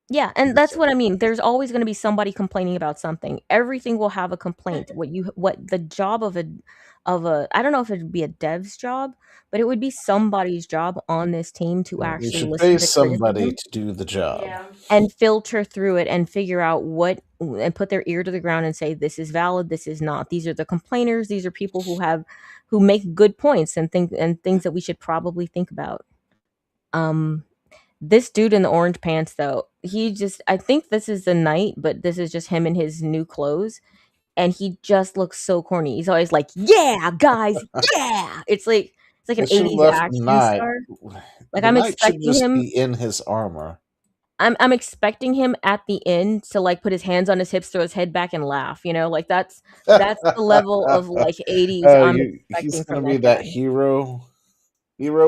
Yeah, and that's what I mean. There's always going to be somebody complaining about something. Everything will have a complaint. What the job of a I don't know if it would be a dev's job, but it would be somebody's job on this team to actually listen to somebody to do the job and filter through it and figure out and put their ear to the ground and say this is valid, this is not. These are the complainers. These are people who make good points and things that we should probably think about. This dude in the orange pants, though, I think this is the knight, but this is just him in his new clothes. And he just looks so corny. He's always like, yeah, guys, yeah. It's like an 80s action star. Like, I'm expecting him be in his armor. I'm expecting him at the end to like put his hands on his hips, throw his head back, and laugh. Like that's the level of like 80s. He's gonna be that hero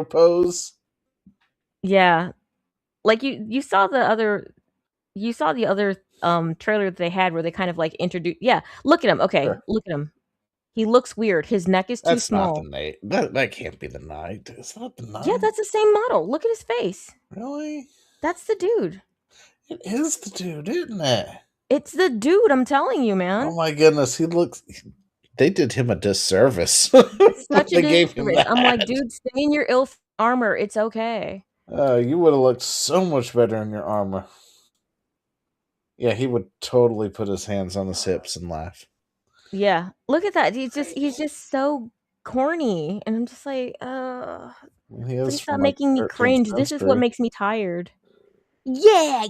pose. Yeah. Like you saw the other trailer that they had where they kind of like introduced. Yeah, look at him. Okay, sure. Look at him. He looks weird. His neck is too small. Not the knight. That can't be the knight. It's not the knight. Yeah, that's the same model. Look at his face. Really? That's the dude. It is the dude, isn't it? It's the dude. I'm telling you, man. Oh my goodness, he looks. They did him a disservice. Such a disservice. I'm like, dude, stay in your ill armor. It's okay. You would have looked so much better in your armor. Yeah, he would totally put his hands on his hips and laugh. Yeah, look at that. He's just so corny, and I'm just like, please stop making me cringe. This is what makes me tired. Yeah.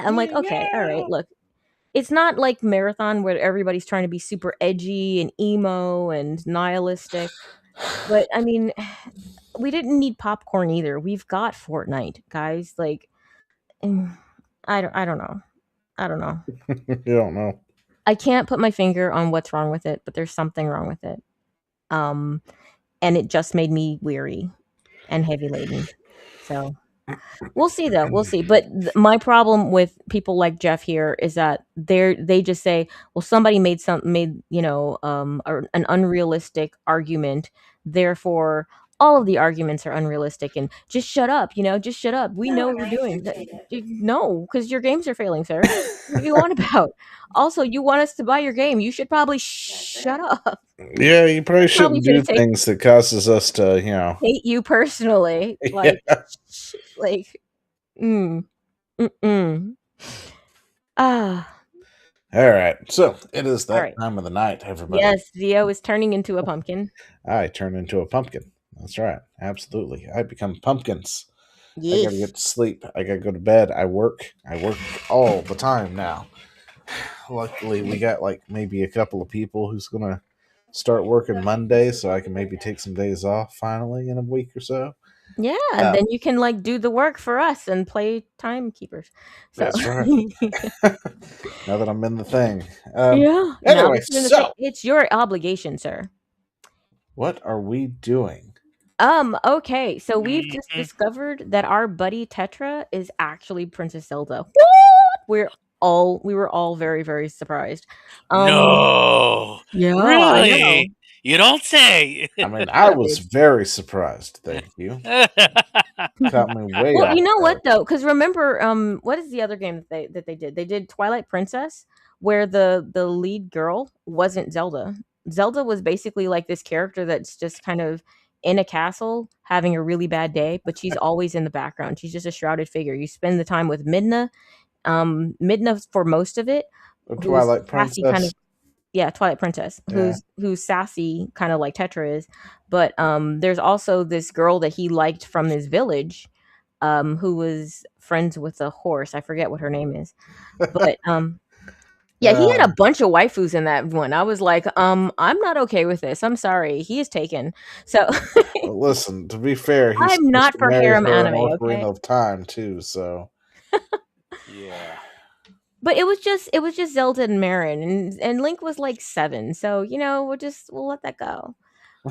I'm like, okay, all right. Look, it's not like Marathon where everybody's trying to be super edgy and emo and nihilistic, but I mean, we didn't need popcorn either. We've got Fortnite, guys. Like, I don't know. You don't know. I can't put my finger on what's wrong with it, but there's something wrong with it. And it just made me weary and heavy laden. So we'll see, though. We'll see. But my problem with people like Jeff here is that they just say, well, somebody made an unrealistic argument, therefore all of the arguments are unrealistic, and just shut up, just shut up. We know what you're doing. No, because your games are failing, sir. What are you on about? Also, you want us to buy your game. You should probably shut up. Yeah, you probably shouldn't do things that causes us to, hate you personally. Like, All right, so it is that time of the night, everybody. Yes, Zio is turning into a pumpkin. I turn into a pumpkin. That's right. Absolutely. I become pumpkins. Yes. I gotta get to sleep. I gotta go to bed. I work all the time now. Luckily, we got like maybe a couple of people who's gonna start working Monday, so I can maybe take some days off finally in a week or so. Yeah, Uh, then you can like do the work for us and play timekeepers. So That's right. Now that I'm in the thing. yeah. Now Anyway, that you're in the thing, so it's your obligation, sir. what are we doing? Okay, so we've just Mhm. discovered that our buddy Tetra is actually Princess Zelda. What? We were all very, very surprised. No, Yeah, I know. really? You don't say. I mean, I was very surprised. Thank you. Caught me way Well, off you know what guard. though? Because remember, what is the other game that they did? They did Twilight Princess, where the lead girl wasn't Zelda. Zelda was basically like this character that's just kind of in a castle having a really bad day, but she's always in the background. She's just a shrouded figure. You spend the time with Midna, Midna for most of it, The who's Twilight sassy kind Princess. of, yeah, Twilight Princess, Yeah. who's sassy kind of like Tetra is. But there's also this girl that he liked from his village, who was friends with a horse. I forget what her name is. But yeah, he had a bunch of waifus in that one. I was like, I'm not okay with this. I'm sorry. He is taken. So Well, listen, to be fair, he's I'm not supposed to for marry harem her in anime, Ocarina okay? of Time too, so Yeah. But it was just Zelda and Marin, and Link was like 7. So, we'll let that go.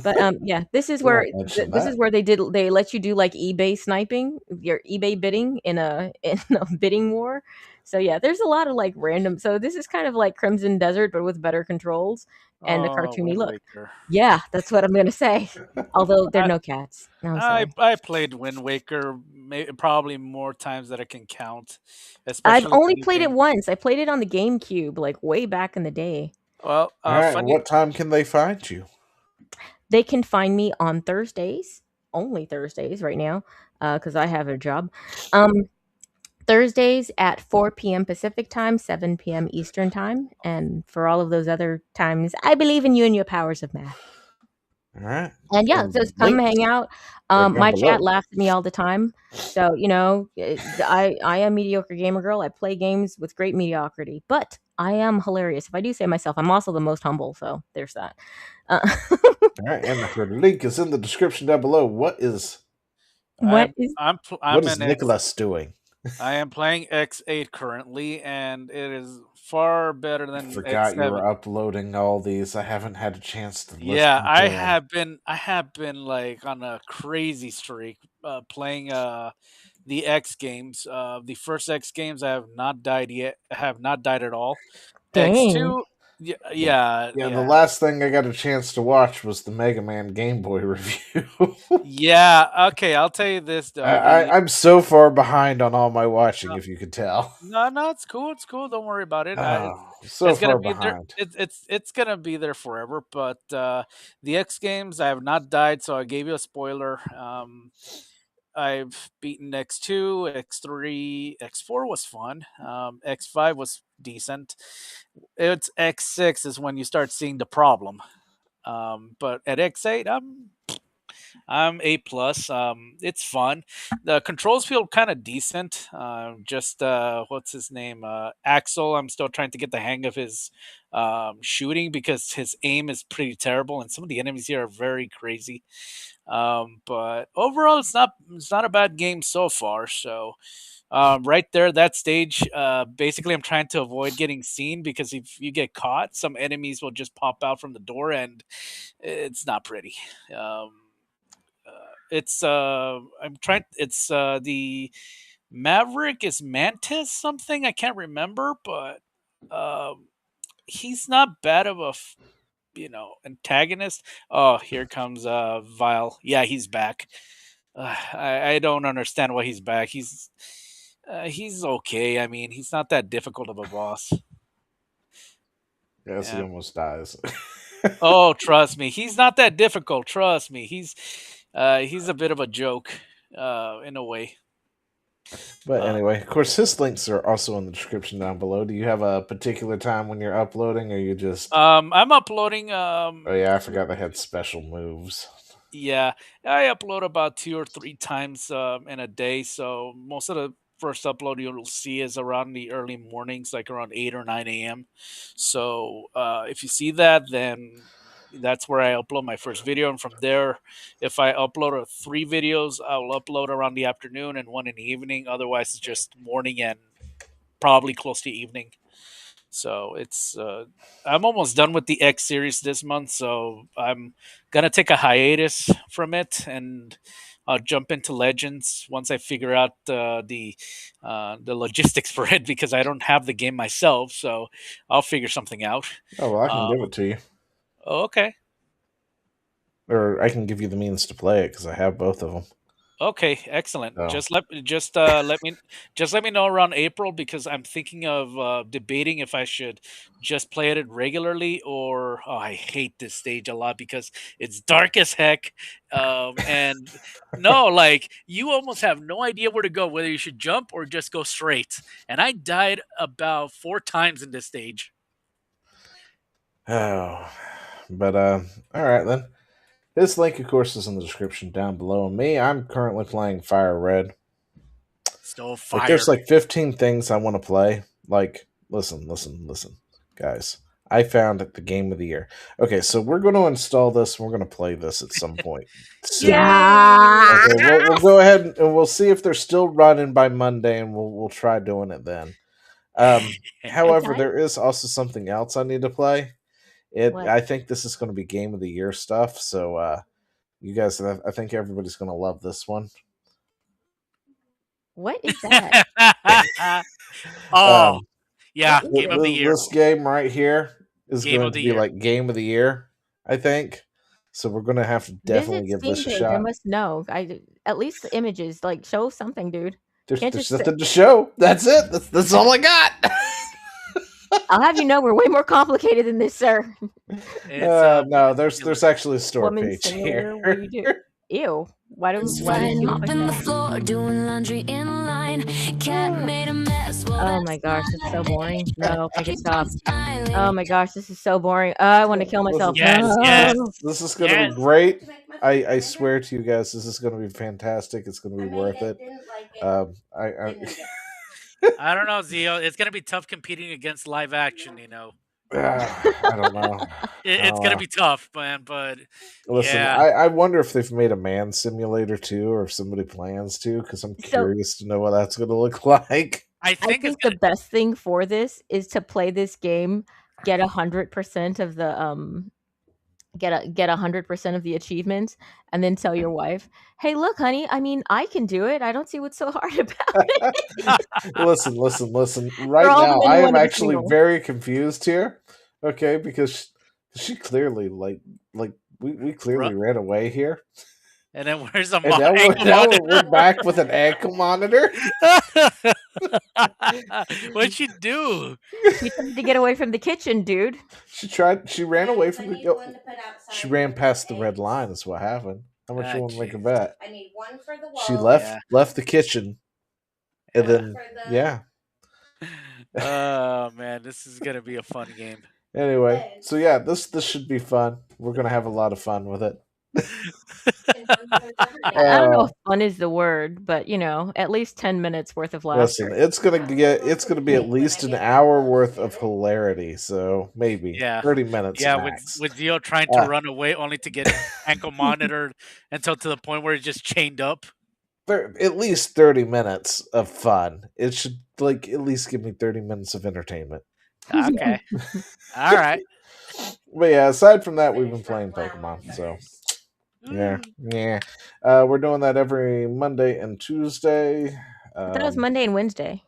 But yeah, this is we where won't mention this that. is where they let you do like eBay sniping, your eBay bidding in a bidding war. So yeah, there's a lot of like random. So this is kind of like Crimson Desert, but with better controls and a Oh, cartoony Wind look. Waker. Yeah, that's what I'm gonna say. Although there are I- no cats. No, I'm sorry. I played Wind Waker probably more times than I can count. I've Especially only when you played it think, once. I played it on the GameCube, like way back in the day. well, All right, funny. what time can they find you? They can find me on Thursdays, only Thursdays right now, because I have a job. Thursdays at 4 p.m. Pacific time, 7 p.m. Eastern time, and for all of those other times, I believe in you and your powers of math. All right. And yeah, And just come links hang out. are down My chat below. laughs at me all the time. So I am mediocre gamer girl. I play games with great mediocrity, but I am hilarious. If I do say myself, I'm also the most humble. So there's that. All right, and her link is in the description down below. What is What is Nicholas doing? I am playing X8 currently, and it is far better than Forgot you X7. were uploading all these. I haven't had a chance to listen Yeah, to I them. have been like on a crazy streak playing the X games. The first X games I have not died yet. Have not died at all. dang? X2, yeah. The last thing I got a chance to watch was the Mega Man Game Boy review. Yeah, okay, I'll tell you this though. I'm so far behind on all my watching, if you could tell. No, it's cool. It's cool. Don't worry about it. So It's gonna far be there. behind. It's gonna be there forever. But the X games, I have not died, so I gave you a spoiler. I've beaten X2, X3, X4 was fun. X5 was decent. It's X6 is when you start seeing the problem. But at X8, I'm A plus. It's fun. The controls feel kind of decent. Just what's his name? Axel. I'm still trying to get the hang of his shooting because his aim is pretty terrible, and some of the enemies here are very crazy. But overall, it's not a bad game so far. So. Right there, that stage. Basically, I'm trying to avoid getting seen because if you get caught, some enemies will just pop out from the door, and it's not pretty. It's I'm trying. It's the Maverick is Mantis something. I can't remember, but he's not bad of a antagonist. Oh, here comes Vile. Yeah, he's back. I don't understand why he's back. He's okay. I mean, he's not that difficult of a boss. Yes, he Yeah. almost dies. Oh, trust me, he's not that difficult. Trust me, he's a bit of a joke in a way. But anyway, of course, his links are also in the description down below. Do you have a particular time when you're uploading, or you just? I'm uploading. Oh yeah, I forgot they had special moves. Yeah, I upload about 2 or 3 times in a day. So most of the first upload you'll see is around the early mornings, like around 8 or 9 a.m. So if you see that, then that's where I upload my first video, and from there, if I upload 3 videos, I'll upload around the afternoon and 1 in the evening. Otherwise, it's just morning and probably close to evening. So it's I'm almost done with the X series this month, so I'm gonna take a hiatus from it and I'll jump into Legends once I figure out the logistics for it because I don't have the game myself, so I'll figure something out. Oh, well, I can give it to you. Oh, okay. Or I can give you the means to play it because I have both of them. Okay, excellent. Oh. Just let me know around April because I'm thinking of debating if I should just play it regularly or I hate this stage a lot because it's dark as heck. And no, like you almost have no idea where to go, whether you should jump or just go straight. And I died about 4 times in this stage. Oh, but all right then. This link, of course, is in the description down below. And me, I'm currently playing Fire Red. Still fire. Like, there's like 15 things I want to play. Like, listen, guys. I found it the game of the year. Okay, so we're going to install this. And we're going to play this at some point. So, Yeah. okay, we'll go ahead and we'll see if they're still running by Monday, and we'll try doing it then. However, Okay. there is also something else I need to play. What? I think this is going to be game of the year stuff. So, you guys, I think everybody's going to love this one. What is that? Oh, yeah, What is game of the year. This game right here is Game going of to the be year. like game of the year, I think. So we're going to have to definitely Visit give this a Steam page. I shot. must know. At least the images. Like, show something, dude. There's Can't just nothing to show. That's it. That's all I got. I'll have you know we're way more complicated than this, sir. It's, No, there's actually a store Woman page simulator. here. What do you do? Ew. Why do you Mopping the floor, doing laundry in line. Cat made a mess. Oh my gosh, it's so boring. No, make it stop. Oh my gosh, this is so boring. I want to kill myself. Yes, No. yes. This is going to Yes. be great. I swear to you guys, this is going to be fantastic. It's going to be worth it. I don't know, Zio. It's gonna be tough competing against live action. I don't know. It's gonna be tough, man. But Listen, yeah. I wonder if they've made a man simulator too, or if somebody plans to, because I'm curious to know what that's going to look like. I think the best thing for this is to play this game, get 100% of the get 100% of the achievements, and then tell your wife, "Hey, look, honey. I mean, I can do it. I don't see what's so hard about it." Listen. Right all now, the men I who am wanna be actually single. very confused here. Okay, because she clearly like we clearly ran away here, and then where's the and now we're back with an ankle monitor. What'd you do? She tried to get away from the kitchen, dude. She ran away from the. She ran past the red line. That's what happened. How much you want to make a bet? I need one for the wall. She left the kitchen, and then yeah. Oh man, this is gonna be a fun game. Anyway, so yeah, this should be fun. We're gonna have a lot of fun with it. I don't know if fun is the word, but at least 10 minutes worth of laughter. Listen, it's gonna be at least an hour worth of hilarity. So maybe 30 minutes. Yeah, max. with Zio trying to run away only to get ankle monitored until to the point where he's just chained up. At least 30 minutes of fun. It should at least give me 30 minutes of entertainment. Okay. All right. But yeah, aside from that, we've been playing Pokemon. So yeah. We're doing that every Monday and Tuesday. I thought it was Monday and Wednesday.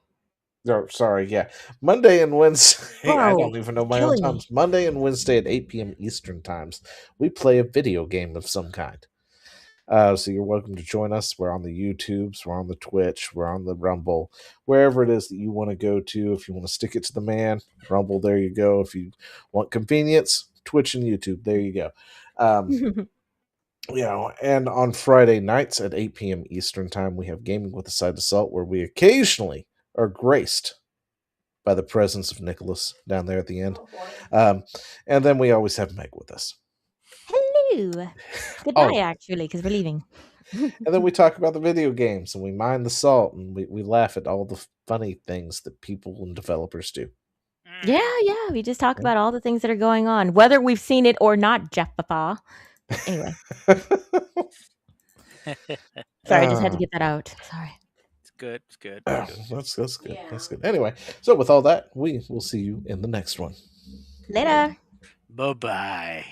Oh, sorry, yeah. Monday and Wednesday. I Bro, don't even know my own killing me. times. Monday and Wednesday at 8 p.m. Eastern times. We play a video game of some kind. So you're welcome to join us. We're on the YouTubes, we're on the Twitch, we're on the Rumble, wherever it is that you want to go to. If you want to stick it to the man, Rumble, there you go. If you want convenience, Twitch and YouTube, there you go. And on Friday nights at 8 p.m. Eastern time, we have Gaming with a Side of Salt, where we occasionally are graced by the presence of Nicholas down there at the end. And then we always have Meg with us. Hello. Goodbye, actually, because we're leaving. And then we talk about the video games, and we mine the salt, and we laugh at all the funny things that people and developers do. Yeah. We just talk about all the things that are going on, whether we've seen it or not, Jeff Papa. Anyway. Sorry, I just had to get that out. Sorry. It's good. It's good. That's good. Yeah. That's good. Anyway, so with all that, we will see you in the next one. Later. Bye bye.